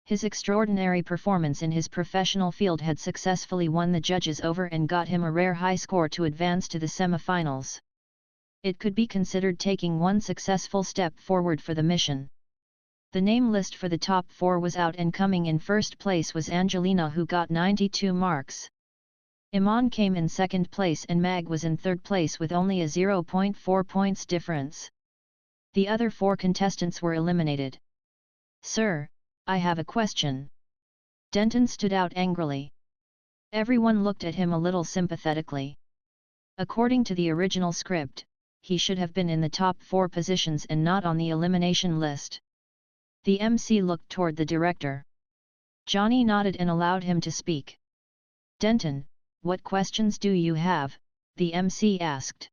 His extraordinary performance in his professional field had successfully won the judges over and got him a rare high score to advance to the semifinals. It could be considered taking one successful step forward for the mission. The name list for the top 4 was out, and coming in first place was Angelina, who got 92 marks. Iman came in second place and Mag was in third place with only a 0.4 points difference. The other 4 contestants were eliminated. "Sir, I have a question." Denton stood out angrily. Everyone looked at him a little sympathetically. According to the original script, he should have been in the top 4 positions and not on the elimination list. The MC looked toward the director. Johnny nodded and allowed him to speak. "Denton, what questions do you have?" the MC asked.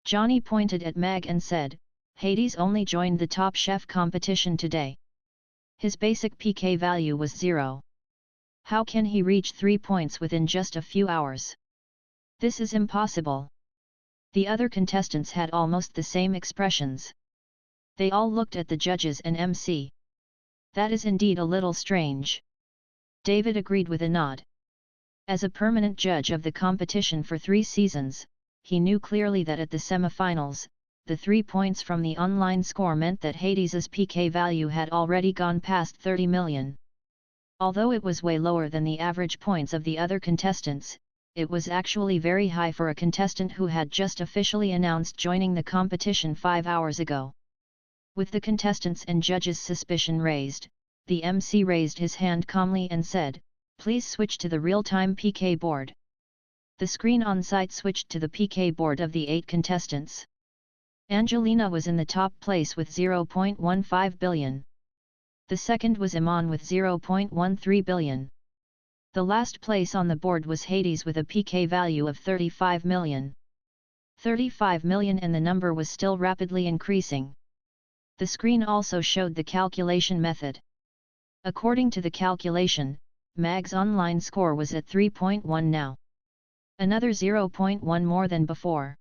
Johnny pointed at Mag and said, "Hades only joined the Top Chef competition today. His basic PK value was 0. How can he reach 3 points within just a few hours? This is impossible." The other contestants had almost the same expressions. They all looked at the judges and MC. "That is indeed a little strange." David agreed with a nod. As a permanent judge of the competition for 3 seasons, he knew clearly that at the semifinals, the 3 points from the online score meant that Hades's PK value had already gone past 30 million. Although it was way lower than the average points of the other contestants, it was actually very high for a contestant who had just officially announced joining the competition 5 hours ago. With the contestants' and judges' suspicion raised, the MC raised his hand calmly and said, "Please switch to the real-time PK board." The screen on site switched to the PK board of the 8 contestants. Angelina was in the top place with 0.15 billion. The second was Iman with 0.13 billion. The last place on the board was Hades with a PK value of 35 million. 35 million, and the number was still rapidly increasing. The screen also showed the calculation method. According to the calculation, Mag's online score was at 3.1 now. Another 0.1 more than before.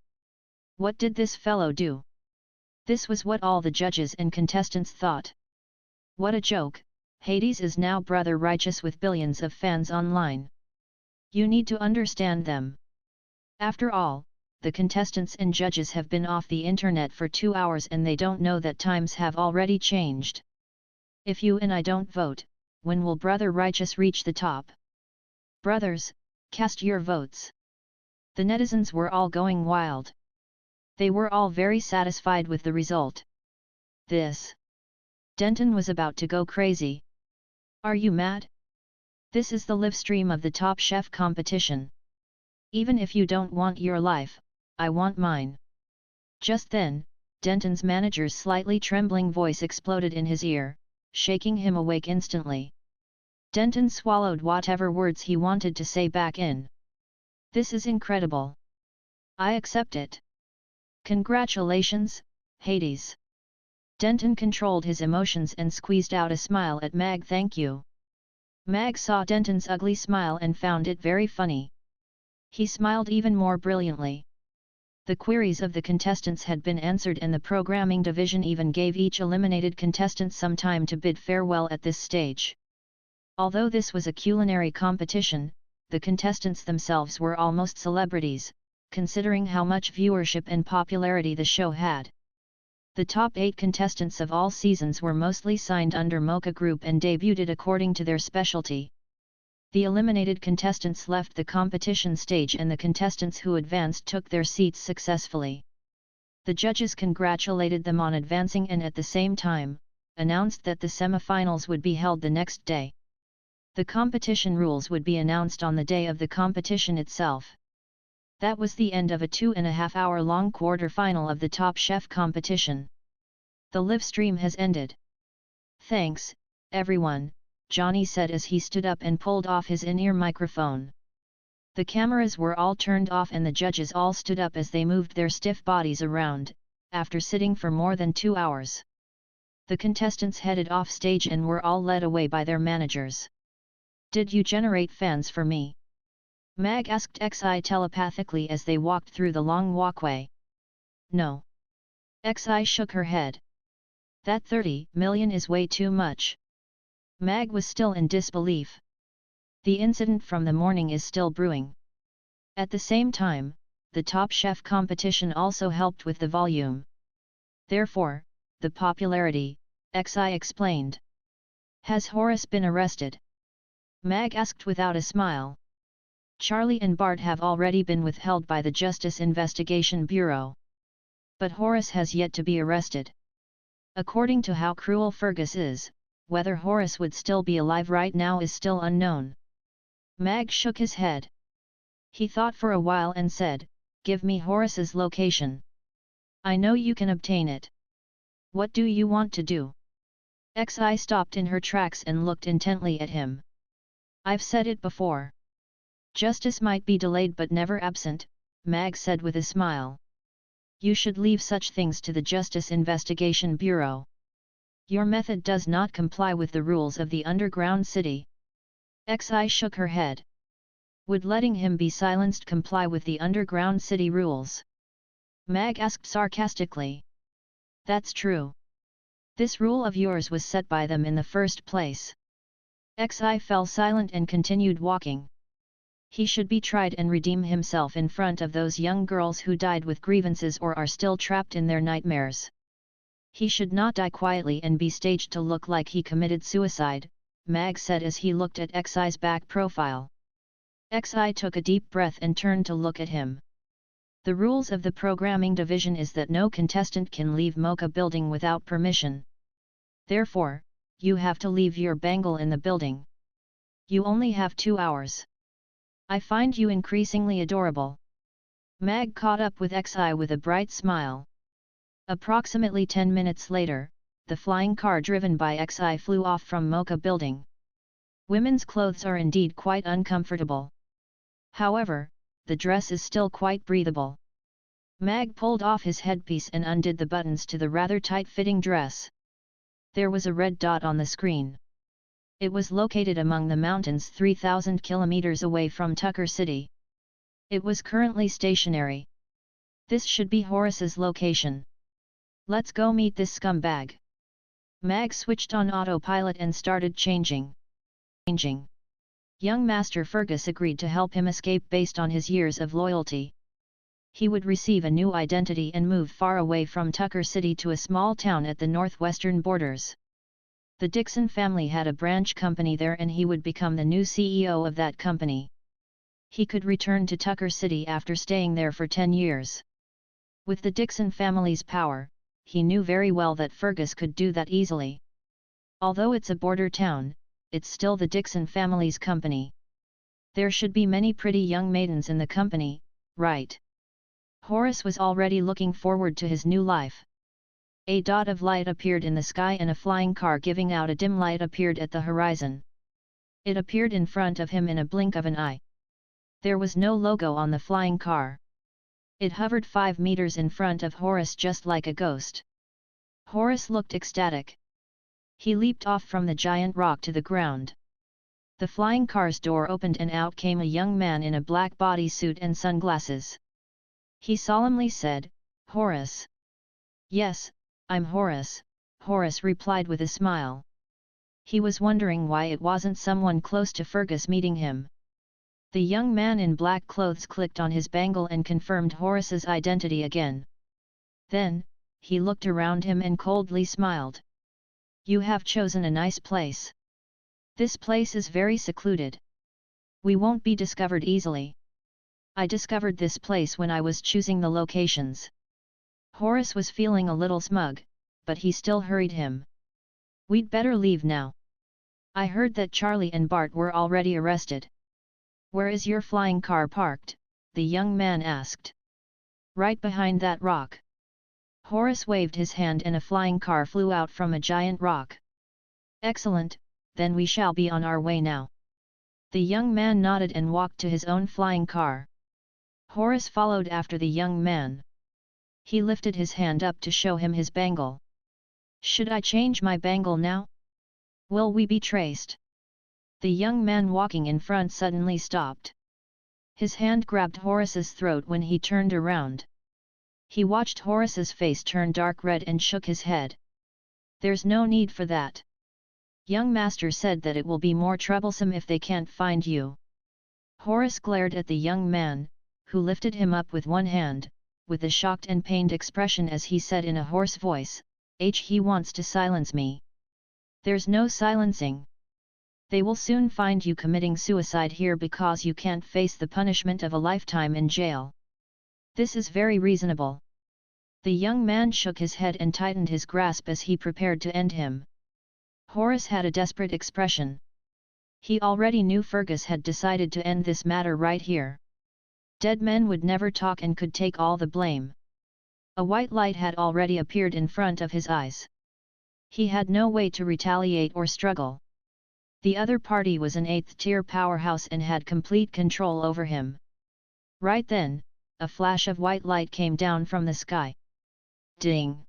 What did this fellow do? This was what all the judges and contestants thought. What a joke, Hades is now brother righteous with billions of fans online. You need to understand them. After all, the contestants and judges have been off the internet for 2 hours and they don't know that times have already changed. If you and I don't vote, when will Brother Righteous reach the top? Brothers, cast your votes. The netizens were all going wild. They were all very satisfied with the result. Denton was about to go crazy. Are you mad? This is the live stream of the Top Chef competition. Even if you don't want your life, I want mine. Just then, Denton's manager's slightly trembling voice exploded in his ear, shaking him awake instantly. Denton swallowed whatever words he wanted to say back in. This is incredible. I accept it. Congratulations, Hades. Denton controlled his emotions and squeezed out a smile at Mag. Thank you. Mag saw Denton's ugly smile and found it very funny. He smiled even more brilliantly. The queries of the contestants had been answered and the programming division even gave each eliminated contestant some time to bid farewell at this stage. Although this was a culinary competition, the contestants themselves were almost celebrities, considering how much viewership and popularity the show had. The top 8 contestants of all seasons were mostly signed under Mocha Group and debuted according to their specialty. The eliminated contestants left the competition stage and the contestants who advanced took their seats successfully. The judges congratulated them on advancing and at the same time, announced that the semifinals would be held the next day. The competition rules would be announced on the day of the competition itself. That was the end of a 2.5-hour-long quarter-final of the Top Chef competition. The live stream has ended. Thanks, everyone, Johnny said as he stood up and pulled off his in-ear microphone. The cameras were all turned off and the judges all stood up as they moved their stiff bodies around, after sitting for more than 2 hours. The contestants headed off stage and were all led away by their managers. Did you generate fans for me? Mag asked Xi telepathically as they walked through the long walkway. No. Xi shook her head. That 30 million is way too much. Mag was still in disbelief. The incident from the morning is still brewing. At the same time, the Top Chef competition also helped with the volume. Therefore, the popularity, Xi explained. Has Horace been arrested? Mag asked without a smile. Charlie and Bart have already been withheld by the Justice Investigation Bureau. But Horace has yet to be arrested. According to how cruel Fergus is, whether Horace would still be alive right now is still unknown. Mag shook his head. He thought for a while and said, "Give me Horace's location. I know you can obtain it. What do you want to do?" Xi stopped in her tracks and looked intently at him. I've said it before. Justice might be delayed but never absent, Mag said with a smile. You should leave such things to the Justice Investigation Bureau. Your method does not comply with the rules of the underground city. Xi shook her head. Would letting him be silenced comply with the underground city rules? Mag asked sarcastically. That's true. This rule of yours was set by them in the first place. Xi fell silent and continued walking. He should be tried and redeem himself in front of those young girls who died with grievances or are still trapped in their nightmares. He should not die quietly and be staged to look like he committed suicide, Mag said as he looked at Xi's back profile. Xi took a deep breath and turned to look at him. The rules of the programming division is that no contestant can leave Mocha building without permission. Therefore, you have to leave your bangle in the building. You only have 2 hours. I find you increasingly adorable. Mag caught up with Xi with a bright smile. Approximately 10 minutes later, the flying car driven by Xi flew off from Mocha building. Women's clothes are indeed quite uncomfortable. However, the dress is still quite breathable. Mag pulled off his headpiece and undid the buttons to the rather tight-fitting dress. There was a red dot on the screen. It was located among the mountains 3,000 kilometers away from Tucker City. It was currently stationary. This should be Horace's location. Let's go meet this scumbag. Mag switched on autopilot and started changing. Young Master Fergus agreed to help him escape based on his years of loyalty. He would receive a new identity and move far away from Tucker City to a small town at the northwestern borders. The Dixon family had a branch company there and he would become the new CEO of that company. He could return to Tucker City after staying there for 10 years. With the Dixon family's power, he knew very well that Fergus could do that easily. Although it's a border town, it's still the Dixon family's company. There should be many pretty young maidens in the company, right? Horace was already looking forward to his new life. A dot of light appeared in the sky and a flying car giving out a dim light appeared at the horizon. It appeared in front of him in a blink of an eye. There was no logo on the flying car. It hovered 5 meters in front of Horace just like a ghost. Horace looked ecstatic. He leaped off from the giant rock to the ground. The flying car's door opened and out came a young man in a black bodysuit and sunglasses. He solemnly said, "Horace." "Yes, I'm Horace," Horace replied with a smile. He was wondering why it wasn't someone close to Fergus meeting him. The young man in black clothes clicked on his bangle and confirmed Horace's identity again. Then, he looked around him and coldly smiled. "You have chosen a nice place. This place is very secluded. We won't be discovered easily. I discovered this place when I was choosing the locations." Horace was feeling a little smug, but he still hurried him. "We'd better leave now. I heard that Charlie and Bart were already arrested." "Where is your flying car parked?" the young man asked. "Right behind that rock." Horace waved his hand and a flying car flew out from a giant rock. "Excellent, then we shall be on our way now." The young man nodded and walked to his own flying car. Horace followed after the young man. He lifted his hand up to show him his bangle. "Should I change my bangle now? Will we be traced?" The young man walking in front suddenly stopped. His hand grabbed Horace's throat when he turned around. He watched Horace's face turn dark red and shook his head. "There's no need for that. Young Master said that it will be more troublesome if they can't find you." Horace glared at the young man, who lifted him up with one hand, with a shocked and pained expression as he said in a hoarse voice, He wants to silence me." "There's no silencing. They will soon find you committing suicide here because you can't face the punishment of a lifetime in jail. This is very reasonable." The young man shook his head and tightened his grasp as he prepared to end him. Horace had a desperate expression. He already knew Fergus had decided to end this matter right here. Dead men would never talk and could take all the blame. A white light had already appeared in front of his eyes. He had no way to retaliate or struggle. The other party was an 8th-tier powerhouse and had complete control over him. Right then, a flash of white light came down from the sky. Ding!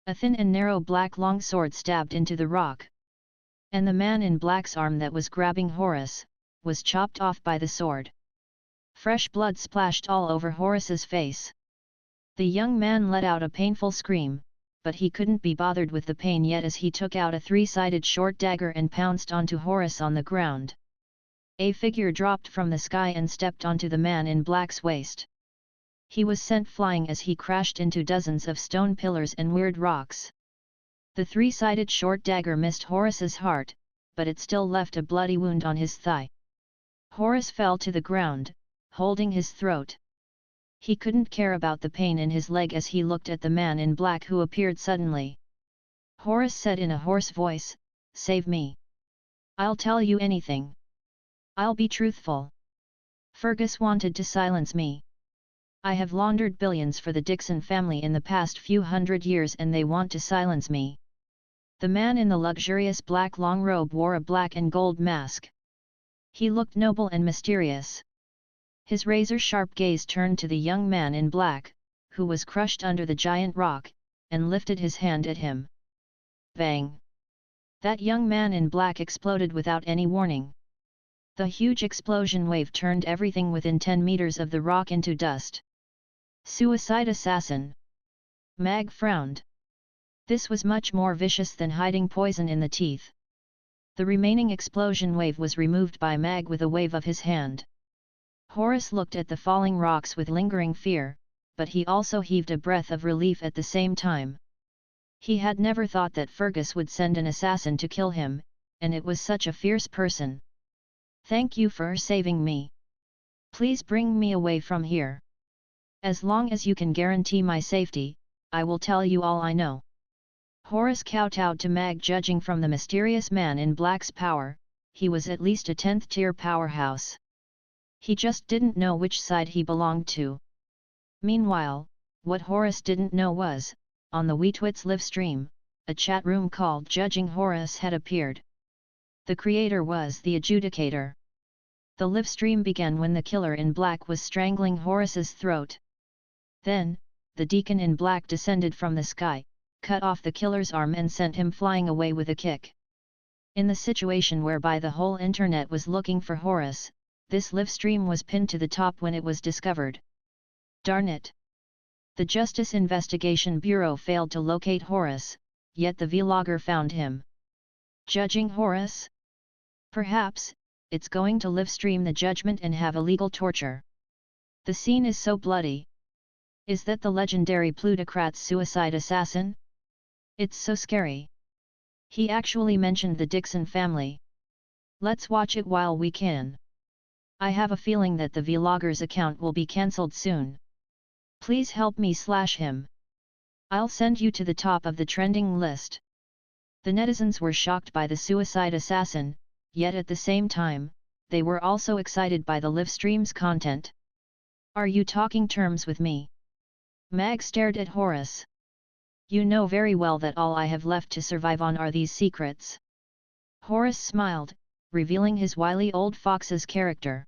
A thin and narrow black longsword stabbed into the rock. And the man in black's arm that was grabbing Horace, was chopped off by the sword. Fresh blood splashed all over Horace's face. The young man let out a painful scream, but he couldn't be bothered with the pain yet as he took out a 3-sided short dagger and pounced onto Horace on the ground. A figure dropped from the sky and stepped onto the man in black's waist. He was sent flying as he crashed into dozens of stone pillars and weird rocks. The 3-sided short dagger missed Horace's heart, but it still left a bloody wound on his thigh. Horace fell to the ground, holding his throat. He couldn't care about the pain in his leg as he looked at the man in black who appeared suddenly. Horace said in a hoarse voice, "Save me. I'll tell you anything. I'll be truthful. Fergus wanted to silence me. I have laundered billions for the Dixon family in the past few hundred years and they want to silence me." The man in the luxurious black long robe wore a black and gold mask. He looked noble and mysterious. His razor-sharp gaze turned to the young man in black, who was crushed under the giant rock, and lifted his hand at him. Bang! That young man in black exploded without any warning. The huge explosion wave turned everything within 10 meters of the rock into dust. Suicide assassin! Mag frowned. This was much more vicious than hiding poison in the teeth. The remaining explosion wave was removed by Mag with a wave of his hand. Horace looked at the falling rocks with lingering fear, but he also heaved a breath of relief at the same time. He had never thought that Fergus would send an assassin to kill him, and it was such a fierce person. "Thank you for saving me. Please bring me away from here. As long as you can guarantee my safety, I will tell you all I know." Horace kowtowed to Mag. Judging from the mysterious man in black's power, he was at least a 10th-tier powerhouse. He just didn't know which side he belonged to. Meanwhile, what Horace didn't know was, on the Wheatwits live stream, a chat room called Judging Horace had appeared. The creator was the adjudicator. The live stream began when the killer in black was strangling Horace's throat. Then, the deacon in black descended from the sky, cut off the killer's arm and sent him flying away with a kick. In the situation whereby the whole internet was looking for Horace, this live stream was pinned to the top when it was discovered. Darn it! The Justice Investigation Bureau failed to locate Horace, yet the vlogger found him. Judging Horace? Perhaps, it's going to live stream the judgment and have illegal torture. The scene is so bloody. Is that the legendary plutocrat's suicide assassin? It's so scary. He actually mentioned the Dixon family. Let's watch it while we can. I have a feeling that the vlogger's account will be cancelled soon. Please help me slash him. I'll send you to the top of the trending list. The netizens were shocked by the suicide assassin, yet at the same time, they were also excited by the live stream's content. "Are you talking terms with me?" Mag stared at Horace. "You know very well that all I have left to survive on are these secrets." Horace smiled, revealing his wily old fox's character.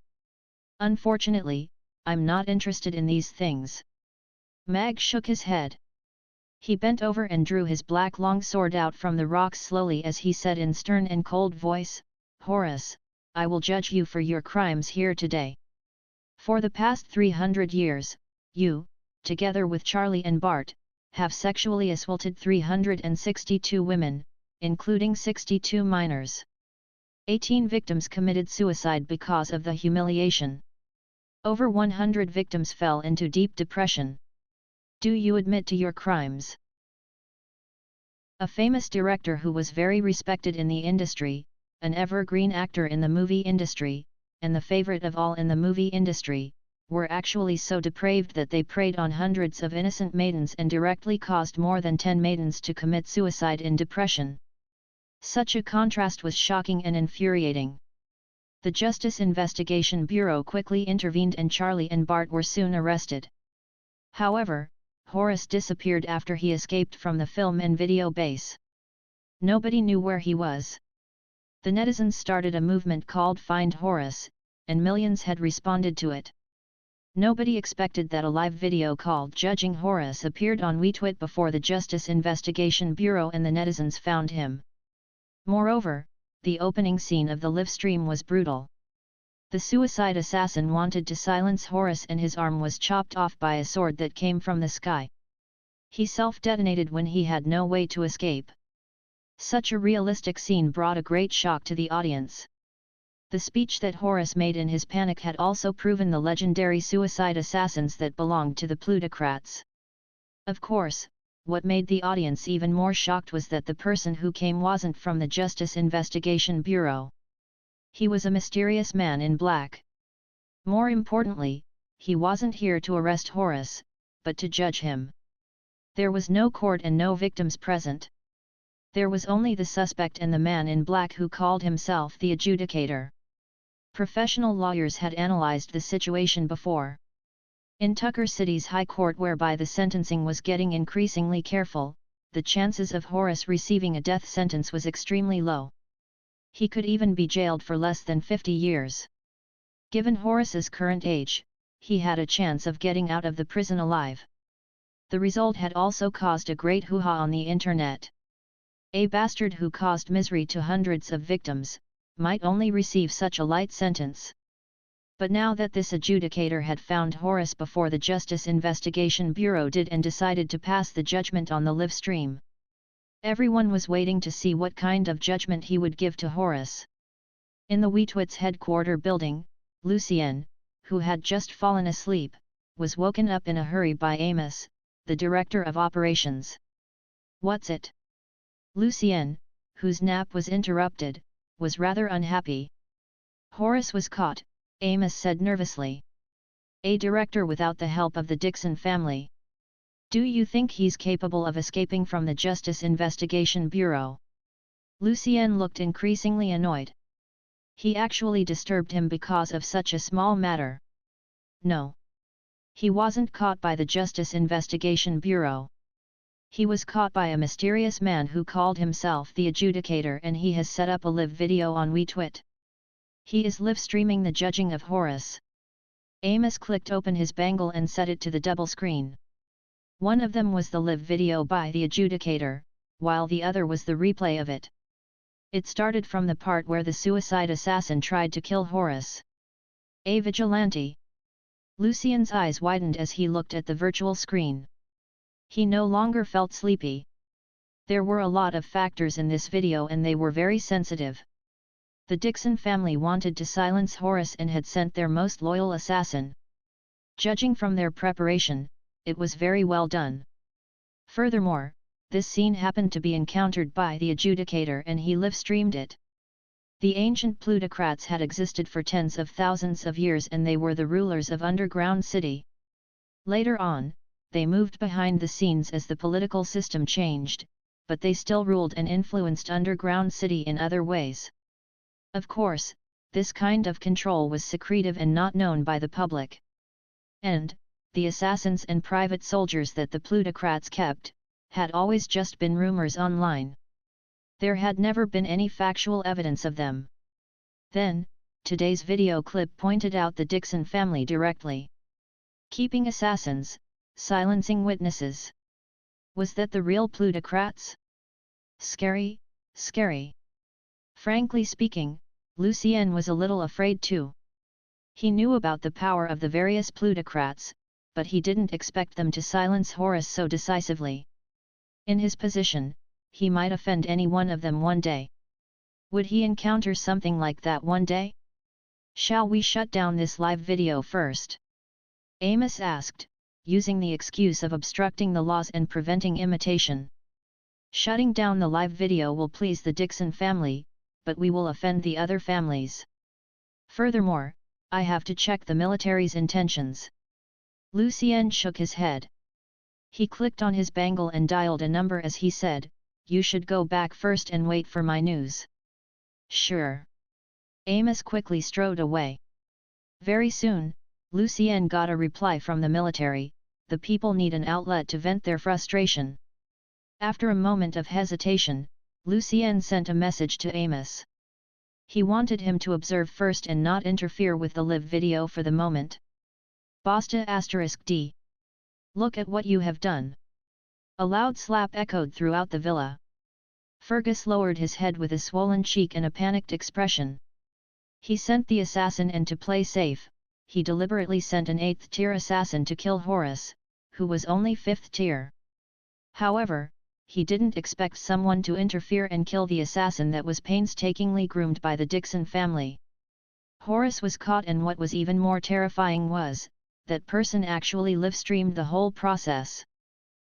"Unfortunately, I'm not interested in these things." Mag shook his head. He bent over and drew his black long sword out from the rocks slowly as he said in stern and cold voice, "Horace, I will judge you for your crimes here today. For the past 300 years, you, together with Charlie and Bart, have sexually assaulted 362 women, including 62 minors. 18 victims committed suicide because of the humiliation. Over 100 victims fell into deep depression. Do you admit to your crimes?" A famous director who was very respected in the industry, an evergreen actor in the movie industry, and the favorite of all in the movie industry, were actually so depraved that they preyed on hundreds of innocent maidens and directly caused more than 10 maidens to commit suicide in depression. Such a contrast was shocking and infuriating. The Justice Investigation Bureau quickly intervened and Charlie and Bart were soon arrested. However, Horace disappeared after he escaped from the film and video base. Nobody knew where he was. The netizens started a movement called Find Horace, and millions had responded to it. Nobody expected that a live video called Judging Horace appeared on WeTwit before the Justice Investigation Bureau and the netizens found him. Moreover, the opening scene of the live stream was brutal. The suicide assassin wanted to silence Horace and his arm was chopped off by a sword that came from the sky. He self-detonated when he had no way to escape. Such a realistic scene brought a great shock to the audience. The speech that Horace made in his panic had also proven the legendary suicide assassins that belonged to the plutocrats. Of course, what made the audience even more shocked was that the person who came wasn't from the Justice Investigation Bureau. He was a mysterious man in black. More importantly, he wasn't here to arrest Horus, but to judge him. There was no court and no victims present. There was only the suspect and the man in black who called himself the adjudicator. Professional lawyers had analyzed the situation before. In Tucker City's High Court, whereby the sentencing was getting increasingly careful, the chances of Horus receiving a death sentence was extremely low. He could even be jailed for less than 50 years. Given Horus's current age, he had a chance of getting out of the prison alive. The result had also caused a great hoo-ha on the internet. A bastard who caused misery to hundreds of victims might only receive such a light sentence. But now that this adjudicator had found Horus before the Justice Investigation Bureau did and decided to pass the judgment on the live stream, everyone was waiting to see what kind of judgment he would give to Horus. In the Wheatwits headquarter building, Lucien, who had just fallen asleep, was woken up in a hurry by Amos, the director of operations. "What's it?" Lucien, whose nap was interrupted, was rather unhappy. "Horus was caught," Amos said nervously. "A director without the help of the Dixon family. Do you think he's capable of escaping from the Justice Investigation Bureau?" Lucien looked increasingly annoyed. He actually disturbed him because of such a small matter. No. He wasn't caught by the Justice Investigation Bureau. He was caught by a mysterious man who called himself the adjudicator, and he has set up a live video on WeTwit. He is live streaming the judging of Horus. Amos clicked open his bangle and set it to the double screen. One of them was the live video by the adjudicator, while the other was the replay of it. It started from the part where the suicide assassin tried to kill Horus. A vigilante. Lucien's eyes widened as he looked at the virtual screen. He no longer felt sleepy. There were a lot of factors in this video and they were very sensitive. The Dixon family wanted to silence Horus and had sent their most loyal assassin. Judging from their preparation, it was very well done. Furthermore, this scene happened to be encountered by the adjudicator and he live-streamed it. The ancient plutocrats had existed for tens of thousands of years and they were the rulers of Underground City. Later on, they moved behind the scenes as the political system changed, but they still ruled and influenced Underground City in other ways. Of course, this kind of control was secretive and not known by the public. And, the assassins and private soldiers that the plutocrats kept, had always just been rumors online. There had never been any factual evidence of them. Then, today's video clip pointed out the Dixon family directly. Keeping assassins, silencing witnesses. Was that the real plutocrats? Scary, scary. Frankly speaking, Lucien was a little afraid too. He knew about the power of the various plutocrats, but he didn't expect them to silence Horus so decisively. In his position, he might offend any one of them one day. Would he encounter something like that one day? "Shall we shut down this live video first?" Amos asked, using the excuse of obstructing the laws and preventing imitation. "Shutting down the live video will please the Dixon family, but we will offend the other families. Furthermore, I have to check the military's intentions." Lucien shook his head. He clicked on his bangle and dialed a number as he said, "You should go back first and wait for my news." "Sure." Amos quickly strode away. Very soon, Lucien got a reply from the military: "The people need an outlet to vent their frustration." After a moment of hesitation, Lucien sent a message to Amos. He wanted him to observe first and not interfere with the live video for the moment. Basta *D. Look at what you have done. A loud slap echoed throughout the villa. Fergus lowered his head with a swollen cheek and a panicked expression. He sent the assassin, and to play safe, he deliberately sent an 8th tier assassin to kill Horus, who was only 5th tier. However, he didn't expect someone to interfere and kill the assassin that was painstakingly groomed by the Dixon family. Horus was caught, and what was even more terrifying was, that person actually live-streamed the whole process.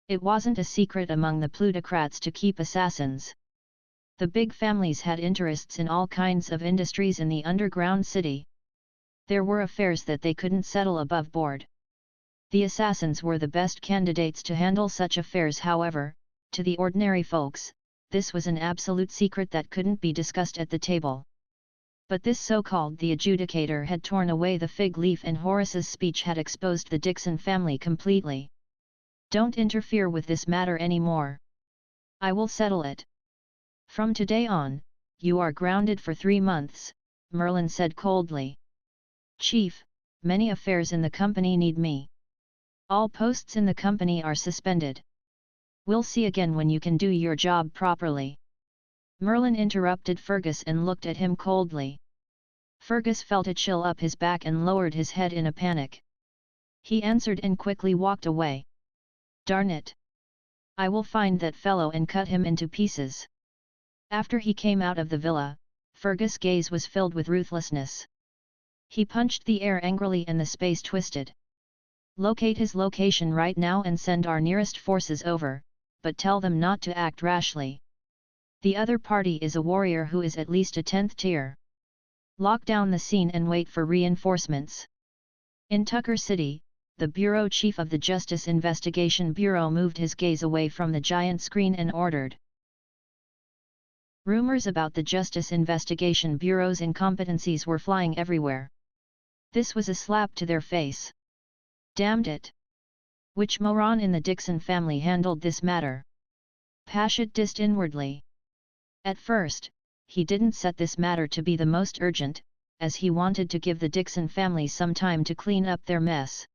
It wasn't a secret among the plutocrats to keep assassins. The big families had interests in all kinds of industries in the underground city. There were affairs that they couldn't settle above board. The assassins were the best candidates to handle such affairs. However, to the ordinary folks, this was an absolute secret that couldn't be discussed at the table. But this so-called the adjudicator had torn away the fig leaf, and Horace's speech had exposed the Dixon family completely. "Don't interfere with this matter anymore. I will settle it. From today on, you are grounded for 3 months, Merlin said coldly. "Chief, many affairs in the company need me. All posts in the company are suspended. We'll see again when you can do your job properly." Merlin interrupted Fergus and looked at him coldly. Fergus felt a chill up his back and lowered his head in a panic. He answered and quickly walked away. "Darn it! I will find that fellow and cut him into pieces." After he came out of the villa, Fergus' gaze was filled with ruthlessness. He punched the air angrily and the space twisted. "Locate his location right now and send our nearest forces over, but tell them not to act rashly. The other party is a warrior who is at least a 10th tier. Lock down the scene and wait for reinforcements." In Tucker City, the bureau chief of the Justice Investigation Bureau moved his gaze away from the giant screen and ordered. Rumors about the Justice Investigation Bureau's incompetencies were flying everywhere. This was a slap to their face. Damned it! Which moron in the Dixon family handled this matter? Paget dissed inwardly. At first, he didn't set this matter to be the most urgent, as he wanted to give the Dixon family some time to clean up their mess.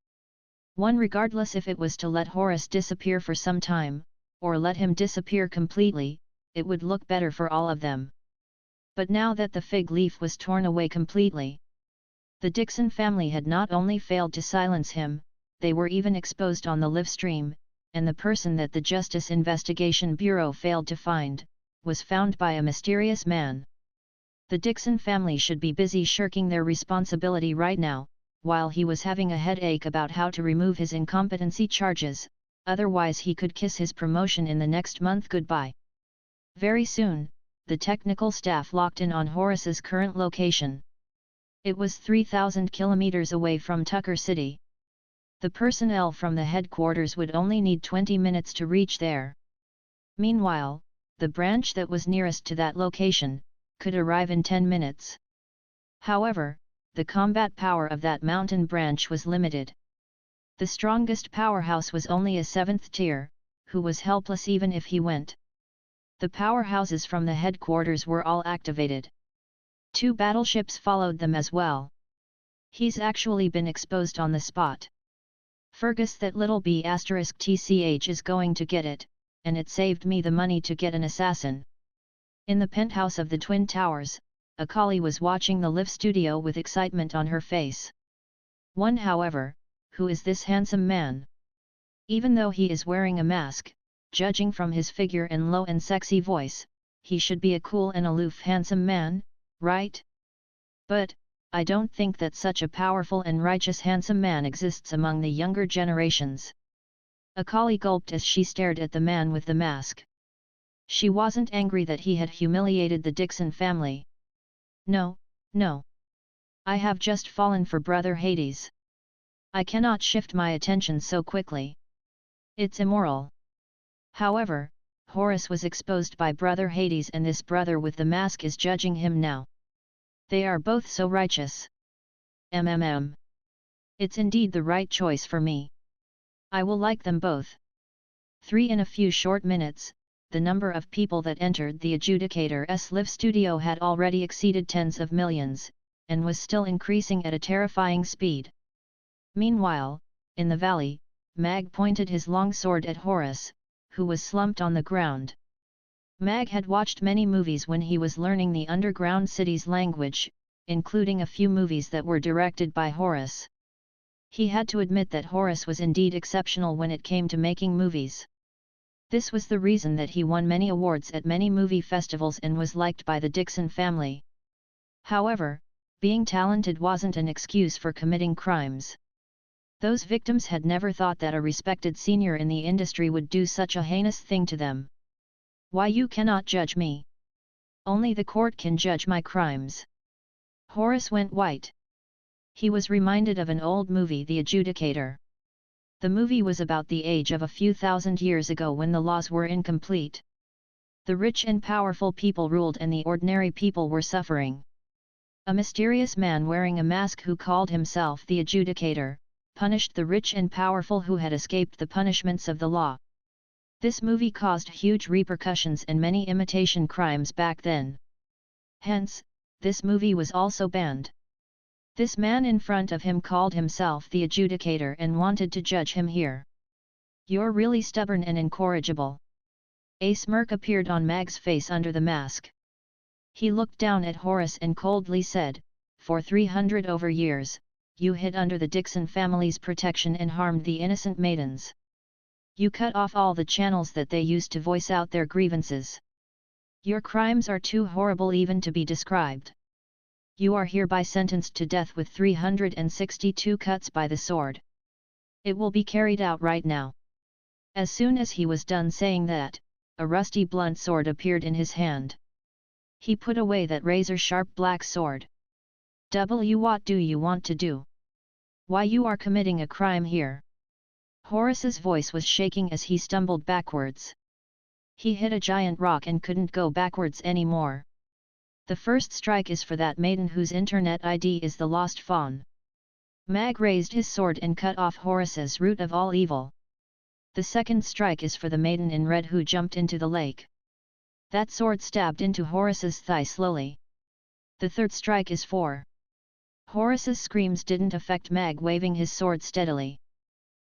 Regardless if it was to let Horace disappear for some time, or let him disappear completely, it would look better for all of them. But now that the fig leaf was torn away completely, the Dixon family had not only failed to silence him, they were even exposed on the live stream, and the person that the Justice Investigation Bureau failed to find, was found by a mysterious man. The Dixon family should be busy shirking their responsibility right now, while he was having a headache about how to remove his incompetency charges, otherwise he could kiss his promotion in the next month goodbye. Very soon, the technical staff locked in on Horace's current location. It was 3,000 kilometers away from Tucker City. The personnel from the headquarters would only need 20 minutes to reach there. Meanwhile, the branch that was nearest to that location could arrive in 10 minutes. However, the combat power of that mountain branch was limited. The strongest powerhouse was only a 7th tier, who was helpless even if he went. The powerhouses from the headquarters were all activated. 2 battleships followed them as well. "He's actually been exposed on the spot. Fergus, that little B*TCH is going to get it, and it saved me the money to get an assassin." In the penthouse of the Twin Towers, Akali was watching the live studio with excitement on her face. However, who is this handsome man? Even though he is wearing a mask, judging from his figure and low and sexy voice, he should be a cool and aloof handsome man, right? But, I don't think that such a powerful and righteous handsome man exists among the younger generations. Akali gulped as she stared at the man with the mask. She wasn't angry that he had humiliated the Dixon family. No, no. I have just fallen for Brother Hades. I cannot shift my attention so quickly. It's immoral. However, Horace was exposed by Brother Hades, and this brother with the mask is judging him now. They are both so righteous. It's indeed the right choice for me. I will like them both. 3 In a few short minutes, the number of people that entered the adjudicator's live studio had already exceeded tens of millions, and was still increasing at a terrifying speed. Meanwhile, in the valley, Mag pointed his long sword at Horace, who was slumped on the ground. Mag had watched many movies when he was learning the underground city's language, including a few movies that were directed by Horace. He had to admit that Horace was indeed exceptional when it came to making movies. This was the reason that he won many awards at many movie festivals and was liked by the Dixon family. However, being talented wasn't an excuse for committing crimes. Those victims had never thought that a respected senior in the industry would do such a heinous thing to them. "Why, you cannot judge me. Only the court can judge my crimes. Horace went white. He was reminded of an old movie, The Adjudicator. The movie was about the age of a few thousand years ago when the laws were incomplete. The rich and powerful people ruled and the ordinary people were suffering. A mysterious man wearing a mask who called himself the Adjudicator, punished the rich and powerful who had escaped the punishments of the law. This movie caused huge repercussions and many imitation crimes back then. Hence, this movie was also banned. This man in front of him called himself the Adjudicator and wanted to judge him here. "You're really stubborn and incorrigible." A smirk appeared on Mag's face under the mask. He looked down at Horace and coldly said, "For 300 over years, you hid under the Dixon family's protection and harmed the innocent maidens. You cut off all the channels that they used to voice out their grievances. Your crimes are too horrible even to be described. You are hereby sentenced to death with 362 cuts by the sword. It will be carried out right now." As soon as he was done saying that, a rusty blunt sword appeared in his hand. He put away that razor-sharp black sword. What do you want to do? Why you are committing a crime here?" Horace's voice was shaking as he stumbled backwards. He hit a giant rock and couldn't go backwards anymore. "The first strike is for that maiden whose internet ID is the Lost Fawn." Mag raised his sword and cut off Horace's root of all evil. "The second strike is for the maiden in red who jumped into the lake." That sword stabbed into Horace's thigh slowly. "The third strike is for..." Horace's screams didn't affect Mag waving his sword steadily.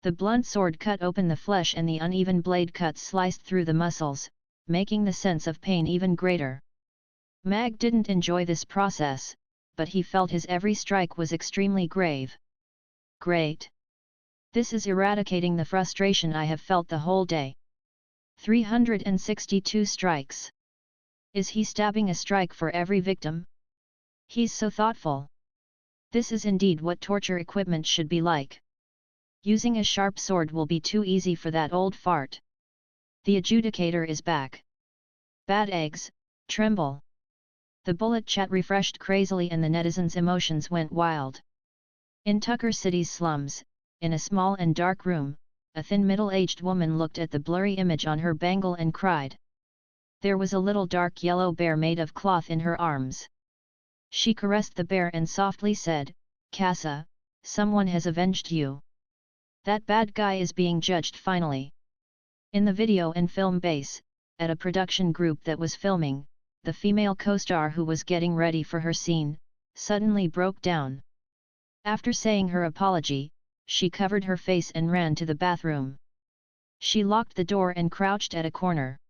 The blunt sword cut open the flesh and the uneven blade cut sliced through the muscles, making the sense of pain even greater. Mag didn't enjoy this process, but he felt his every strike was extremely grave. "Great! This is eradicating the frustration I have felt the whole day. 362 strikes. Is he stabbing a strike for every victim? He's so thoughtful. This is indeed what torture equipment should be like. Using a sharp sword will be too easy for that old fart. The Adjudicator is back. Bad eggs, tremble." The bullet chat refreshed crazily and the netizens' emotions went wild. In Tucker City's slums, in a small and dark room, a thin middle-aged woman looked at the blurry image on her bangle and cried. There was a little dark yellow bear made of cloth in her arms. She caressed the bear and softly said, "Casa, someone has avenged you. That bad guy is being judged finally." In the video and film base, at a production group that was filming, the female co-star who was getting ready for her scene, suddenly broke down. After saying her apology, she covered her face and ran to the bathroom. She locked the door and crouched at a corner.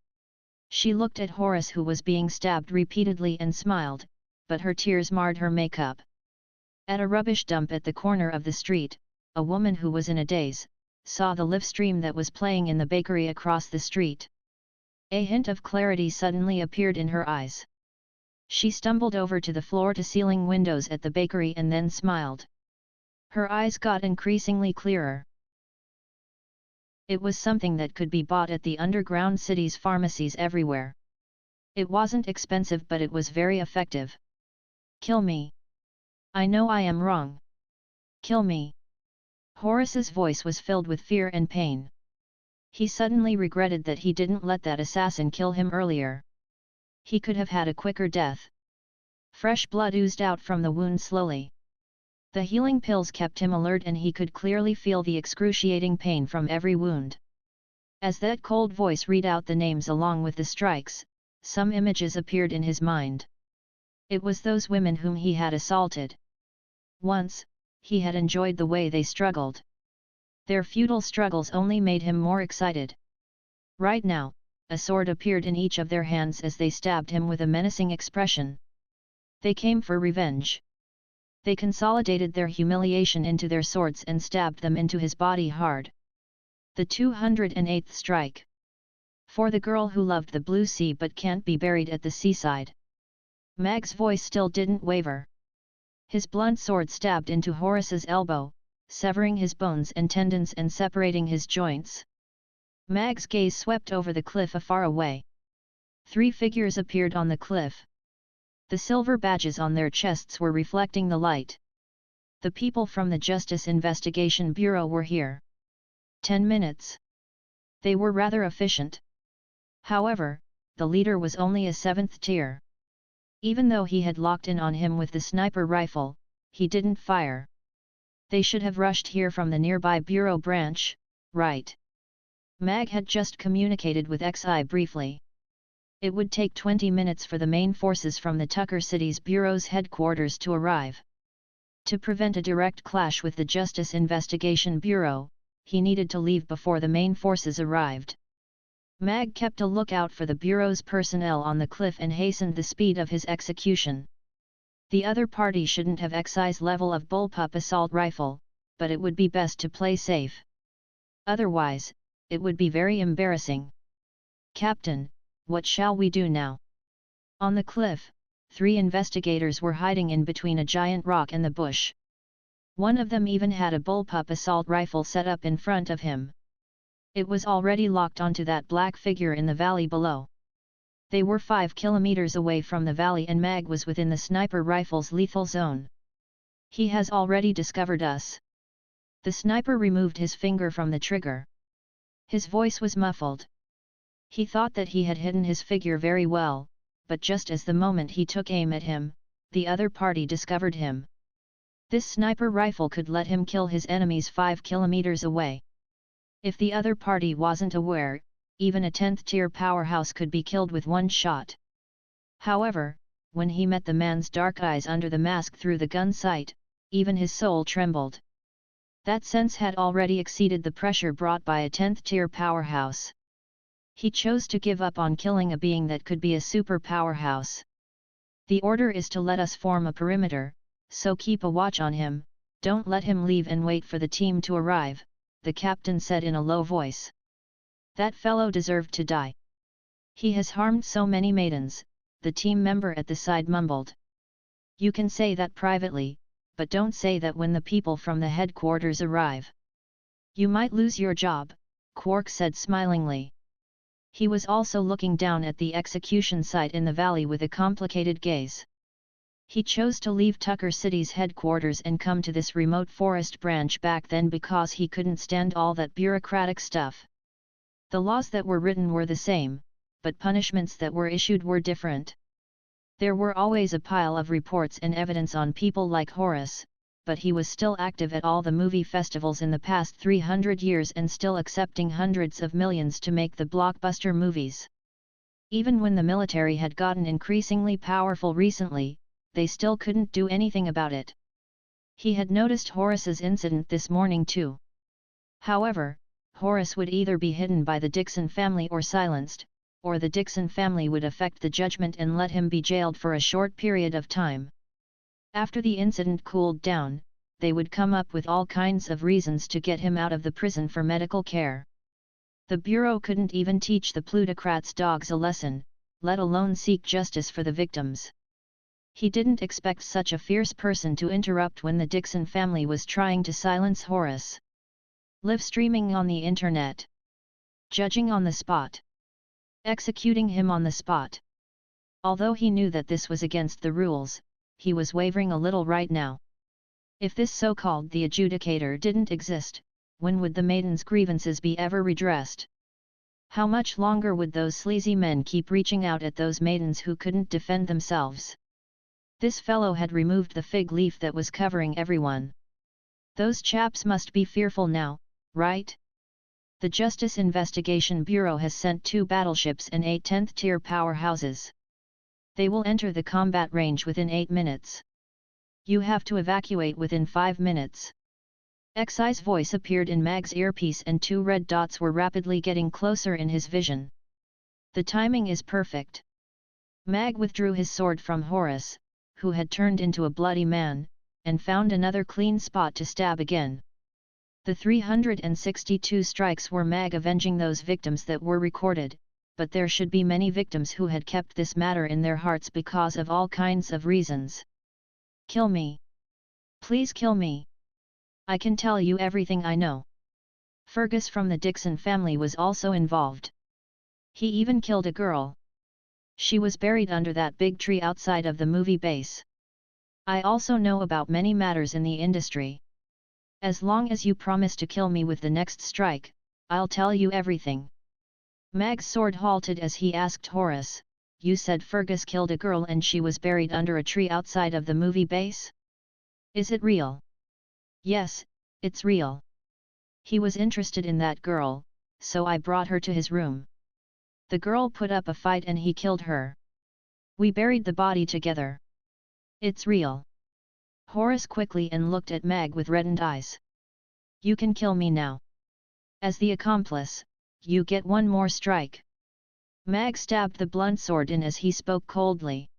She looked at Horace who was being stabbed repeatedly and smiled, but her tears marred her makeup. At a rubbish dump at the corner of the street, a woman who was in a daze, saw the live stream that was playing in the bakery across the street. A hint of clarity suddenly appeared in her eyes. She stumbled over to the floor-to-ceiling windows at the bakery and then smiled. Her eyes got increasingly clearer. It was something that could be bought at the underground city's pharmacies everywhere. It wasn't expensive but it was very effective. "Kill me. I know I am wrong. Kill me." Horace's voice was filled with fear and pain. He suddenly regretted that he didn't let that assassin kill him earlier. He could have had a quicker death. Fresh blood oozed out from the wound slowly. The healing pills kept him alert and he could clearly feel the excruciating pain from every wound. As that cold voice read out the names along with the strikes, some images appeared in his mind. It was those women whom he had assaulted. Once, he had enjoyed the way they struggled. Their futile struggles only made him more excited. Right now, a sword appeared in each of their hands as they stabbed him with a menacing expression. They came for revenge. They consolidated their humiliation into their swords and stabbed them into his body hard. The 208th strike. For the girl who loved the blue sea but can't be buried at the seaside. Mag's voice still didn't waver. His blunt sword stabbed into Horace's elbow, severing his bones and tendons and separating his joints. Mag's gaze swept over the cliff afar away. 3 figures appeared on the cliff. The silver badges on their chests were reflecting the light. The people from the Justice Investigation Bureau were here. 10 minutes. They were rather efficient. However, the leader was only a 7th tier. Even though he had locked in on him with the sniper rifle, he didn't fire. They should have rushed here from the nearby bureau branch, right? Mag had just communicated with XI briefly. It would take 20 minutes for the main forces from the Tucker City's bureau's headquarters to arrive. To prevent a direct clash with the Justice Investigation Bureau, he needed to leave before the main forces arrived. Mag kept a lookout for the Bureau's personnel on the cliff and hastened the speed of his execution. The other party shouldn't have XI's level of bullpup assault rifle, but it would be best to play safe. Otherwise, it would be very embarrassing. Captain, what shall we do now? On the cliff, 3 investigators were hiding in between a giant rock and the bush. One of them even had a bullpup assault rifle set up in front of him. It was already locked onto that black figure in the valley below. They were 5 kilometers away from the valley and Mag was within the sniper rifle's lethal zone. He has already discovered us. The sniper removed his finger from the trigger. His voice was muffled. He thought that he had hidden his figure very well, but just as the moment he took aim at him, the other party discovered him. This sniper rifle could let him kill his enemies 5 kilometers away. If the other party wasn't aware, even a 10th tier powerhouse could be killed with one shot. However, when he met the man's dark eyes under the mask through the gun sight, even his soul trembled. That sense had already exceeded the pressure brought by a 10th tier powerhouse. He chose to give up on killing a being that could be a super powerhouse. The order is to let us form a perimeter, so keep a watch on him, don't let him leave and wait for the team to arrive, the captain said in a low voice. That fellow deserved to die. He has harmed so many maidens, the team member at the side mumbled. You can say that privately, but don't say that when the people from the headquarters arrive. You might lose your job, Quark said smilingly. He was also looking down at the execution site in the valley with a complicated gaze. He chose to leave Tucker City's headquarters and come to this remote forest branch back then because he couldn't stand all that bureaucratic stuff. The laws that were written were the same, but punishments that were issued were different. There were always a pile of reports and evidence on people like Horace, but he was still active at all the movie festivals in the past 300 years and still accepting hundreds of millions to make the blockbuster movies. Even when the military had gotten increasingly powerful recently, they still couldn't do anything about it. He had noticed Horace's incident this morning too. However, Horace would either be hidden by the Dixon family or silenced, or the Dixon family would affect the judgment and let him be jailed for a short period of time. After the incident cooled down, they would come up with all kinds of reasons to get him out of the prison for medical care. The Bureau couldn't even teach the plutocrats' dogs a lesson, let alone seek justice for the victims. He didn't expect such a fierce person to interrupt when the Dixon family was trying to silence Horace. Live streaming on the internet. Judging on the spot. Executing him on the spot. Although he knew that this was against the rules, he was wavering a little right now. If this so-called the adjudicator didn't exist, when would the maiden's grievances be ever redressed? How much longer would those sleazy men keep reaching out at those maidens who couldn't defend themselves? This fellow had removed the fig leaf that was covering everyone. Those chaps must be fearful now, right? The Justice Investigation Bureau has sent 2 battleships and 8 10th tier powerhouses. They will enter the combat range within 8 minutes. You have to evacuate within 5 minutes. XI's voice appeared in Mag's earpiece and 2 red dots were rapidly getting closer in his vision. The timing is perfect. Mag withdrew his sword from Horace, who had turned into a bloody man, and found another clean spot to stab again. The 362 strikes were Mag avenging those victims that were recorded, but there should be many victims who had kept this matter in their hearts because of all kinds of reasons. Kill me. Please kill me. I can tell you everything I know. Fergus from the Dixon family was also involved. He even killed a girl. She was buried under that big tree outside of the movie base. I also know about many matters in the industry. As long as you promise to kill me with the next strike, I'll tell you everything. Mag's sword halted as he asked Horace, "You said Fergus killed a girl and she was buried under a tree outside of the movie base? Is it real?" "Yes, it's real. He was interested in that girl, so I brought her to his room. The girl put up a fight and he killed her. We buried the body together. It's real." Horace quickly and looked at Mag with reddened eyes. "You can kill me now. As the accomplice, you get one more strike." Mag stabbed the blunt sword in as he spoke coldly.